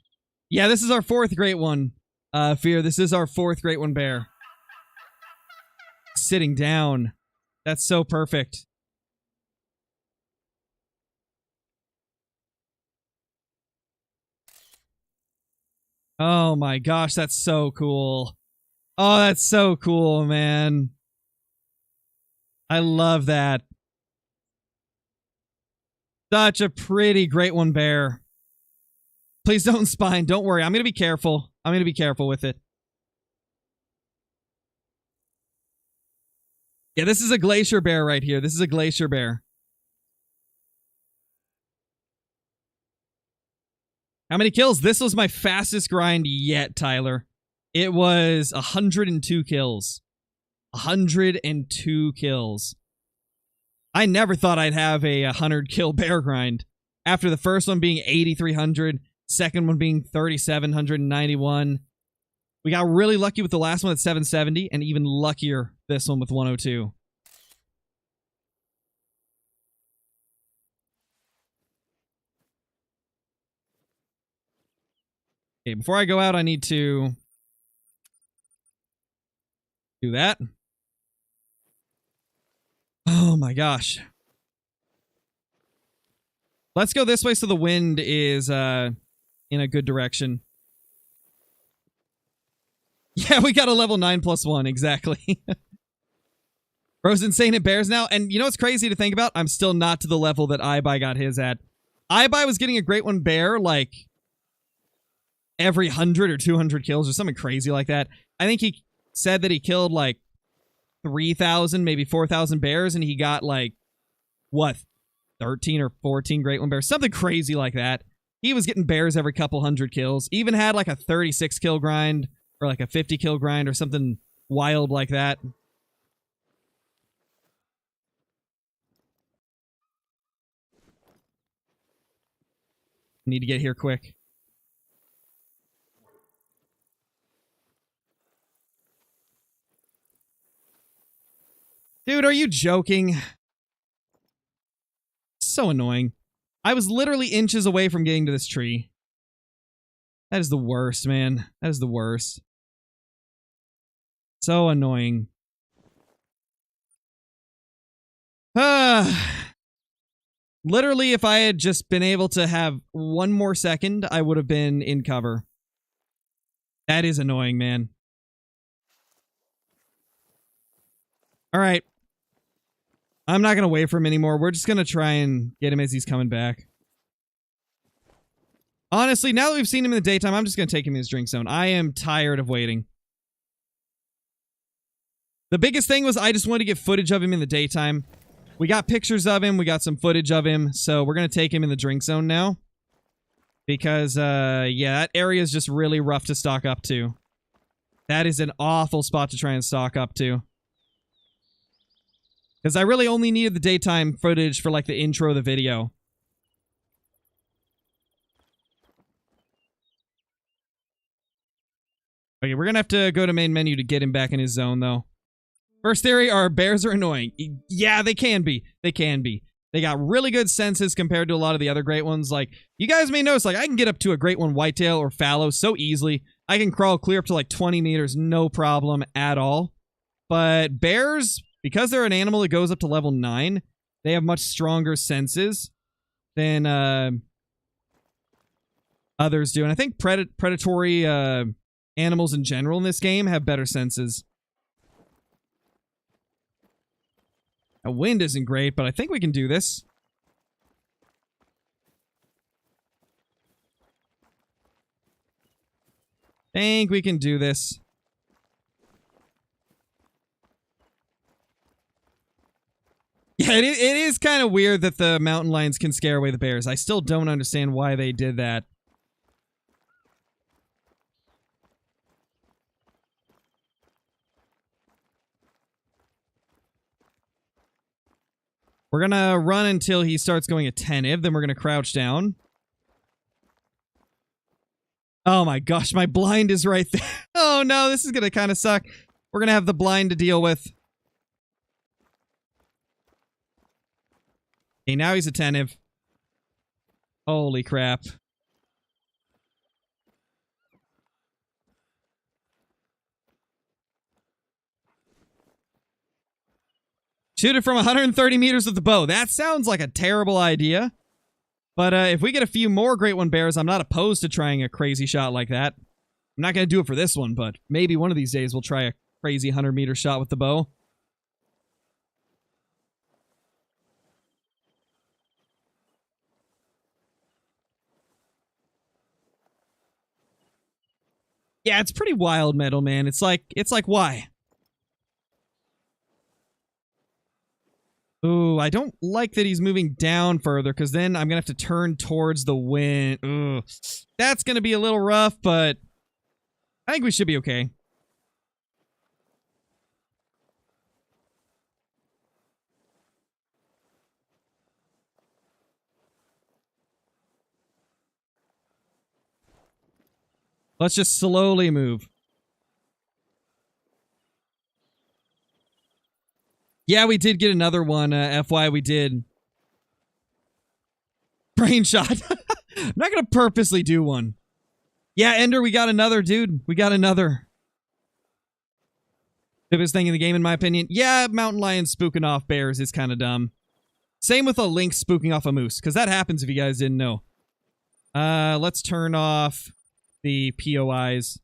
Yeah, this is our 4th great one. Fear, this is our 4th great one bear. Sitting down. That's so perfect. Oh my gosh, that's so cool. Oh, that's so cool, man. I love that. Such a pretty great one bear. Please don't spine. Don't worry. I'm going to be careful. I'm going to be careful with it. Yeah, this is a glacier bear right here. This is a glacier bear. How many kills? This was my fastest grind yet, Tyler. It was 102 kills. 102 kills. I never thought I'd have a 100 kill bear grind. After the first one being 8,300, second one being 3,791. We got really lucky with the last one at 770, and even luckier this one with 102. Okay, before I go out, I need to do that. Oh my gosh. Let's go this way so the wind is in a good direction. Yeah, we got a level 9+1, exactly. Bro's insane at bears now, and you know what's crazy to think about? I'm still not to the level that iBuy got his at. iBuy was getting a great one bear, like, every 100 or 200 kills or something crazy like that. I think he said that he killed, like, 3,000, maybe 4,000 bears, and he got, like, what, 13 or 14 great one bears? Something crazy like that. He was getting bears every couple hundred kills. Even had, like, a 36 kill grind, or, like, a 50 kill grind, or something wild like that. Need to get here quick. Dude, are you joking? So annoying. I was literally inches away from getting to this tree. That is the worst, man. That is the worst. So annoying. Literally, if I had just been able to have one more second, I would have been in cover. That is annoying, man. Alright. I'm not going to wait for him anymore. We're just going to try and get him as he's coming back. Honestly, now that we've seen him in the daytime, I'm just going to take him in his drink zone. I am tired of waiting. The biggest thing was I just wanted to get footage of him in the daytime. We got pictures of him. We got some footage of him. So we're going to take him in the drink zone now. Because, yeah, that area is just really rough to stock up to. That is an awful spot to try and stock up to. Because I really only needed the daytime footage for, like, the intro of the video. Okay, we're going to have to go to main menu to get him back in his zone, though. First theory, our bears are annoying. Yeah, they can be. They can be. They got really good senses compared to a lot of the other great ones. Like, you guys may notice, like, I can get up to a great one whitetail or fallow so easily. I can crawl clear up to, like, 20 meters, no problem at all. But bears, because they're an animal that goes up to level 9, they have much stronger senses than others do. And I think predatory animals in general in this game have better senses. The wind isn't great, but I think we can do this. Think we can do this. Yeah, it is kind of weird that the mountain lions can scare away the bears. I still don't understand why they did that. We're gonna run until he starts going attentive, then we're gonna crouch down. Oh my gosh, my blind is right there. Oh no, this is gonna kind of suck. We're gonna have the blind to deal with. Okay, now he's attentive. Holy crap. Shoot it from 130 meters with the bow. That sounds like a terrible idea. But if we get a few more Great One Bears, I'm not opposed to trying a crazy shot like that. I'm not going to do it for this one, but maybe one of these days we'll try a crazy 100-meter shot with the bow. Yeah, it's pretty wild, Metal Man. It's like, why? Ooh, I don't like that he's moving down further, because then I'm going to have to turn towards the wind. Ugh. That's going to be a little rough, but I think we should be okay. Let's just slowly move. Yeah, we did get another one, FY, we did. Brain shot. I'm not going to purposely do one. Yeah, Ender, we got another, dude. We got another. Biggest thing in the game, in my opinion. Yeah, mountain lions spooking off bears is kind of dumb. Same with a lynx spooking off a moose, because that happens if you guys didn't know. Let's turn off the POIs.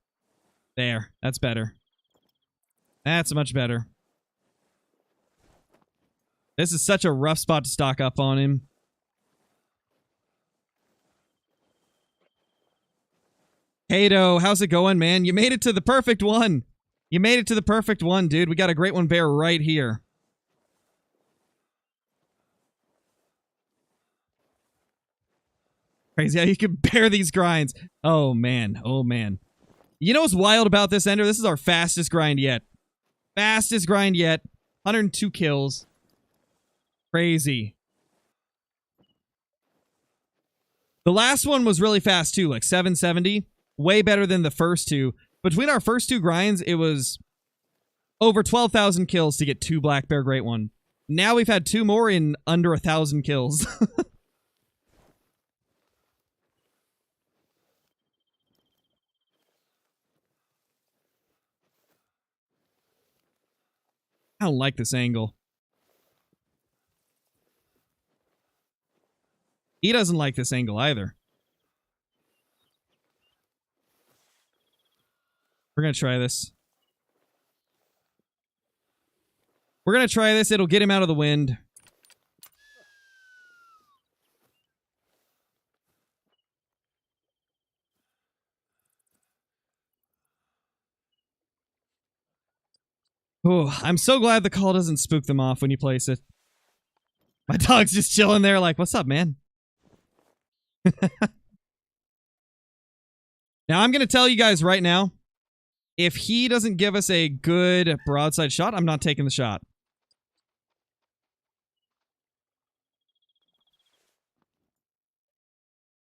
There, that's better. That's much better. This is such a rough spot to stock up on him. Kato, how's it going, man? You made it to the perfect one. You made it to the perfect one, dude. We got a great one bear right here. Crazy how you can bear these grinds. Oh, man. Oh, man. You know what's wild about this, Ender? This is our fastest grind yet. Fastest grind yet. 102 kills. Crazy. The last one was really fast, too. Like 770. Way better than the first two. Between our first two grinds, it was over 12,000 kills to get 2 Black Bear Great One. Now we've had 2 more in under 1,000 kills. I don't like this angle. He doesn't like this angle either. We're going to try this. We're going to try this. It'll get him out of the wind. Oh, I'm so glad the call doesn't spook them off when you place it. My dog's just chilling there like, what's up, man? Now, I'm going to tell you guys right now, if he doesn't give us a good broadside shot, I'm not taking the shot.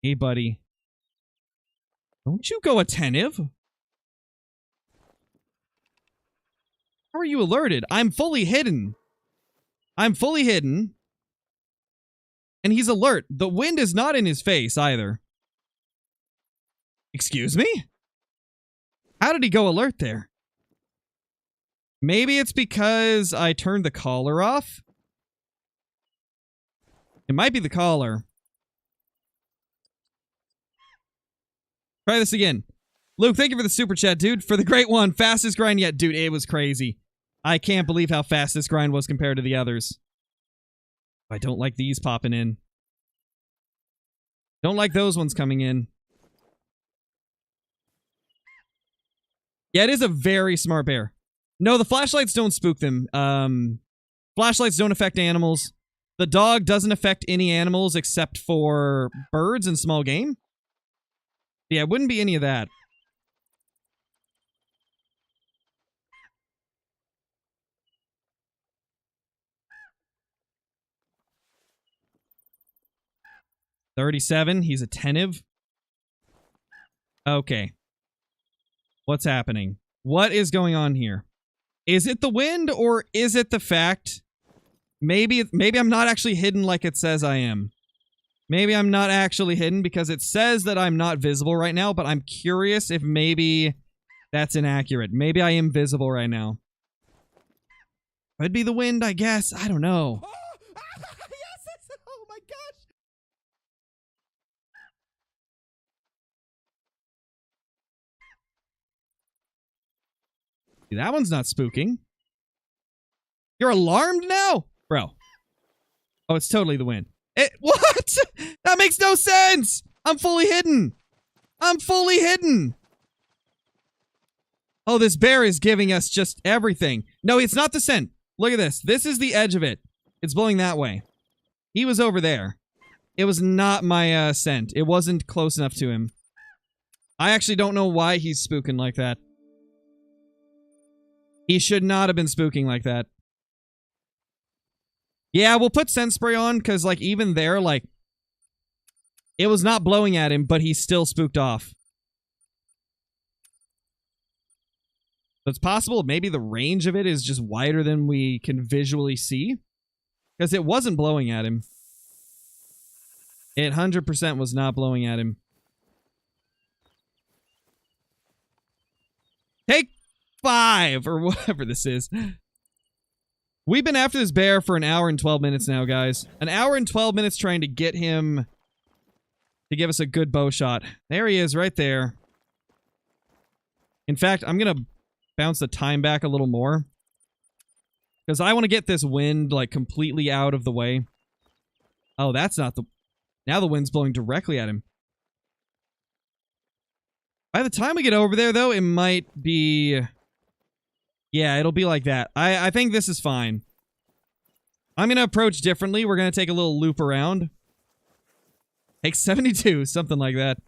Hey, buddy. Don't you go attentive. How are you alerted? I'm fully hidden. I'm fully hidden. And he's alert. The wind is not in his face either. Excuse me? How did he go alert there? Maybe it's because I turned the collar off? It might be the collar. Try this again. Luke, thank you for the super chat, dude. For the great one. Fastest grind yet. Dude, it was crazy. I can't believe how fast this grind was compared to the others. I don't like these popping in. Don't like those ones coming in. Yeah, it is a very smart bear. No, the flashlights don't spook them. Flashlights don't affect animals. The dog doesn't affect any animals except for birds and small game. Yeah, it wouldn't be any of that. $37. He's attentive. Okay. What's happening? What is going on here? Is it the wind or is it the fact? Maybe I'm not actually hidden like it says I am. Maybe I'm not actually hidden because it says that I'm not visible right now, but I'm curious if maybe that's inaccurate. Maybe I am visible right now. Could be the wind, I guess. I don't know. Oh, yes! Oh my gosh! That one's not spooking. You're alarmed now? Bro. Oh, it's totally the wind. What? That makes no sense! I'm fully hidden! I'm fully hidden! Oh, this bear is giving us just everything. No, it's not the scent. Look at this. This is the edge of it. It's blowing that way. He was over there. It was not my scent. It wasn't close enough to him. I actually don't know why he's spooking like that. He should not have been spooking like that. Yeah, we'll put scent spray on, because, like, even there, like, it was not blowing at him, but he still spooked off. So it's possible maybe the range of it is just wider than we can visually see, because it wasn't blowing at him. It 100% was not blowing at him. Take 5 or whatever this is. We've been after this bear for an hour and 12 minutes now, guys. An hour and 12 minutes trying to get him to give us a good bow shot. There he is right there. In fact, I'm going to bounce the time back a little more. Because I want to get this wind, like, completely out of the way. Oh, that's not the... Now the wind's blowing directly at him. By the time we get over there, though, it might be... Yeah, it'll be like that. I think this is fine. I'm going to approach differently. We're going to take a little loop around. Take 72, something like that.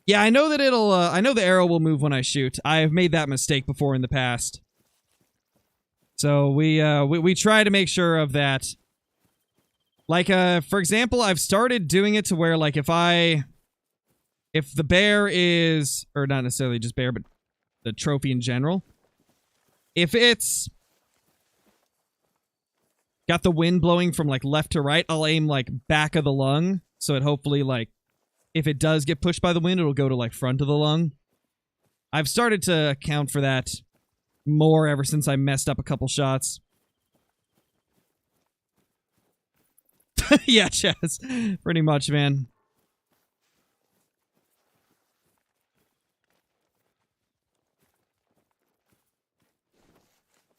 Yeah, I know that it'll... I know the arrow will move when I shoot. I've made that mistake before in the past. So we try to make sure of that. Like, for example, I've started doing it to where, like, if the bear is... Or not necessarily just bear, but the trophy in general. If it's got the wind blowing from, like, left to right, I'll aim, like, back of the lung. So it hopefully, like, if it does get pushed by the wind, it'll go to, like, front of the lung. I've started to account for that more ever since I messed up a couple shots. Yeah, Chaz. Pretty much, man.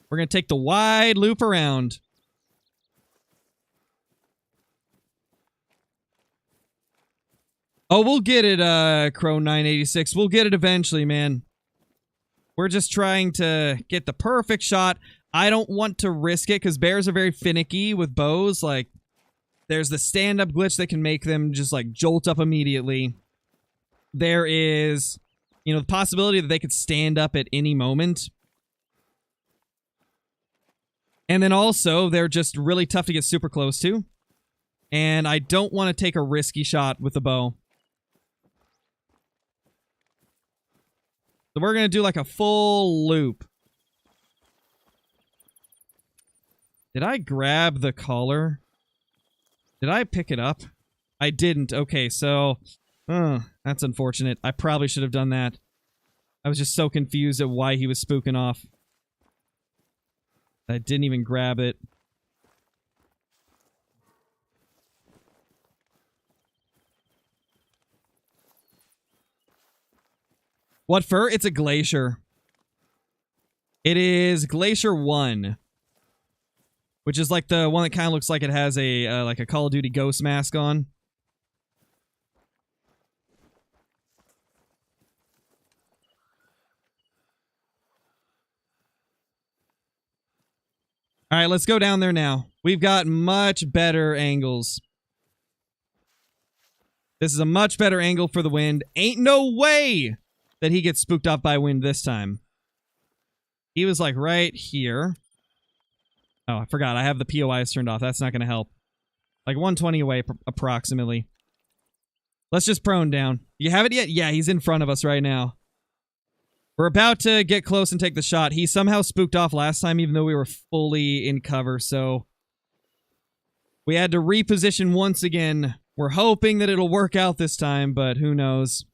We're going to take the wide loop around. Oh, we'll get it, Crow 986. We'll get it eventually, man. We're just trying to get the perfect shot. I don't want to risk it because bears are very finicky with bows. Like, there's the stand-up glitch that can make them just, like, jolt up immediately. There is, you know, the possibility that they could stand up at any moment. And then also, they're just really tough to get super close to. And I don't want to take a risky shot with the bow. So we're going to do like a full loop. Did I grab the collar? Did I pick it up? I didn't. Okay, so... that's unfortunate. I probably should have done that. I was just so confused at why he was spooking off. I didn't even grab it. What fur? It's a glacier. It is Glacier 1. Which is like the one that kind of looks like it has a like a Call of Duty ghost mask on. Alright, let's go down there now. We've got much better angles. This is a much better angle for the wind. Ain't no way that he gets spooked off by wind this time. He was like right here. Oh, I forgot. I have the POIs turned off. That's not going to help. Like 120 away approximately. Let's just prone down. You have it yet? Yeah, he's in front of us right now. We're about to get close and take the shot. He somehow spooked off last time even though we were fully in cover, so we had to reposition once again. We're hoping that it'll work out this time, but who knows.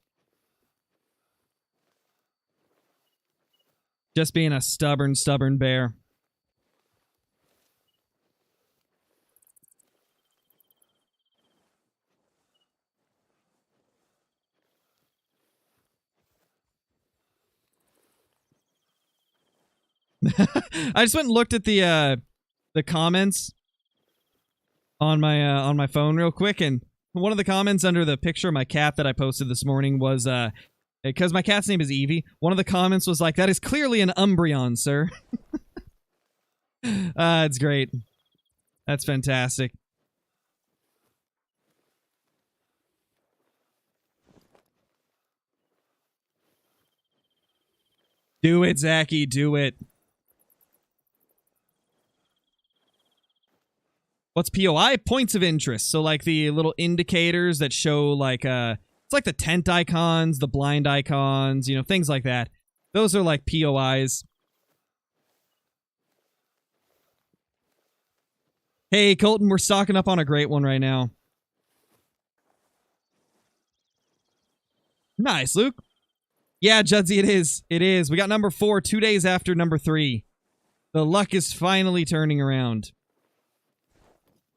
Just being a stubborn bear. I just went and looked at the comments on my phone real quick, and one of the comments under the picture of my cat that I posted this morning was because my cat's name is Evie. One of the comments was like, "That is clearly an Umbreon, sir." It's great. That's fantastic. Do it, Zachy. Do it. What's POI? Points of interest. So, like, the little indicators that show, like, it's like the tent icons, the blind icons, you know, things like that. Those are, like, POIs. Hey, Colton, we're stocking up on a great one right now. Nice, Luke. Yeah, Judsy, it is. It is. We got number 4 2 days after number 3. The luck is finally turning around.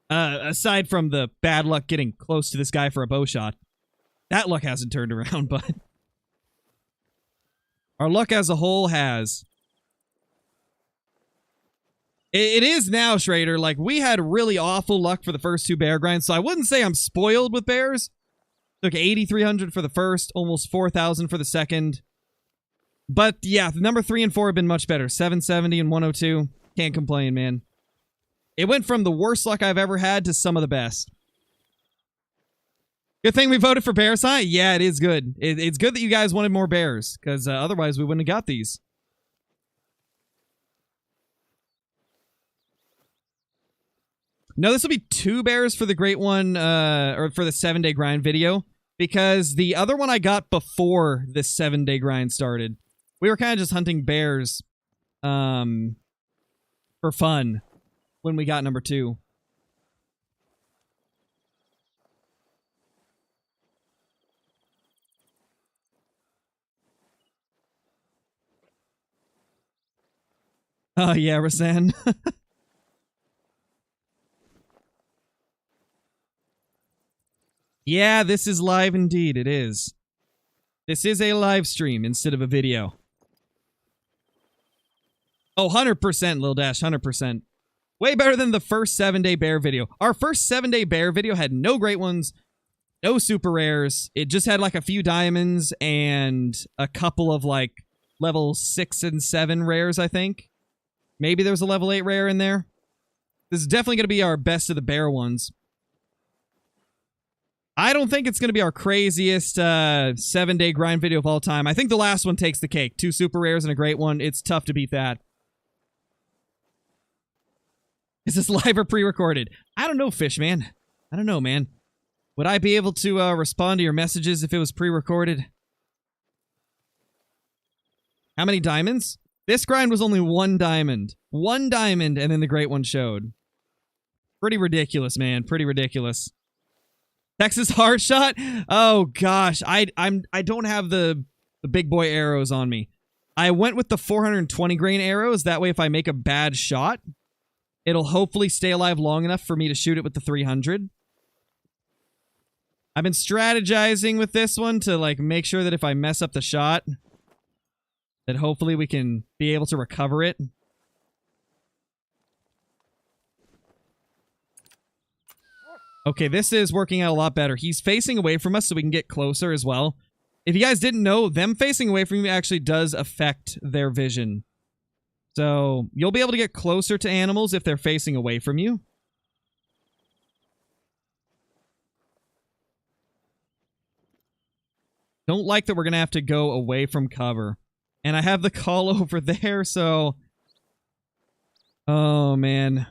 Aside from the bad luck getting close to this guy for a bow shot. That luck hasn't turned around, but our luck as a whole has. It is now, Schrader. Like, we had really awful luck for the first 2 bear grinds, so I wouldn't say I'm spoiled with bears. Took 8,300 for the first, almost 4,000 for the second. But yeah, number 3 and 4 have been much better. 770 and 102. Can't complain, man. It went from the worst luck I've ever had to some of the best. Good thing we voted for bears, huh? Yeah, it is good. It's good that you guys wanted more bears, because otherwise we wouldn't have got these. No, this will be 2 bears for the great one, or for the 7-day grind video, because the other one I got before this 7-day grind started. We were kind of just hunting bears, for fun when we got number 2. Oh, yeah, Rasan. Yeah, this is live indeed. It is. This is a live stream instead of a video. Oh, 100%, Lil Dash, 100%. Way better than the first 7-day bear video. Our first 7-day bear video had no great ones, no super rares. It just had like a few diamonds and a couple of like level 6 and 7 rares, I think. Maybe there was a level 8 rare in there. This is definitely going to be our best of the bear ones. I don't think it's going to be our craziest 7-day grind video of all time. I think the last one takes the cake. 2 super rares and a great one. It's tough to beat that. Is this live or pre-recorded? I don't know, Fishman. I don't know, man. Would I be able to respond to your messages if it was pre-recorded? How many diamonds? This grind was only 1 diamond. 1 diamond, and then the great one showed. Pretty ridiculous, man. Pretty ridiculous. Texas hard shot? Oh gosh, I don't have the big boy arrows on me. I went with the 420 grain arrows. That way, if I make a bad shot, it'll hopefully stay alive long enough for me to shoot it with the 300. I've been strategizing with this one to like make sure that if I mess up the shot, that hopefully we can be able to recover it. Okay, this is working out a lot better. He's facing away from us so we can get closer as well. If you guys didn't know, them facing away from you actually does affect their vision. So, you'll be able to get closer to animals if they're facing away from you. Don't like that we're going to have to go away from cover. And I have the call over there, so... Oh, man.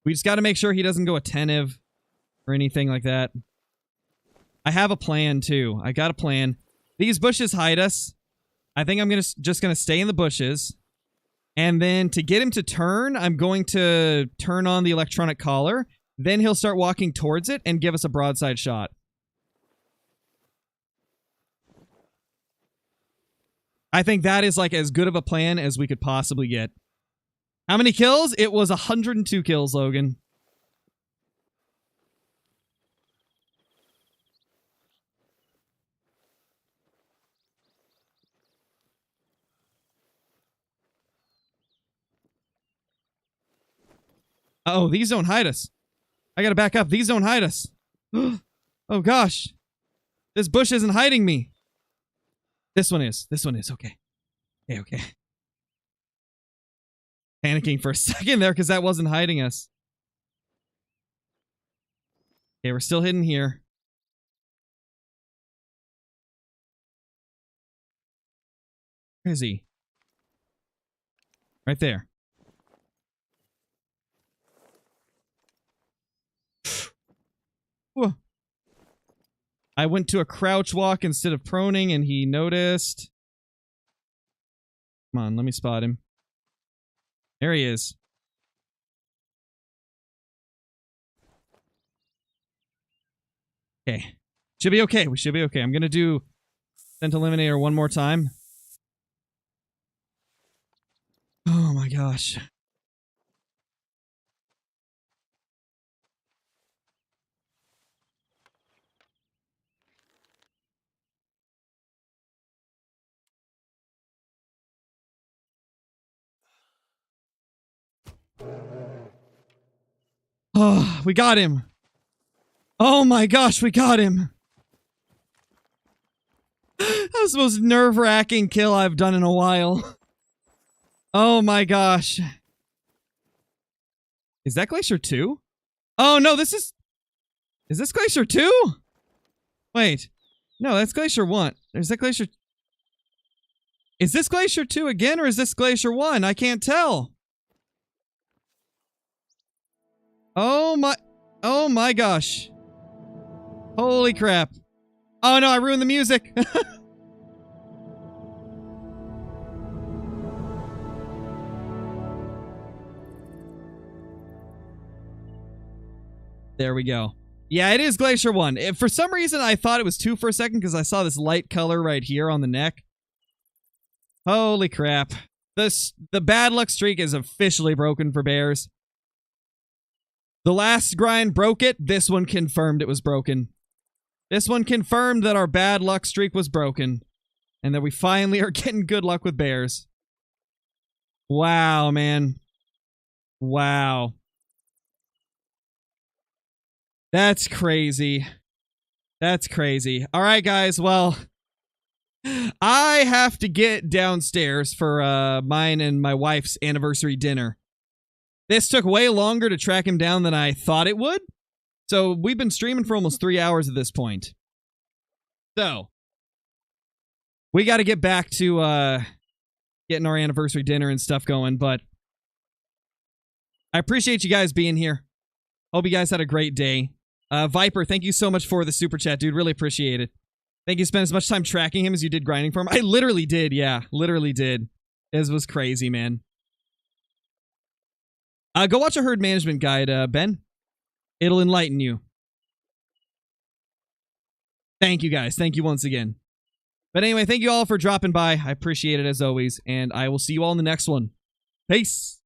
We just got to make sure he doesn't go attentive or anything like that. I have a plan, too. I got a plan. These bushes hide us. I think I'm just going to stay in the bushes. And then to get him to turn, I'm going to turn on the electronic collar. Then he'll start walking towards it and give us a broadside shot. I think that is like as good of a plan as we could possibly get. How many kills? It was 102 kills, Logan. Uh-oh, these don't hide us. I gotta back up. These don't hide us. Oh, gosh. This bush isn't hiding me. This one is. This one is. Okay. Okay, okay. Panicking for a second there because that wasn't hiding us. Okay, we're still hidden here. Where is he? Right there. Whoa. I went to a crouch walk instead of proning and he noticed. Come on, let me spot him. There he is. Okay. Should be okay. We should be okay. I'm going to do Scent Eliminator one more time. Oh my gosh. Oh, we got him. Oh my gosh, we got him. That was the most nerve-wracking kill I've done in a while. Oh my gosh. Is that Glacier 2? Oh no, this is... Is this Glacier 2? Wait. No, that's Glacier 1. Is that Glacier... Is this Glacier 2 again, or is this Glacier 1? I can't tell. Oh my gosh. Holy crap. Oh no, I ruined the music. There we go. Yeah, it is Glacier 1. For some reason, I thought it was 2 for a second because I saw this light color right here on the neck. Holy crap. The bad luck streak is officially broken for bears. The last grind broke it. This one confirmed it was broken. This one confirmed that our bad luck streak was broken. And that we finally are getting good luck with bears. Wow, man. Wow. That's crazy. That's crazy. All right, guys. Well, I have to get downstairs for mine and my wife's anniversary dinner. This took way longer to track him down than I thought it would. So we've been streaming for almost 3 hours at this point. So we got to get back to getting our anniversary dinner and stuff going. But I appreciate you guys being here. Hope you guys had a great day. Viper, thank you so much for the super chat, dude. Really appreciate it. Thank you for spending as much time tracking him as you did grinding for him. I literally did, yeah. Literally did. This was crazy, man. Go watch a herd management guide, Ben. It'll enlighten you. Thank you, guys. Thank you once again. But anyway, thank you all for dropping by. I appreciate it as always. And I will see you all in the next one. Peace.